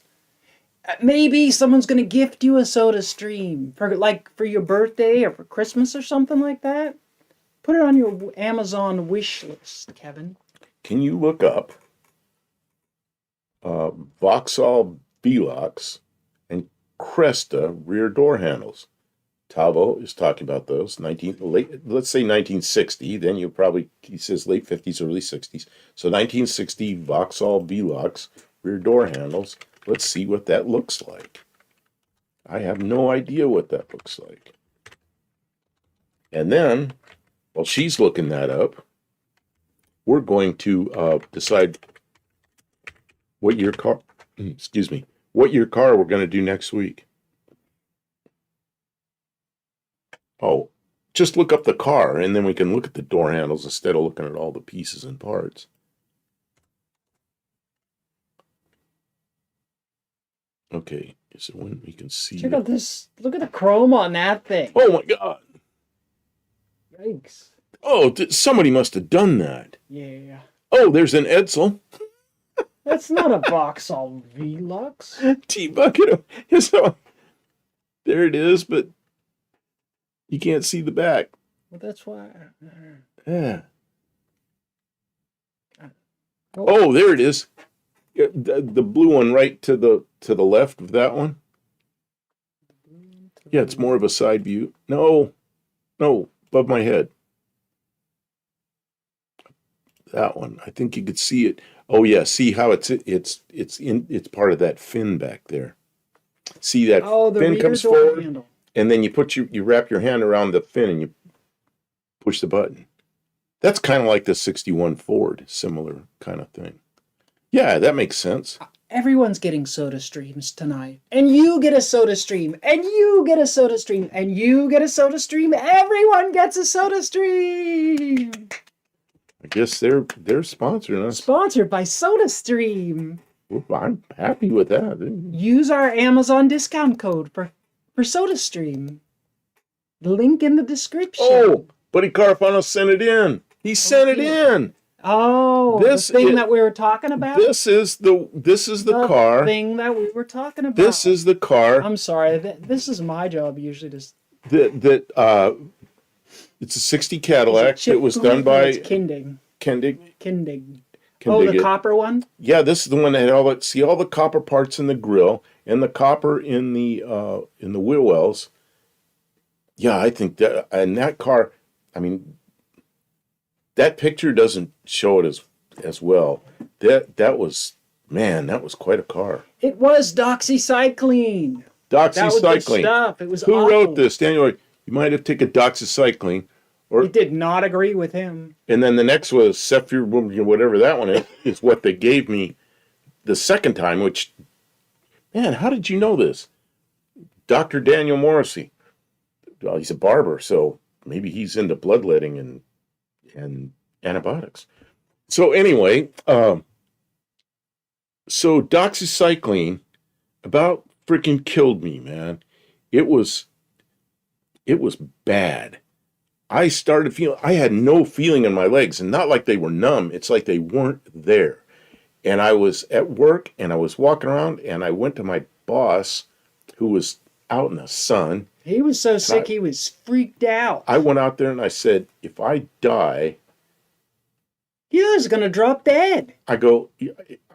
Maybe someone's going to gift you a SodaStream for your birthday or for Christmas or something like that. Put it on your Amazon wish list, Kevin. Can you look up Vauxhall V-Locks and Cresta rear door handles? Tavo is talking about those. Let's say 1960. Then he says late 50s, early 60s. So 1960 Vauxhall V-Locks rear door handles. Let's see what that looks like. I have no idea what that looks like. And then, while she's looking that up, we're going to decide what your car we're going to do next week. Oh, just look up the car, and then we can look at the door handles instead of looking at all the pieces and parts. Okay, so when we can see... Check out this. Look at the chrome on that thing. Oh, my God. Yikes. Oh, somebody must have done that. Yeah. Oh, there's an Edsel. That's not a Vauxhall V-Lux. T-Bucket. So, there it is, but you can't see the back. Well, that's why. Yeah. Oh, there it is. The blue one right to the left of that one. Yeah, it's more of a side view. No, above my head. That one. I think you could see it. Oh yeah, see how it's part of that fin back there. See that fin comes forward, handle. And then you wrap your hand around the fin and you push the button. That's kind of like the 61 Ford, similar kind of thing. Yeah, that makes sense. Everyone's getting SodaStreams tonight. And you get a SodaStream. And you get a SodaStream. And you get a SodaStream. Everyone gets a SodaStream. I guess they're sponsoring us. Sponsored by SodaStream. I'm happy with that. Use our Amazon discount code for SodaStream. The link in the description. Oh, Buddy Carfano sent it in. He sent it in. Oh, the thing that we were talking about? This is the car. Thing that we were talking about. This is the car. I'm sorry. This is my job usually to... It's a 60 Cadillac. It was done by... Kindig. Kindig. Oh, the copper one? Yeah, this is the one that had all the copper parts in the grill and the copper in the wheel wells. Yeah, I think that... And that car... I mean... That picture doesn't show it as well. That was quite a car. It was doxycycline. Doxycycline. That was good stuff. It was Who awful. wrote this? Daniel, you might have taken doxycycline. We did not agree with him. And then the next was Cephir, whatever that one is what they gave me the second time, which, man, how did you know this? Dr. Daniel Morrissey. Well, he's a barber, so maybe he's into bloodletting and antibiotics. So anyway, so doxycycline about freaking killed me, man. It was bad. I started feeling, I had no feeling in my legs, and not like they were numb. It's like they weren't there. And I was at work, and I was walking around, and I went to my boss, who was out in the sun. He was so sick, he was freaked out. I went out there and I said, if I die, you was going to drop dead. I go,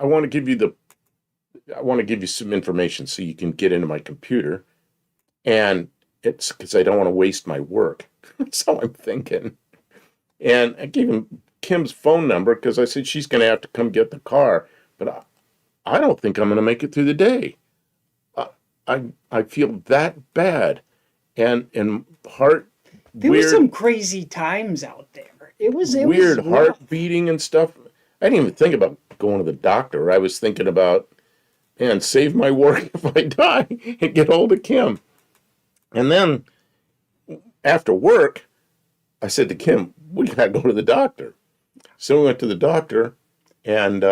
I want to give you some information so you can get into my computer. And it's because I don't want to waste my work. That's how I'm thinking. And I gave him Kim's phone number because I said she's going to have to come get the car. But I don't think I'm going to make it through the day. I feel that bad. And heart. There were some crazy times out there. It was weird rough. heart beating and stuff. I didn't even think about going to the doctor. I was thinking about, man, save my work if I die and get hold of Kim. And then after work, I said to Kim, we got to go to the doctor. So we went to the doctor, and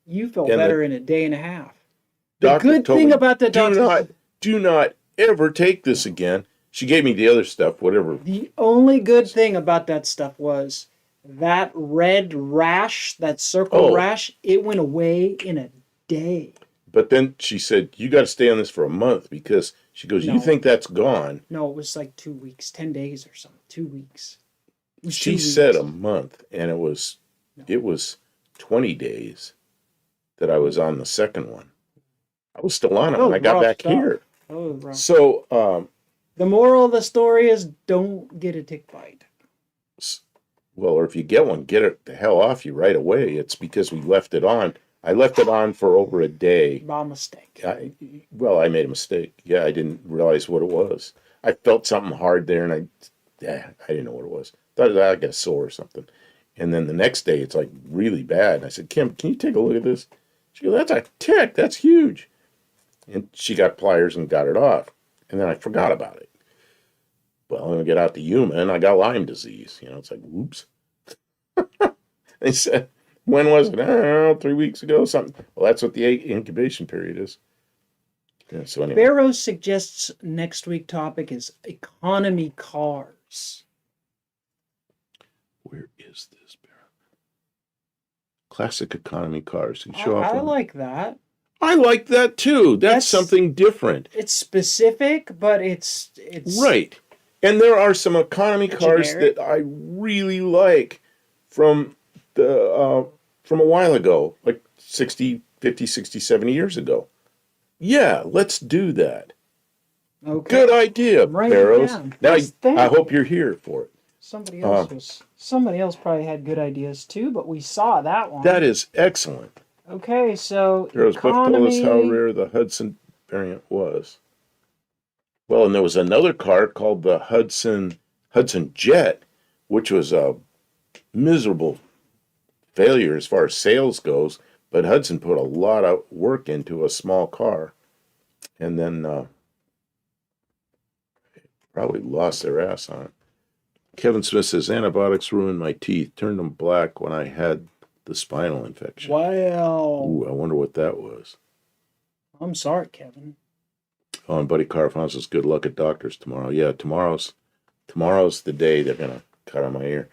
you felt better in a day and a half. The good told thing me, about the doctor, do not ever take this again. She gave me the other stuff, whatever. The only good thing about that stuff was that red rash, that circle rash, it went away in a day. But then she said, you got to stay on this for a month because she goes, you think that's gone? No, it was like 2 weeks, 10 days or something, 2 weeks. She said a month, and it was 20 days that I was on the second one. I was still on it when I got back here. So, the moral of the story is don't get a tick bite. Well, or if you get one, get it the hell off you right away. It's because we left it on. I left it on for over a day. By mistake. I made a mistake. Yeah, I didn't realize what it was. I felt something hard there, and I didn't know what it was. Thought I got a sore or something. And then the next day, it's like really bad. And I said, Kim, can you take a look at this? She goes, that's a tick. That's huge. And she got pliers and got it off. And then I forgot about it. Well, when I get out to Yuma, and I got Lyme disease. You know, it's like, whoops. They said, when was it? I don't know, 3 weeks ago, something. Well, that's what the incubation period is. Yeah, so anyway. Barrow suggests next week topic is economy cars. Where is this, Barrow? Classic economy cars. You show I like that. I like that too. That's something different. It's specific, but it's right. And there are some economy cars that I really like from a while ago, like 60, 50, 60, 70 years ago. Yeah, let's do that. Okay. Good idea, Barrows. Now, I hope you're here for it. Somebody else probably had good ideas too, but we saw that one. That is excellent. Okay, so Barrows book told us how rare the Hudson variant was. Well, and there was another car called the Hudson Jet, which was a miserable failure as far as sales goes, but Hudson put a lot of work into a small car, and then probably lost their ass on it. Kevin Smith says, antibiotics ruined my teeth, turned them black when I had the spinal infection. Wow. Ooh, I wonder what that was. I'm sorry, Kevin. Oh, and Buddy Carfon says, good luck at doctors tomorrow. Yeah, tomorrow's the day they're going to cut on my ear.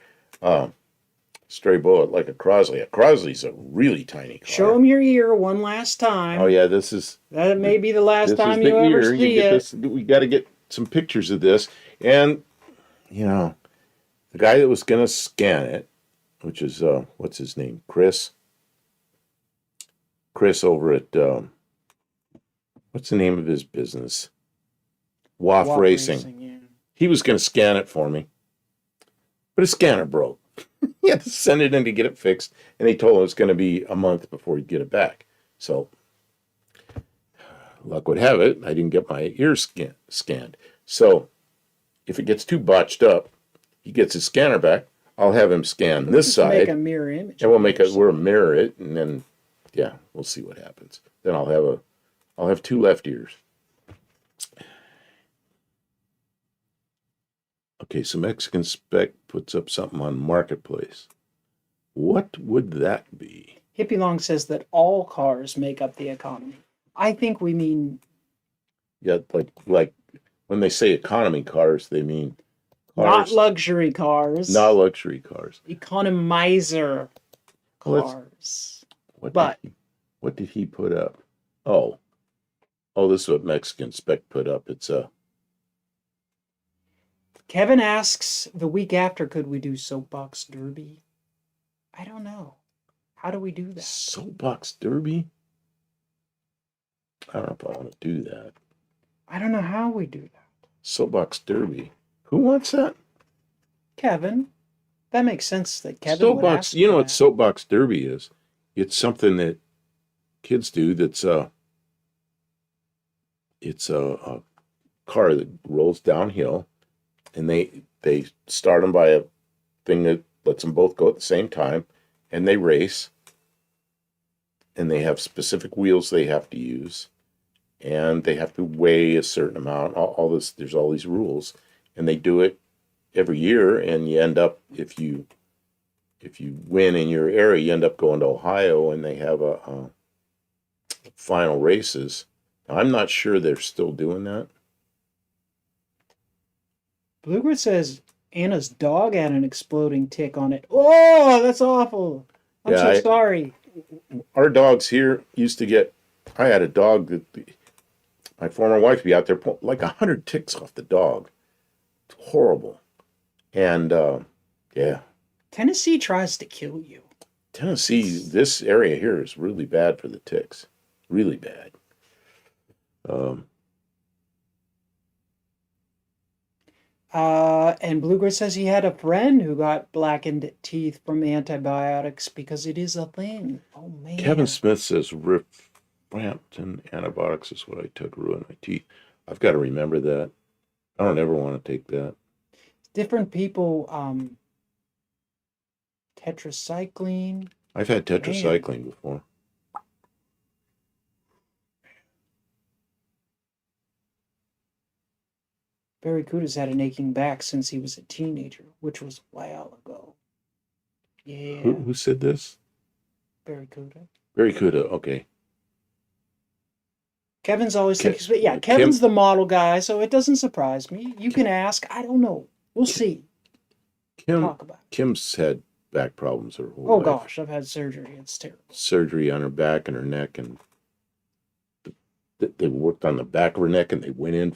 Stray bullet like a Chrysler. A Chrysler's a really tiny car. Show him your ear one last time. Oh, yeah, that may be the last time you ever see it. We got to get some pictures of this. And, you know, the guy that was going to scan it, which is, what's his name? Chris over at, what's the name of his business? WAF Racing. Yeah. He was going to scan it for me, but his scanner broke. He had to send it in to get it fixed, and they told him it was going to be a month before he'd get it back. So, luck would have it, I didn't get my ear scanned. So, if it gets too botched up, he gets his scanner back. I'll have him scan this side. Make a mirror image. And we'll mirror it, and then yeah, we'll see what happens. Then I'll have two left ears. Okay, so Mexican Spec puts up something on Marketplace. What would that be? Hippie Long says that all cars make up the economy. I think we mean Yeah, like when they say economy cars, they mean not cars, luxury cars, not luxury cars. economizer Well, cars. What did he put up? Oh, this is what Mexican Spec put up. It's a Kevin asks the week after, could we do Soapbox Derby? I don't know. How do we do that? Soapbox Derby. I don't know if I want to do that. I don't know how we do that. Soapbox Derby. Who wants that? Kevin. That makes sense that Kevin Soapbox. would ask You know for what that. Soapbox Derby is? It's something that kids do. It's a car that rolls downhill, and they start them by a thing that lets them both go at the same time, and they race. And they have specific wheels they have to use, and they have to weigh a certain amount. All this, there's all these rules, and they do it every year. And you end up, if you win in your area, you end up going to Ohio, and they have a final races. Now, I'm not sure they're still doing that. Bluebird says Anna's dog had an exploding tick on it. Oh, that's awful. I'm so sorry. Our dogs here used to get. I had a dog that my former wife would be out there pulling like 100 ticks off the dog. It's horrible. And yeah, Tennessee tries to kill you. Tennessee, this area here is really bad for the ticks. Really bad. And Bluebird says he had a friend who got blackened teeth from antibiotics because it is a thing. Oh, man. Kevin Smith says Rifampin antibiotics is what I took to ruin my teeth. I've got to remember that. I don't ever want to take that. Different people, tetracycline. I've had tetracycline before. Barracuda's had an aching back since he was a teenager, which was a while ago. Yeah. Who said this? Barracuda. Barracuda, okay. Kevin's always thinking, yeah, Kevin's the model guy, so it doesn't surprise me. You can ask. I don't know. We'll see. Talk about it. Kim's had back problems her whole Oh, life. gosh, I've had surgery. It's terrible. Surgery on her back and her neck, and they worked on the back of her neck, and they went in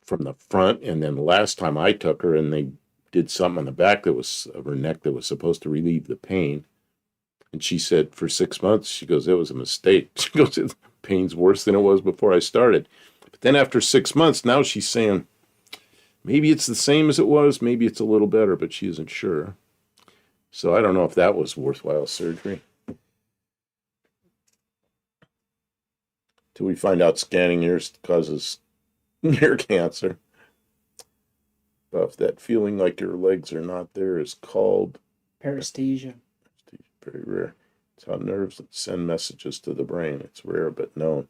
from the front. And then the last time I took her, and they did something on the back of her neck that was supposed to relieve the pain. And she said for 6 months, she goes, it was a mistake. She goes, the pain's worse than it was before I started. But then after 6 months, now she's saying, maybe it's the same as it was, maybe it's a little better, but she isn't sure. So I don't know if that was worthwhile surgery. Till we find out scanning ears causes ear cancer. If that feeling like your legs are not there is called paresthesia. Very rare. It's how nerves send messages to the brain. It's rare but known.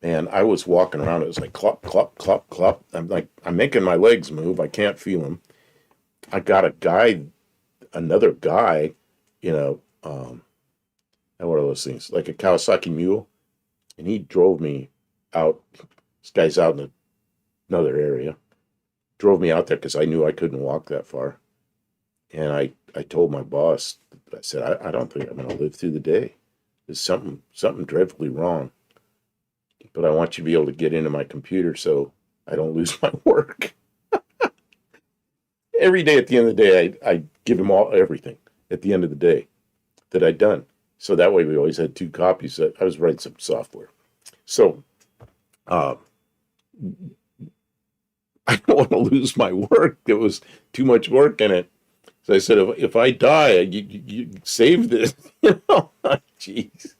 Man, I was walking around. It was like clop, clop, clop, clop. I'm making my legs move. I can't feel them. I got another guy, what are those things? Like a Kawasaki mule. And he drove me out. This guy's out in another area. Drove me out there because I knew I couldn't walk that far. And I told my boss, I said, I don't think I'm going to live through the day. There's something dreadfully wrong. But I want you to be able to get into my computer so I don't lose my work. Every day at the end of the day, I give him everything at the end of the day that I'd done. So that way we always had 2 copies. I was writing some software. So I don't want to lose my work. There was too much work in it. So I said, if I die, you save this. Jeez.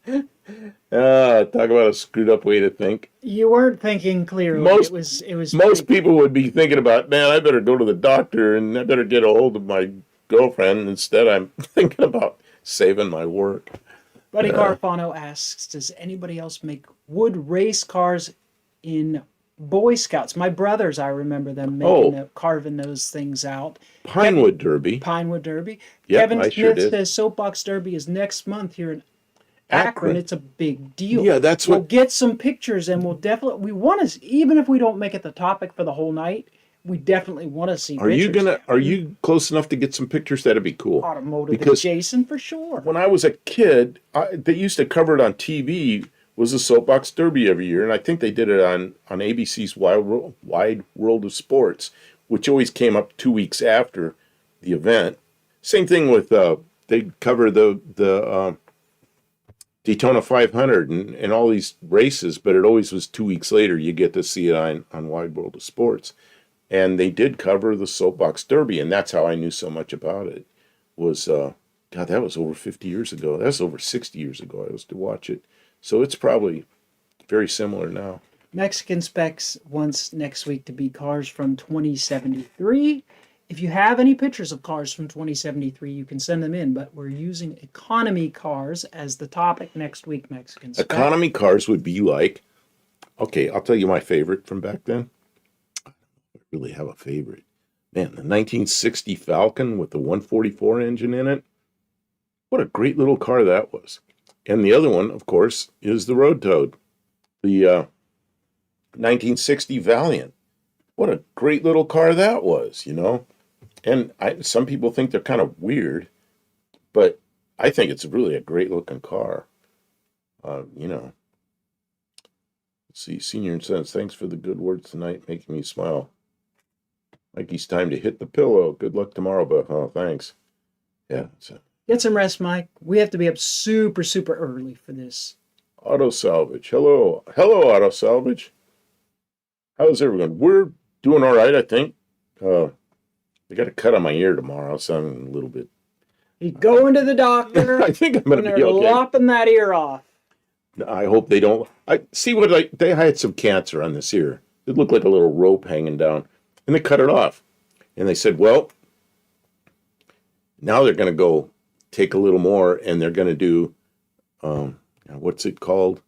Talk about a screwed up way to think. You weren't thinking clearly. It was. Most people would be thinking about, man, I better go to the doctor and I better get a hold of my girlfriend. Instead, I'm thinking about saving my work. Buddy Carfano asks, does anybody else make wood race cars in Boy Scouts? My brothers, I remember them carving those things out. Pinewood Derby. Pinewood Derby. Yep, Kevin I Smith sure did. says Soapbox Derby is next month here in Akron. It's a big deal. Yeah, that's we'll what. get some pictures, and we want to, even if we don't make it the topic for the whole night, we definitely want to see pictures. Are you close enough to get some pictures? That'd be cool. Automotive because Jason for sure. When I was a kid, they used to cover it on TV. Was the Soapbox Derby every year, and I think they did it on ABC's Wide World of Sports, which always came up 2 weeks after the event. Same thing with they cover the Daytona 500 and all these races, but it always was 2 weeks later. You get to see it on Wide World of Sports, and they did cover the Soapbox Derby, and that's how I knew so much about it. Was God, that was over 50 years ago. That's over 60 years ago. I was to watch it. So it's probably very similar now. Mexican Specs wants next week to be cars from 2073. If you have any pictures of cars from 2073, you can send them in, but we're using economy cars as the topic next week, Mexican Specs. Economy cars would be like, okay, I'll tell you my favorite from back then. I don't really have a favorite. Man, the 1960 Falcon with the 144 engine in it. What a great little car that was. And the other one, of course, is the Road Toad, the 1960 Valiant. What a great little car that was, you know. And some people think they're kind of weird, but I think it's really a great looking car. You know. Let's see, Senior and Sons, thanks for the good words tonight, making me smile. Mikey's time to hit the pillow. Good luck tomorrow, but thanks. Yeah, get some rest, Mike. We have to be up super, super early for this. Auto Salvage. Hello, Auto Salvage. How's everyone? We're doing all right, I think. I got a cut on my ear tomorrow, so I'm a little bit. You going to the doctor. I think I'm going to be okay. Lopping that ear off. I hope they don't. I see what they had some cancer on this ear. It looked like a little rope hanging down, and they cut it off. And they said, well, now they're going to go take a little more, and they're going to do, what's it called?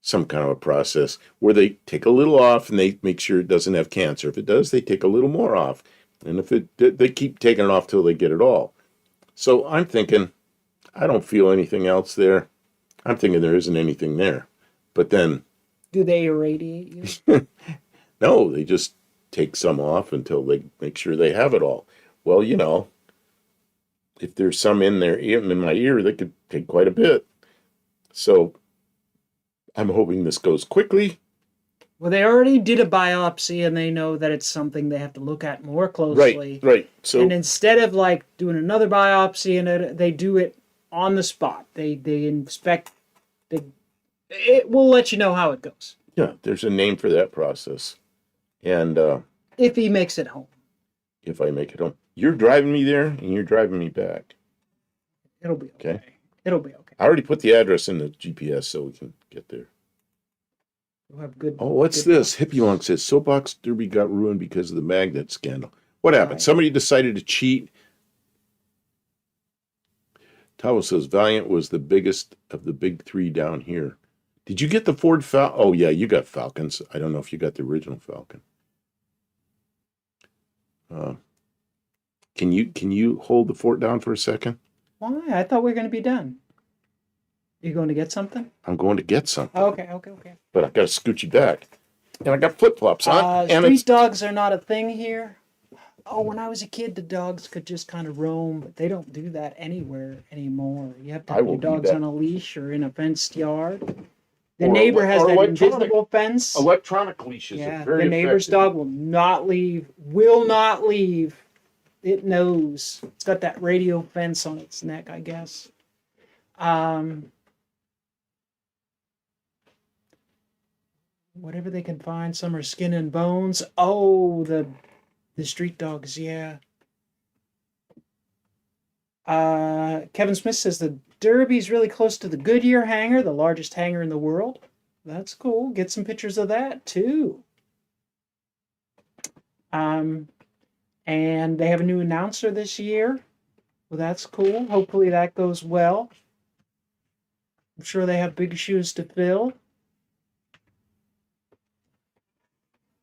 Some kind of a process where they take a little off and they make sure it doesn't have cancer. If it does, they take a little more off. And if they keep taking it off till they get it all. So I'm thinking, I don't feel anything else there. I'm thinking there isn't anything there. But then... Do they irradiate you? No, they just take some off until they make sure they have it all. Well, you know, if there's some in there, even in my ear, they could take quite a bit. So I'm hoping this goes quickly. Well, they already did a biopsy, and they know that it's something they have to look at more closely. Right. So, and instead of like doing another biopsy, and they do it on the spot. They inspect. It will let you know how it goes. Yeah, there's a name for that process. And if he makes it home. If I make it home. You're driving me there, and you're driving me back. It'll be okay. It'll be okay. I already put the address in the GPS so we can get there. We'll have good. What's this? Hippie Long says Soapbox Derby got ruined because of the magnet scandal. What happened? Right. Somebody decided to cheat. Tavo says Valiant was the biggest of the big three down here. Did you get the Ford Falcon? Oh yeah, you got Falcons. I don't know if you got the original Falcon. Can you hold the fort down for a second? Why? I thought we were going to be done. You going to get something? I'm going to get something. Okay. But I got to scoot you back. And I got flip-flops on. Street dogs are not a thing here. Oh, when I was a kid, the dogs could just kind of roam, but they don't do that anywhere anymore. You have to have your dogs on a leash or in a fenced yard. The neighbor has that invisible fence. Electronic leashes. Yeah, the neighbor's dog will not leave. Will not leave. It knows. It's got that radio fence on its neck, I guess. Whatever they can find. Some are skin and bones. Oh, the street dogs, yeah. Kevin Smith says the Derby's really close to the Goodyear hangar, the largest hangar in the world. That's cool. Get some pictures of that, too. And they have a new announcer this year. Well, that's cool. Hopefully that goes well. I'm sure they have big shoes to fill.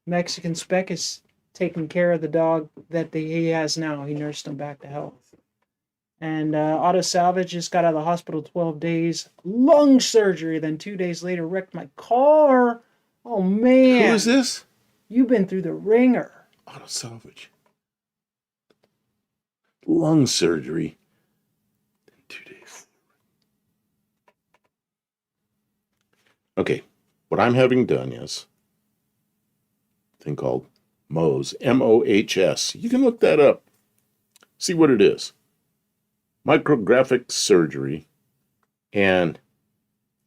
Mexican Spec is taking care of the dog that he has now. He nursed him back to health. And Auto Salvage just got out of the hospital 12 days. Lung surgery. Then 2 days later, wrecked my car. Oh, man. Who is this? You've been through the ringer. Auto Salvage. Lung surgery. 2 days. Okay. What I'm having done is a thing called Mohs. M-O-H-S. You can look that up. See what it is. Micrographic surgery. And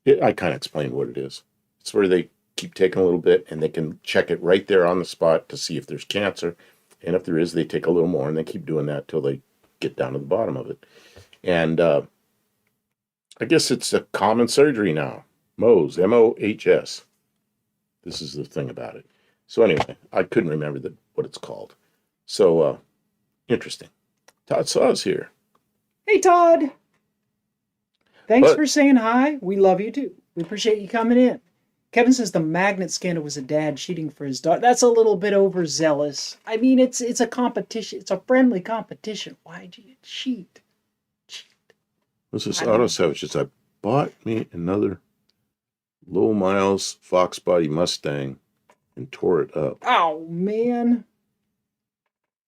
I kind of explained what it is. It's where they keep taking a little bit and they can check it right there on the spot to see if there's cancer. And if there is, they take a little more and they keep doing that till they get down to the bottom of it. And I guess it's a common surgery now. Mohs, M-O-H-S. This is the thing about it. So anyway, I couldn't remember what it's called. So, interesting. Todd Saw's here. Hey, Todd. Thanks for saying hi. We love you, too. We appreciate you coming in. Kevin says the magnet scandal was a dad cheating for his daughter. That's a little bit overzealous. I mean, it's a competition. It's a friendly competition. Why'd you cheat? This is Auto Salvage. I bought me another low miles Fox body Mustang and tore it up. Oh, man.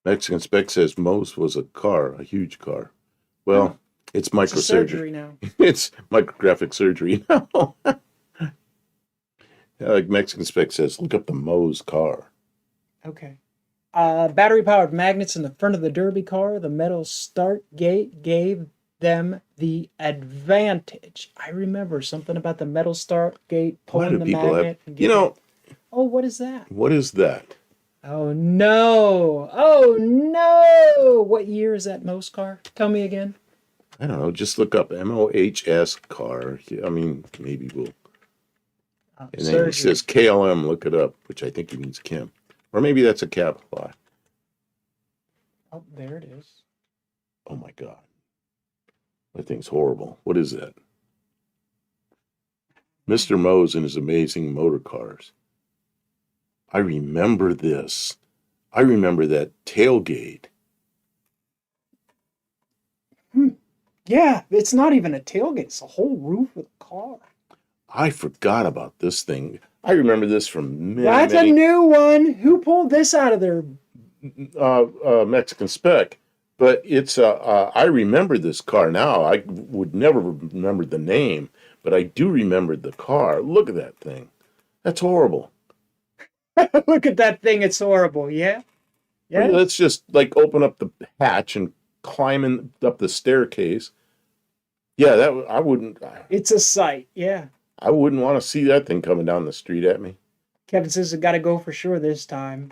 Mexican Spec says Mohs was a huge car. Well, it's microsurgery. It's surgery now. It's micrographic surgery now. Like Mexican Spec says, look up the Mohs car. Okay. Battery-powered magnets in the front of the Derby car. The metal start gate gave them the advantage. I remember something about the metal start gate pulling the magnet. Oh, what is that? What is that? Oh, no. Oh, no. What year is that Mohs car? Tell me again. I don't know. Just look up MOHS car. I mean, maybe we'll... And then it says KLM, look it up, which I think he means Kim. Or maybe that's a capital I. Oh, there it is. Oh, my God. That thing's horrible. What is that? Mr. Mohs and his amazing motor cars. I remember this. I remember that tailgate. Yeah, it's not even a tailgate. It's a whole roof of the car. I forgot about this thing. I remember this from That's a new one. Who pulled this out of their... Mexican Spec. But it's I remember this car now. I would never remember the name, but I do remember the car. Look at that thing. That's horrible. Look at that thing. It's horrible. Yeah. Yeah. Let's just like open up the hatch and climb up the staircase. Yeah, I wouldn't. It's a sight. Yeah. I wouldn't want to see that thing coming down the street at me. Kevin says I got to go for sure this time.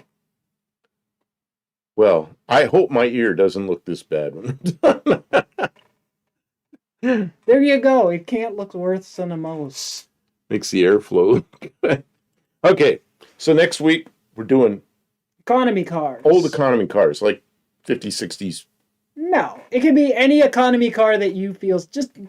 Well, I hope my ear doesn't look this bad when I'm done. There you go. It can't look worse than a Mohs. Makes the airflow. Okay, so next week we're doing economy cars. Old economy cars, like 50s, 60s. No, it can be any economy car that you feel.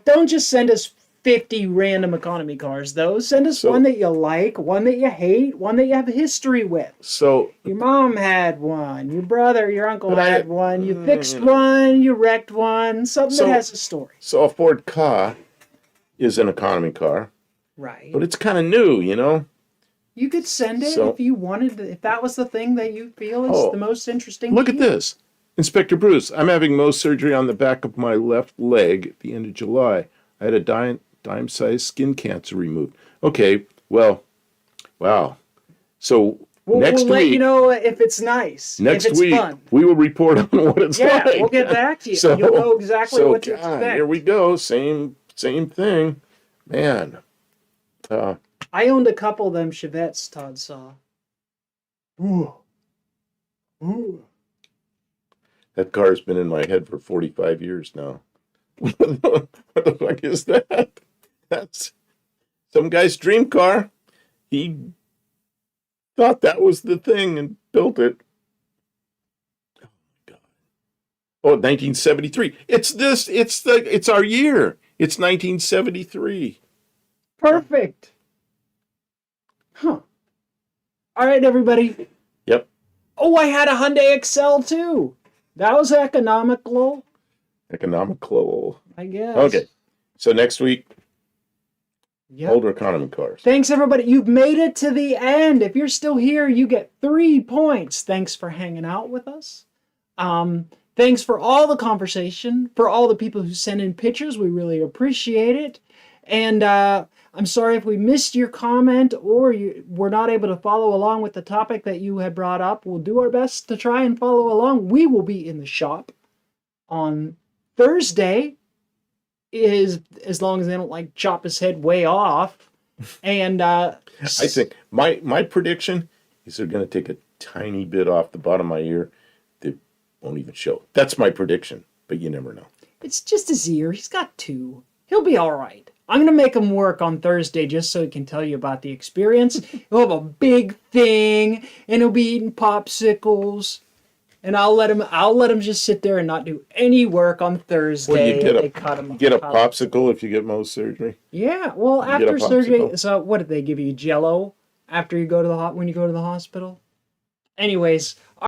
Don't just send us 50 random economy cars, though. Send us one that you like, one that you hate, one that you have a history with. So your mom had one, your brother, your uncle had one, you fixed one, you wrecked one, something that has a story. So a Ford Ka is an economy car. Right. But it's kind of new, you know? You could send it if you wanted, if that was the thing that you feel is the most interesting. Look at this. Inspector Bruce, I'm having Mohs surgery on the back of my left leg at the end of July. I had a dime-sized skin cancer removed. Okay, well, wow. So next we'll week, let you know if it's nice. Next if it's week, fun. we will report on what it's like. Yeah, we'll get back to you. You'll know exactly what to expect. Here we go. Same thing. Man. I owned a couple of them Chevettes, Todd saw. Ooh. Ooh. That car's been in my head for 45 years now. What the fuck is that? That's some guy's dream car. He thought that was the thing and built it. Oh my God. Oh, 1973. It's our year. It's 1973. Perfect. Huh. All right, everybody. Yep. Oh, I had a Hyundai Excel too. That was economical, Economical. I guess. Okay. So next week, Yep. older economy cars. Thanks, everybody. You've made it to the end. If you're still here, you get 3 points. Thanks for hanging out with us. Thanks for all the conversation, for all the people who sent in pictures. We really appreciate it. And I'm sorry if we missed your comment or you were not able to follow along with the topic that you had brought up. We'll do our best to try and follow along. We will be in the shop on Thursday, as long as they don't like chop his head way off. And I think my prediction is they're going to take a tiny bit off the bottom of my ear. They won't even show. That's my prediction, but you never know. it's just his ear. He's got 2. He'll be all right. I'm going to make him work on Thursday just so he can tell you about the experience. He'll have a big thing, and he'll be eating popsicles. And I'll let him just sit there and not do any work on Thursday. Well, you They cut him. get a popsicle if you get Mohs surgery. Yeah, well, You get a after surgery, popsicle. so what did they give you? Jello after you go to when you go to the hospital? Anyways,